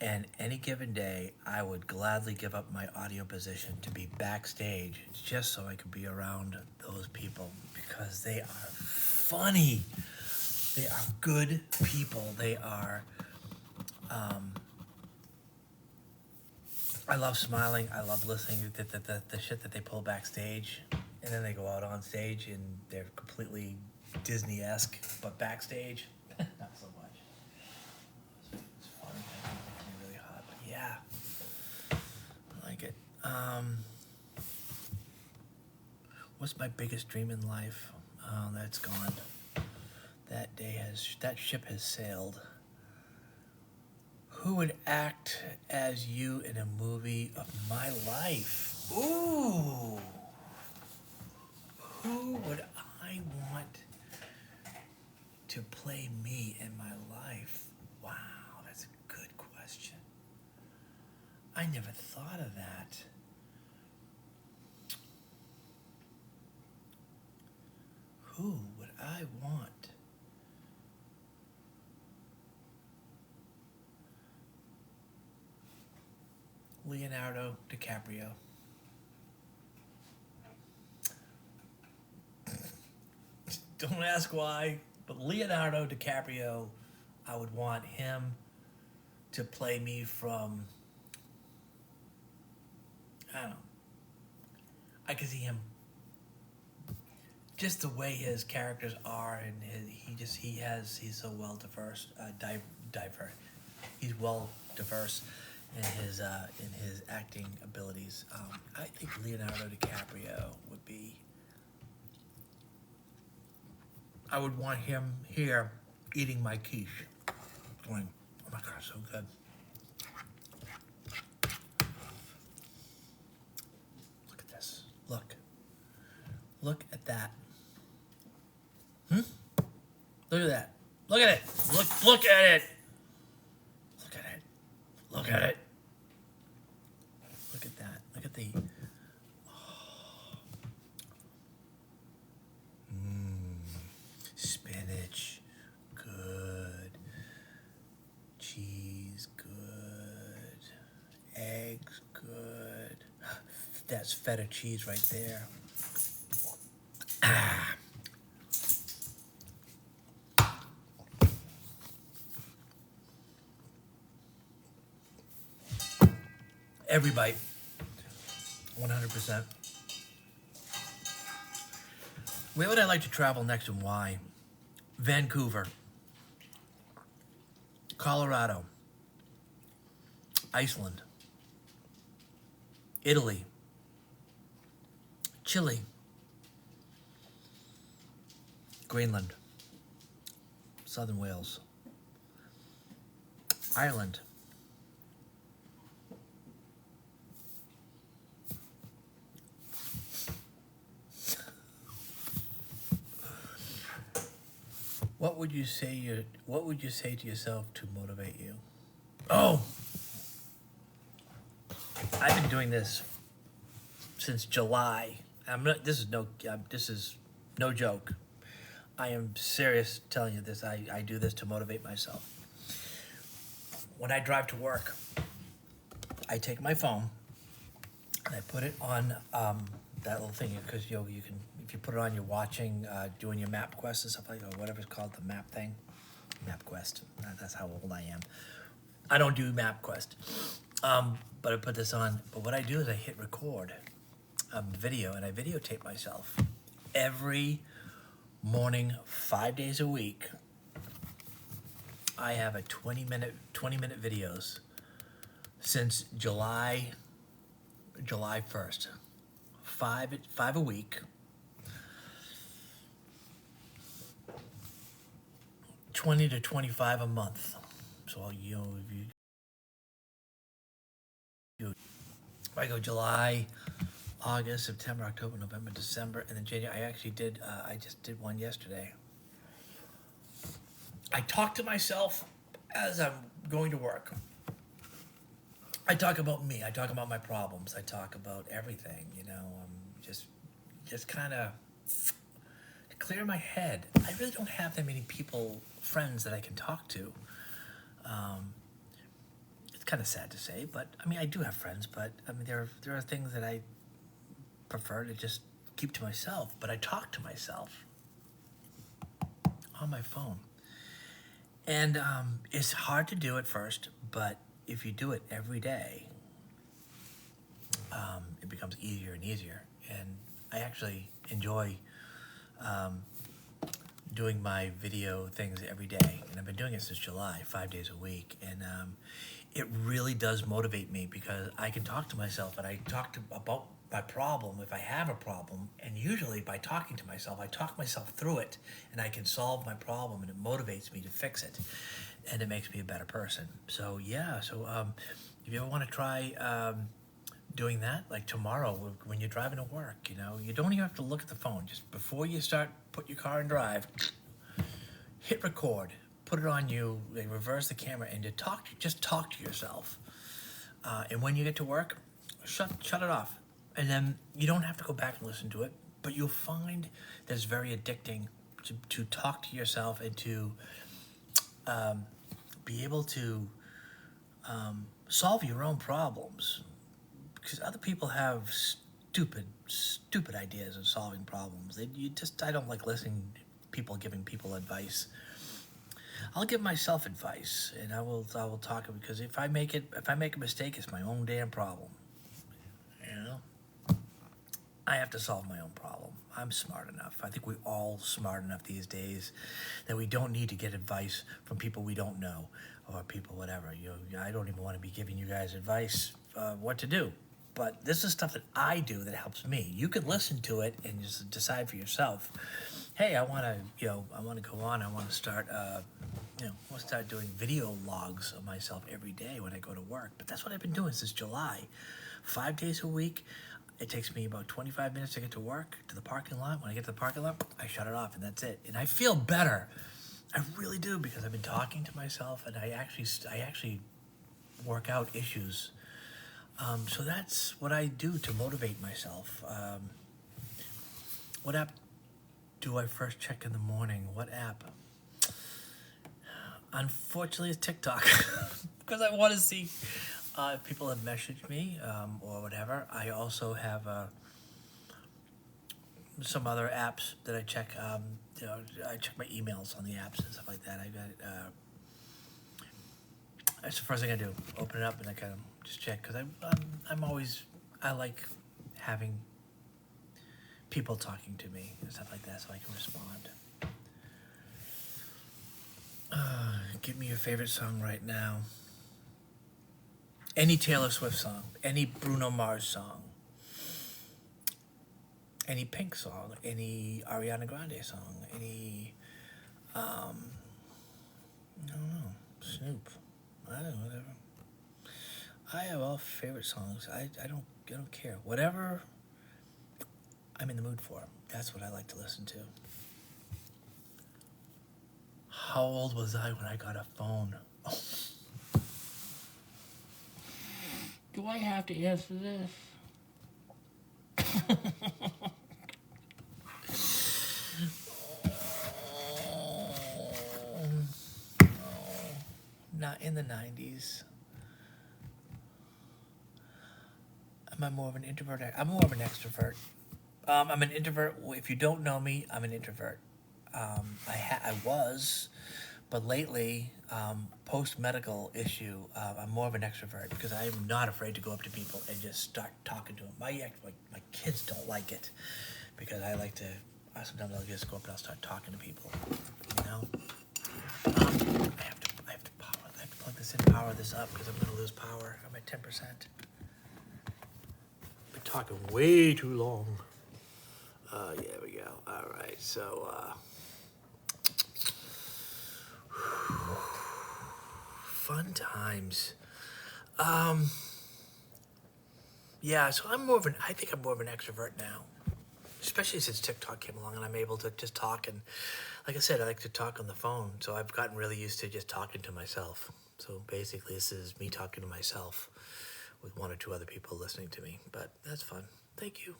And any given day, I would gladly give up my audio position to be backstage just so I could be around those people, because they are funny. They are good people. They are, I love smiling. I love listening to the shit that they pull backstage. And then they go out on stage and they're completely Disney-esque, but backstage, not so much. It's fun. It's really hot, but yeah, I like it. What's my biggest dream in life? Oh, that's gone. That ship has sailed. Who would act as you in a movie of my life? Ooh. Who would I want to play me in my life? Wow, that's a good question. I never thought of that. Who would I want? Leonardo DiCaprio. Don't ask why, but Leonardo DiCaprio, I would want him to play me from, I don't know, I could see him, just the way his characters are, and he's so well diverse, he's well diverse in his acting abilities. I think Leonardo DiCaprio would be. I would want him here eating my quiche, going, oh my God, so good. Look at this. Look at that. Look at that. Look at it. Look at it. Look at it. Look at it. Look at that. Look at the. Spinach, good. Cheese, good. Eggs, good. That's feta cheese right there. Ah. Every bite, 100%. Where would I like to travel next and why? Vancouver, Colorado, Iceland, Italy, Chile, Greenland, Southern Wales, Ireland, What would you say to yourself to motivate you? Oh, I've been doing this since July. This is no joke. I am serious telling you this. I do this to motivate myself. When I drive to work, I take my phone and I put it on that little thing, because you can, if you put it on, you're watching, doing your map quest and stuff like that, or whatever it's called, the map thing. Map quest. That's how old I am. I don't do map quest, but I put this on. But what I do is I hit record video, and I videotape myself every morning, 5 days a week. I have a 20-minute videos since July 1st. Five a week. 20 to 25 a month. So you know, if I go July, August, September, October, November, December, and then January. I just did one yesterday. I talk to myself as I'm going to work. I talk about me. I talk about my problems. I talk about everything. You know, just kind of clear my head. I really don't have that many friends that I can talk to. It's kind of sad to say, but I mean, I do have friends, but I mean, there are things that I prefer to just keep to myself. But I talk to myself on my phone, and it's hard to do at first, but if you do it every day, it becomes easier and easier. And I actually enjoy doing my video things every day, and I've been doing it since July, 5 days a week, and it really does motivate me because I can talk to myself, and I talk about my problem if I have a problem, and usually by talking to myself, I talk myself through it, and I can solve my problem, and it motivates me to fix it, and it makes me a better person. So yeah, if you ever want to try doing that, like tomorrow when you're driving to work, you know, you don't even have to look at the phone. Just before you start, put your car in drive, hit record, put it on you, like reverse the camera, and just talk to yourself. And when you get to work, shut it off. And then you don't have to go back and listen to it, but you'll find that it's very addicting to talk to yourself and to be able to solve your own problems. Because other people have stupid ideas of solving problems. I don't like listening to people giving people advice. I'll give myself advice, and I will talk, because if I make a mistake, it's my own damn problem. You know, I have to solve my own problem. I'm smart enough. I think we're all smart enough these days that we don't need to get advice from people we don't know, or people whatever. I don't even want to be giving you guys advice what to do. But this is stuff that I do that helps me. You can listen to it and just decide for yourself. Hey, I want to go on. I want to start, doing video logs of myself every day when I go to work. But that's what I've been doing since July, 5 days a week. It takes me about 25 minutes to get to work, to the parking lot. When I get to the parking lot, I shut it off, and that's it. And I feel better. I really do, because I've been talking to myself, and I actually work out issues. So that's what I do to motivate myself. What app do I first check in the morning? What app? Unfortunately, it's TikTok, because I want to see if people have messaged me or whatever. I also have some other apps that I check. I check my emails on the apps and stuff like that. I got that's the first thing I do. Open it up and I kind of just check, because I like having people talking to me and stuff like that, so I can respond. Give me your favorite song right now. Any Taylor Swift song, any Bruno Mars song, any Pink song, any Ariana Grande song, any I don't know, Snoop. I don't know, whatever. I have all favorite songs. I don't care. Whatever I'm in the mood for, that's what I like to listen to. How old was I when I got a phone? Do I have to answer this? Not in the 90s. Am I more of an introvert? I'm more of an extrovert. I'm an introvert. If you don't know me, I'm an introvert. I was, but lately, post-medical issue, I'm more of an extrovert, because I'm not afraid to go up to people and just start talking to them. My kids don't like it, because sometimes I'll just go up and I'll start talking to people, you know? I this and power this up because I'm going to lose power. I'm at 10%. Been talking way too long. Yeah, there we go. All right, so fun times. Yeah, so I think I'm more of an extrovert now, especially since TikTok came along and I'm able to just talk. And like I said, I like to talk on the phone, so I've gotten really used to just talking to myself. So basically, this is me talking to myself with one or two other people listening to me, but that's fun. Thank you.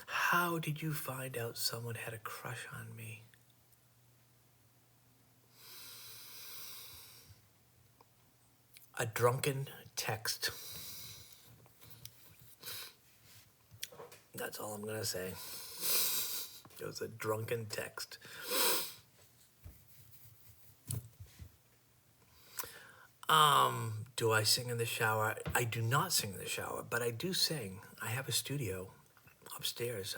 How did you find out someone had a crush on me? A drunken text. That's all I'm going to say. It was a drunken text. Do I sing in the shower? I do not sing in the shower, but I do sing. I have a studio upstairs.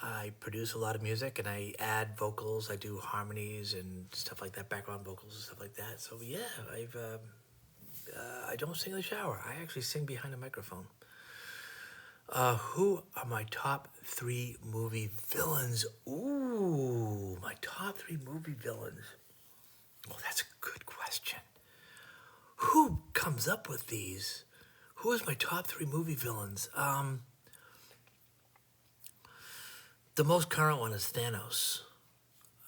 I produce a lot of music and I add vocals. I do harmonies and stuff like that, background vocals and stuff like that. So yeah, I don't sing in the shower. I actually sing behind a microphone. Who are my top 3 movie villains? Ooh, my top 3 movie villains. Oh, that's a good question. Who comes up with these? Who is my top 3 movie villains? The most current one is Thanos.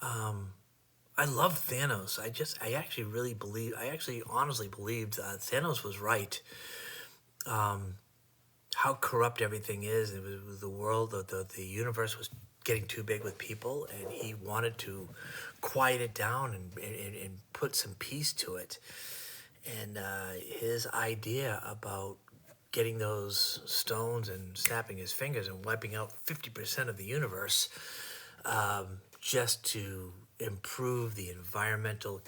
I love Thanos. I actually honestly believed Thanos was right. How corrupt everything is. It was the world, the universe was getting too big with people, and he wanted to quiet it down and put some peace to it. And his idea about getting those stones and snapping his fingers and wiping out 50% of the universe just to improve the environments on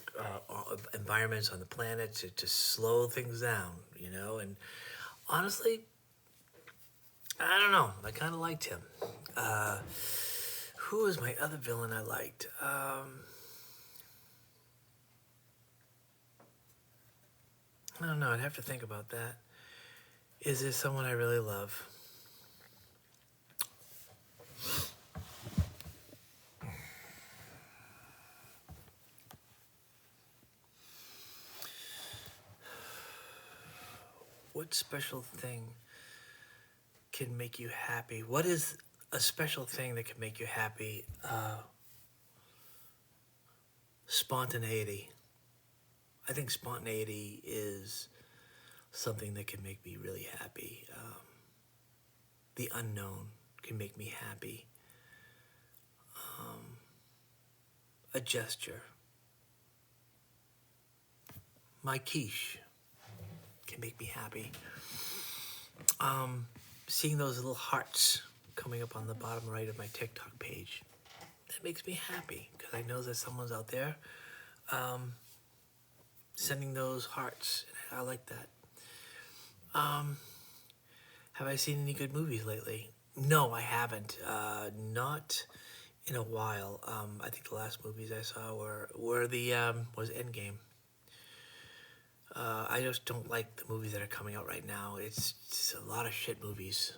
the planet, to slow things down, you know. And honestly, I don't know. I kind of liked him. Who was my other villain I liked? I don't know. I'd have to think about that. Is there someone I really love? What special thing can make you happy? What is a special thing that can make you happy? Spontaneity. I think spontaneity is something that can make me really happy. The unknown can make me happy. A gesture. My quiche can make me happy. Seeing those little hearts coming up on the bottom right of my TikTok page, that makes me happy because I know that someone's out there sending those hearts. I like that. Have I seen any good movies lately? No, I haven't. Not in a while. I think the last movies I saw was Endgame. I just don't like the movies that are coming out right now. It's a lot of shit movies.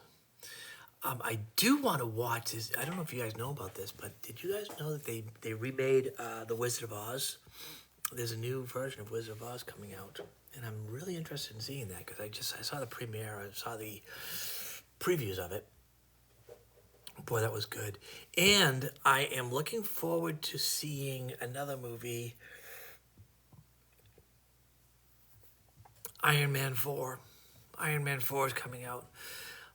I do want to watch this. I don't know if you guys know about this, but did you guys know that they remade The Wizard of Oz? There's a new version of Wizard of Oz coming out, and I'm really interested in seeing that because I saw the premiere. I saw the previews of it. Boy, that was good. And I am looking forward to seeing another movie, Iron Man 4. Iron Man 4 is coming out.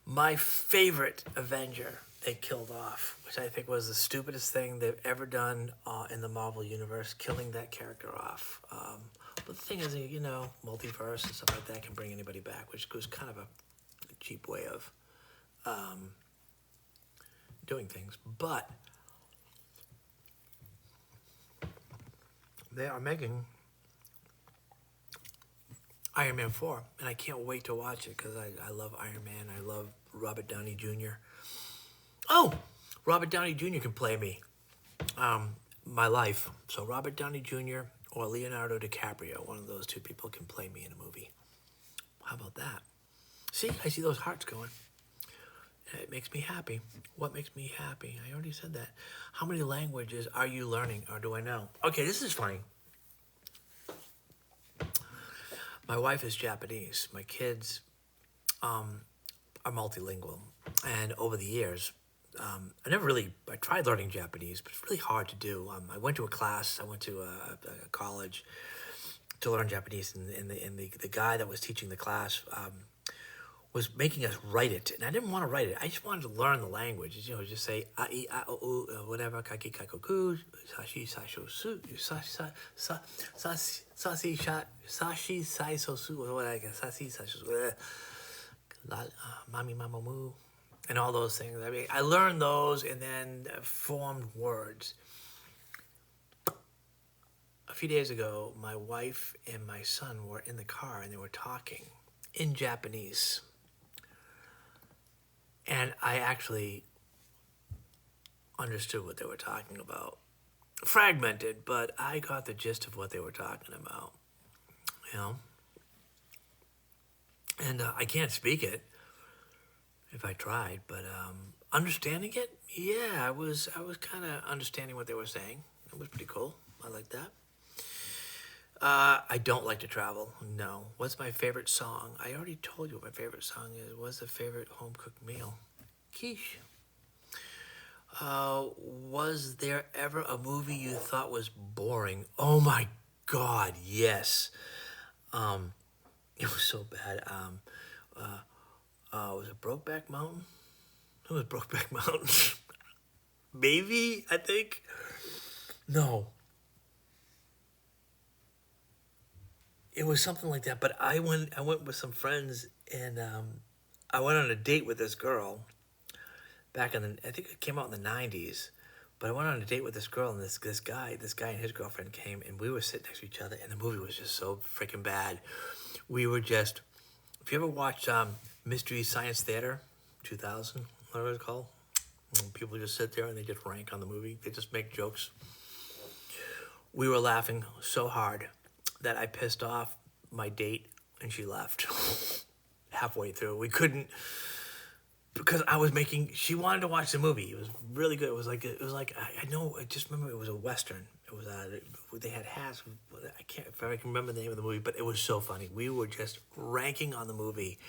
My favorite Avenger they killed off, which I think was the stupidest thing they've ever done in the Marvel Universe, killing that character off. But the thing is, you know, multiverse and stuff like that can bring anybody back, which was kind of a cheap way of doing things. But they are making Iron Man 4, and I can't wait to watch it because I love Iron Man. I love Robert Downey Jr. Oh, Robert Downey Jr. can play me, my life. So Robert Downey Jr. or Leonardo DiCaprio. One of those two people can play me in a movie. How about that? See, I see those hearts going. It makes me happy. What makes me happy? I already said that. How many languages are you learning, or do I know? Okay, this is funny. My wife is Japanese. My kids are multilingual. And over the years, I tried learning Japanese, but it's really hard to do. I went to a class, I went to a college to learn Japanese, and the guy that was teaching the class was making us write it, and I didn't want to write it. I just wanted to learn the language. Just say a I o u whatever kaki kakoku sashi sasho su sashi sai so su whatever sashi sasho mami mama moo, and all those things. I mean, I learned those and then formed words. A few days ago, my wife and my son were in the car and they were talking in Japanese. And I actually understood what they were talking about. Fragmented, but I got the gist of what they were talking about. And I can't speak it if I tried, but understanding it, yeah, I was kind of understanding what they were saying. It was pretty cool. I like that. I don't like to travel. No. What's my favorite song? I already told you what my favorite song is. What's the favorite home-cooked meal? Quiche. Was there ever a movie you thought was boring? Oh my God, yes. It was so bad. Was it Brokeback Mountain? It was Brokeback Mountain. Maybe, I think. No. It was something like that, but I went with some friends, and I went on a date with this girl back in I think it came out in the 90s, but I went on a date with this girl, and this guy and his girlfriend came, and we were sitting next to each other, and the movie was just so freaking bad. We were just, if you ever watched Mystery Science Theater 2000, whatever it's called, people just sit there and they just rank on the movie. They just make jokes. We were laughing so hard that I pissed off my date and she left halfway through. We couldn't, because she wanted to watch the movie. It was really good. It was like, I know, I just remember it was a Western. It was, they had hats. I can't, if I can remember the name of the movie, but it was so funny. We were just ranking on the movie.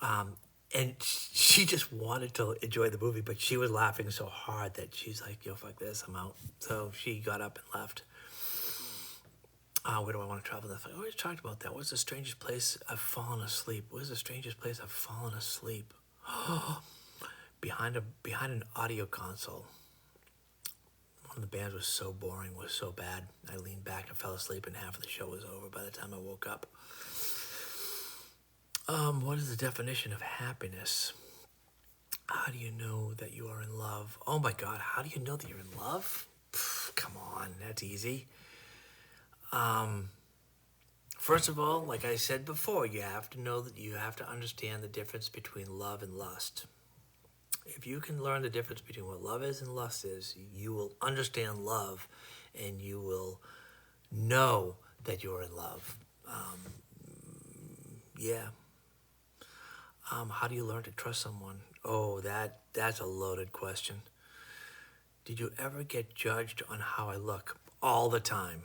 And she just wanted to enjoy the movie, but she was laughing so hard that she's like, yo, fuck this, I'm out. So she got up and left. Where do I want to travel? I always talked about that. What's the strangest place I've fallen asleep? Where's the strangest place I've fallen asleep? Behind an audio console. One of the bands was so boring, was so bad. I leaned back and fell asleep, and half of the show was over by the time I woke up. What is the definition of happiness? How do you know that you are in love? Oh my God, how do you know that you're in love? Come on, that's easy. First of all, like I said before, you have to know that you have to understand the difference between love and lust. If you can learn the difference between what love is and lust is, you will understand love and you will know that you're in love. Yeah. How do you learn to trust someone? Oh, that's a loaded question. Did you ever get judged on how I look? All the time.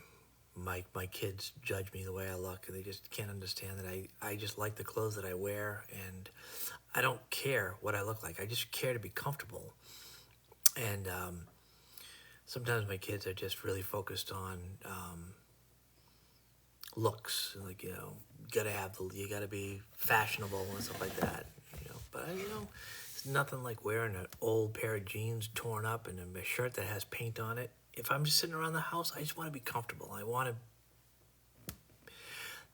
My kids judge me the way I look, and they just can't understand that I just like the clothes that I wear, and I don't care what I look like. I just care to be comfortable. And sometimes my kids are just really focused on looks, like, you gotta be fashionable and stuff like that. But it's nothing like wearing an old pair of jeans torn up and a shirt that has paint on it. If I'm just sitting around the house, I just want to be comfortable.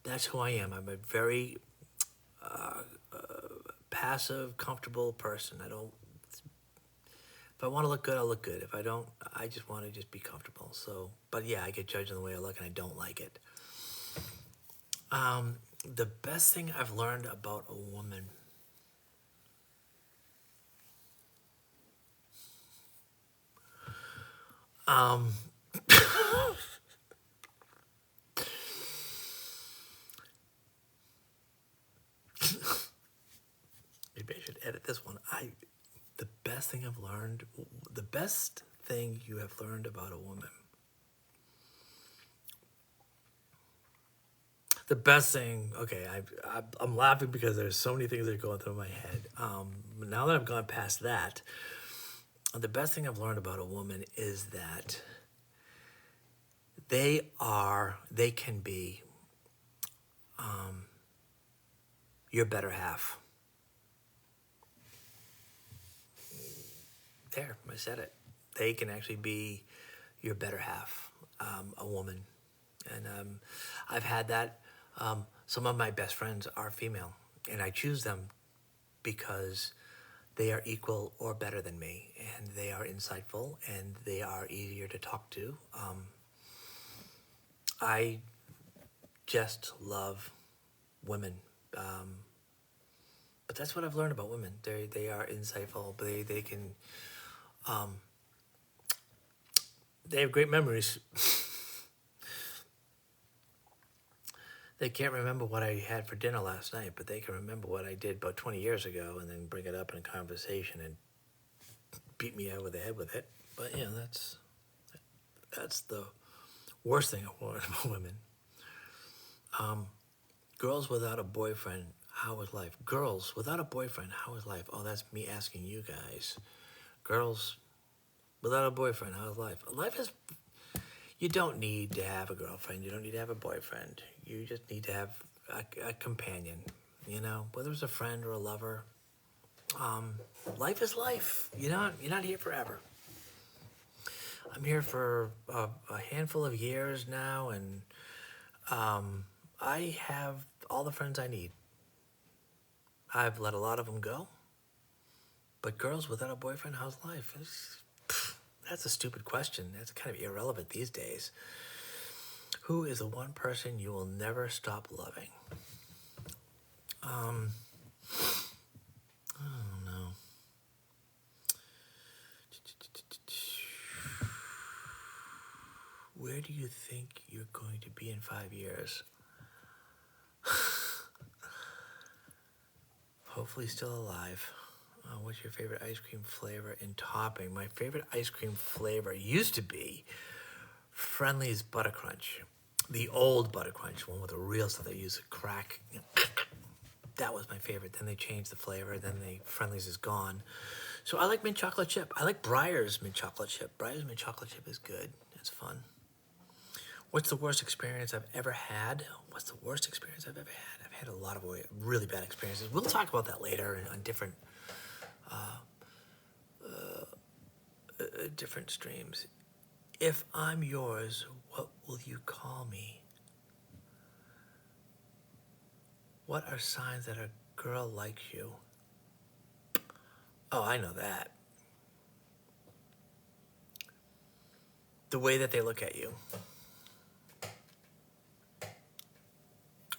That's who I am. I'm a very passive, comfortable person. If I want to look good, I'll look good. If I don't, I just want to just be comfortable. So, but yeah, I get judged on the way I look, and I don't like it. The best thing I've learned about a woman. edit this one. The best thing I've learned, the best thing you have learned about a woman. The best thing, okay, I'm laughing because there's so many things that are going through my head. Now that I've gone past that, the best thing I've learned about a woman is that they can be your better half. There, I said it. They can actually be your better half, a woman. And I've had that. Some of my best friends are female, and I choose them because they are equal or better than me, and they are insightful, and they are easier to talk to. I just love women. But that's what I've learned about women. They are insightful, but they can, they have great memories. They can't remember what I had for dinner last night, but they can remember what I did about 20 years ago and then bring it up in a conversation and beat me over the head with it. But, you know, that's the worst thing I've learned about women. Girls without a boyfriend, how is life? Girls without a boyfriend, how is life? Oh, that's me asking you guys. Girls without a boyfriend, how is life? Life is, you don't need to have a girlfriend. You don't need to have a boyfriend. You just need to have a companion, you know, whether it's a friend or a lover. Life is life. You're not here forever. I'm here for a handful of years now, and I have all the friends I need. I've let a lot of them go. But girls without a boyfriend, how's life? That's a stupid question. That's kind of irrelevant these days. Who is the one person you will never stop loving? I don't know. Where do you think you're going to be in 5 years? Hopefully still alive. What's your favorite ice cream flavor and topping? My favorite ice cream flavor used to be Friendly's Butter Crunch. The old Butter Crunch, one with the real stuff. They use a crack. That was my favorite. Then they changed the flavor. Then Friendly's is gone. So I like mint chocolate chip. I like Breyer's mint chocolate chip. Breyer's mint chocolate chip is good. It's fun. What's the worst experience I've ever had? What's the worst experience I've ever had? I've had a lot of really bad experiences. We'll talk about that later on different different streams. If I'm yours, what will you call me? What are signs that a girl likes you? Oh, I know that. The way that they look at you.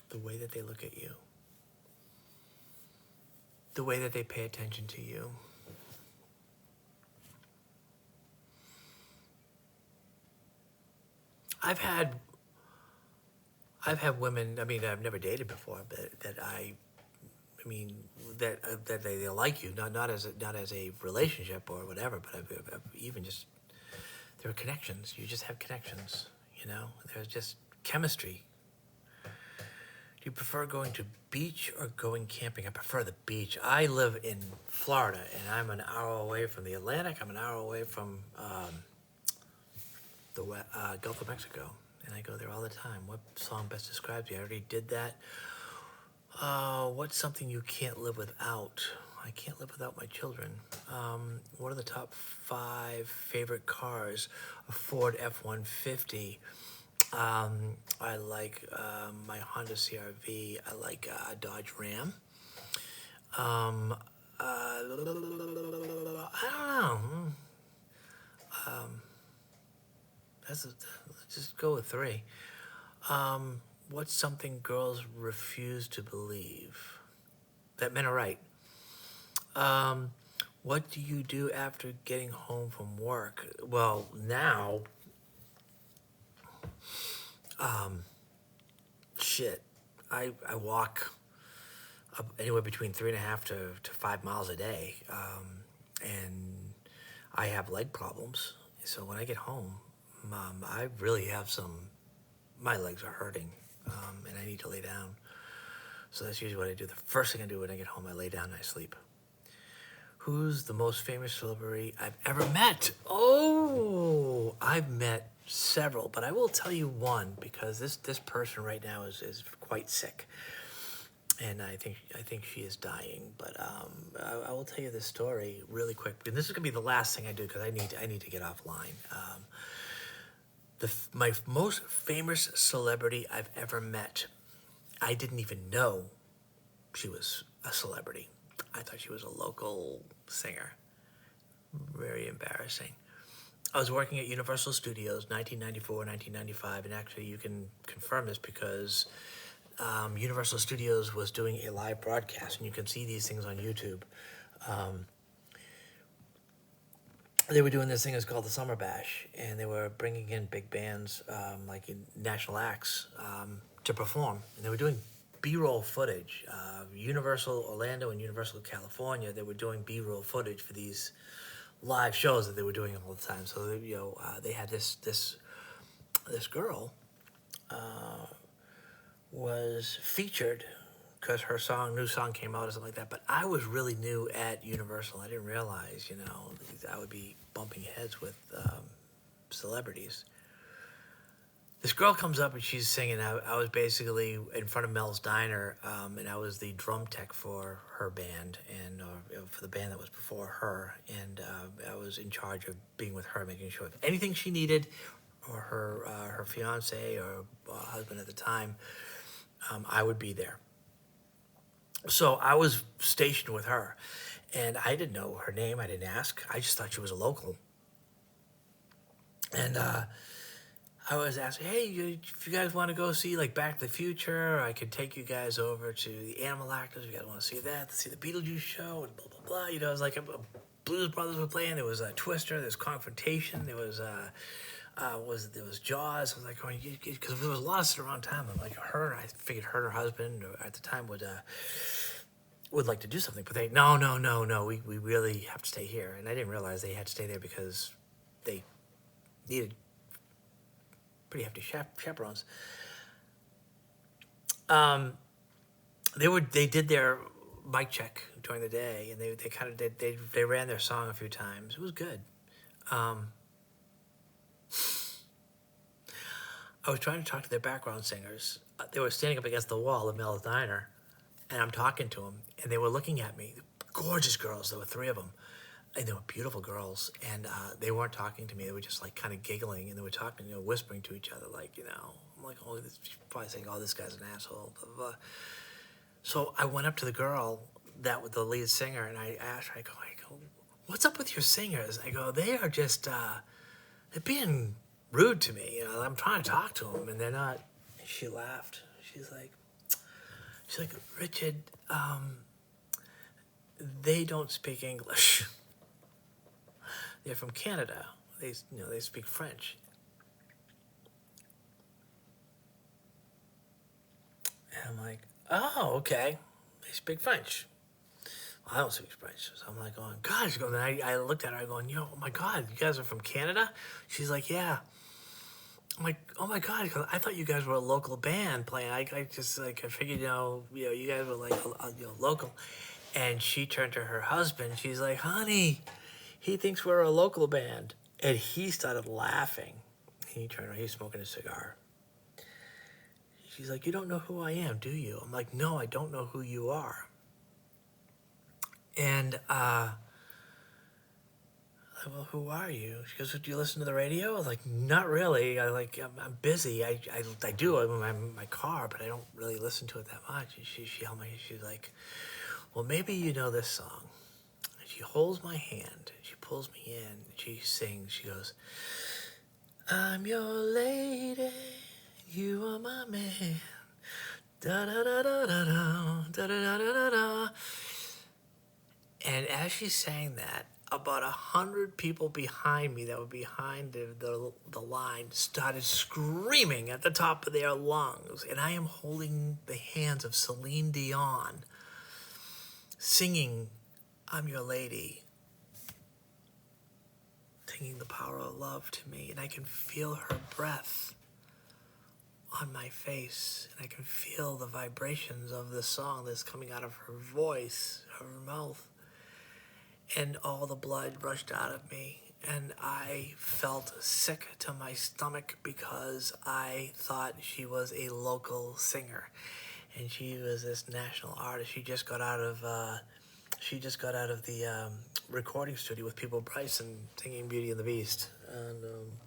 The way that they look at you. The way that they pay attention to you. I've had women, I mean, I've never dated before, but that they like you, not as a relationship or whatever, but I've even just, there are connections. You just have connections, you know? There's just chemistry. Do you prefer going to beach or going camping? I prefer the beach. I live in Florida, and I'm an hour away from the Atlantic. I'm an hour away from the Gulf of Mexico, and I go there all the time. What song best describes you? I already did that. What's something you can't live without? I can't live without my children. What are the top 5 favorite cars? A Ford F-150. I like my Honda CR-V. I like a Dodge Ram. I don't know. Let's just go with 3. What's something girls refuse to believe? That men are right. What do you do after getting home from work? Well, now, I walk. anywhere between 3.5 to 5 miles a day. And I have leg problems. So when I get home, I really have my legs are hurting, and I need to lay down. So that's usually what I do. The first thing I do when I get home, I lay down and I sleep. Who's the most famous celebrity I've ever met? Oh, I've met several, but I will tell you one because this person right now is quite sick, and I think she is dying. But I will tell you this story really quick, and this is gonna be the last thing I do because I need to get offline. My most famous celebrity I've ever met, I didn't even know she was a celebrity. I thought she was a local singer. Very embarrassing. I was working at Universal Studios, 1994, 1995, and actually you can confirm this because Universal Studios was doing a live broadcast, and you can see these things on YouTube. They were doing this thing that's called the Summer Bash, and they were bringing in big bands, like national acts, to perform, and they were doing B-roll footage. Universal Orlando and Universal California, they were doing B-roll footage for these live shows that they were doing all the time. So they had this girl was featured because her new song came out or something like that. But I was really new at Universal. I didn't realize, I would be bumping heads with celebrities. This girl comes up and she's singing. I was basically in front of Mel's Diner, and I was the drum tech for her band and for the band that was before her. And I was in charge of being with her, making sure if anything she needed, or her fiance or husband at the time, I would be there. So I was stationed with her, and I didn't know her name. I didn't ask. I just thought she was a local. And I was asking, hey, if you guys want to go see like Back to the Future, I could take you guys over to the Animal Actors. If you guys want to see that, to see the Beetlejuice show, and blah, blah, blah. It was like a Blues Brothers were playing. There was a Twister, there's Confrontation, there was Jaws. I was like, because there was a lot of sit around town. I'm like, I figured her and her husband at the time would like to do something. But they, no, we really have to stay here. And I didn't realize they had to stay there because they needed pretty hefty chaperones. They did their mic check during the day, and they kind of did. They ran their song a few times. It was good. I was trying to talk to their background singers. They were standing up against the wall of Mel's Diner, and I'm talking to them, and they were looking at me. Gorgeous girls. There were 3 of them. And they were beautiful girls, and they weren't talking to me. They were just like kind of giggling, and they were talking, whispering to each other, like, I'm like, oh, probably saying, oh, this guy's an asshole, blah, blah, blah. So I went up to the girl that was the lead singer, and I asked her, I go, what's up with your singers? I go, they are just, they're being rude to me. I'm trying to talk to them, and they're not. And she laughed. She's like, Richard, they don't speak English. They're from Canada. They speak French. And I'm like, oh, okay. They speak French. Well, I don't speak French. So I'm like going, gosh. And I looked at her, going, oh my God, you guys are from Canada? She's like, yeah. I'm like, oh my God, I thought you guys were a local band playing. I just like, I figured, you guys were like, local. And she turned to her husband. She's like, honey, he thinks we're a local band. And he started laughing. He turned around, he's smoking a cigar. She's like, you don't know who I am, do you? I'm like, no, I don't know who you are. And, well, who are you? She goes, do you listen to the radio? I was like, not really. I'm busy. I do. I'm in my car, but I don't really listen to it that much. And she held my, she's like, well, maybe you know this song. And she holds my hand. She pulls me in. She sings. She goes, I'm your lady. You are my man. Da da da da da da da da da da. And as she sang that, about 100 people behind me that were behind the line started screaming at the top of their lungs. And I am holding the hands of Celine Dion. singing I'm Your Lady, singing the power of love to me, and I can feel her breath on my face, and I can feel the vibrations of the song that's coming out of her voice, her mouth, and all the blood rushed out of me, and I felt sick to my stomach because I thought she was a local singer, and she was this national artist. She just got out of the recording studio with People Bryson singing Beauty and the Beast, and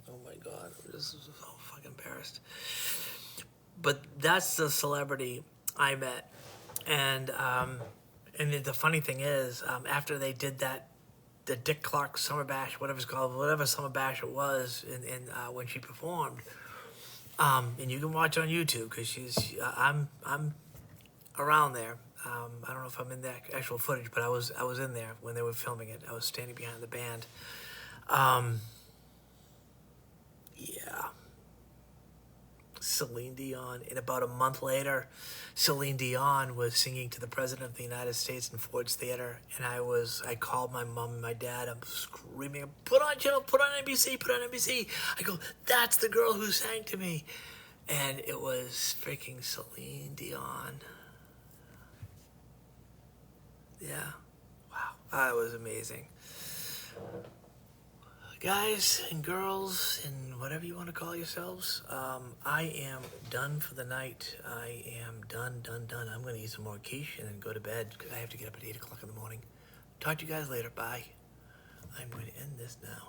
oh my God, I'm just so fucking embarrassed. But that's the celebrity I met, and the funny thing is, after they did that, the Dick Clark Summer Bash, whatever it's called, whatever Summer Bash it was, when she performed, and you can watch on YouTube because I'm around there. I don't know if I'm in the actual footage, but I was in there when they were filming it. I was standing behind the band. Yeah. Celine Dion. And about a month later, Celine Dion was singing to the President of the United States in Ford's Theater, and I called my mom and my dad. I'm screaming, put on NBC, put on NBC. I go, that's the girl who sang to me. And it was freaking Celine Dion. Yeah. Wow. It was amazing. Guys and girls and whatever you want to call yourselves, I am done for the night. I am done. I'm going to eat some more quiche and then go to bed because I have to get up at 8 o'clock in the morning. Talk to you guys later. Bye. I'm going to end this now.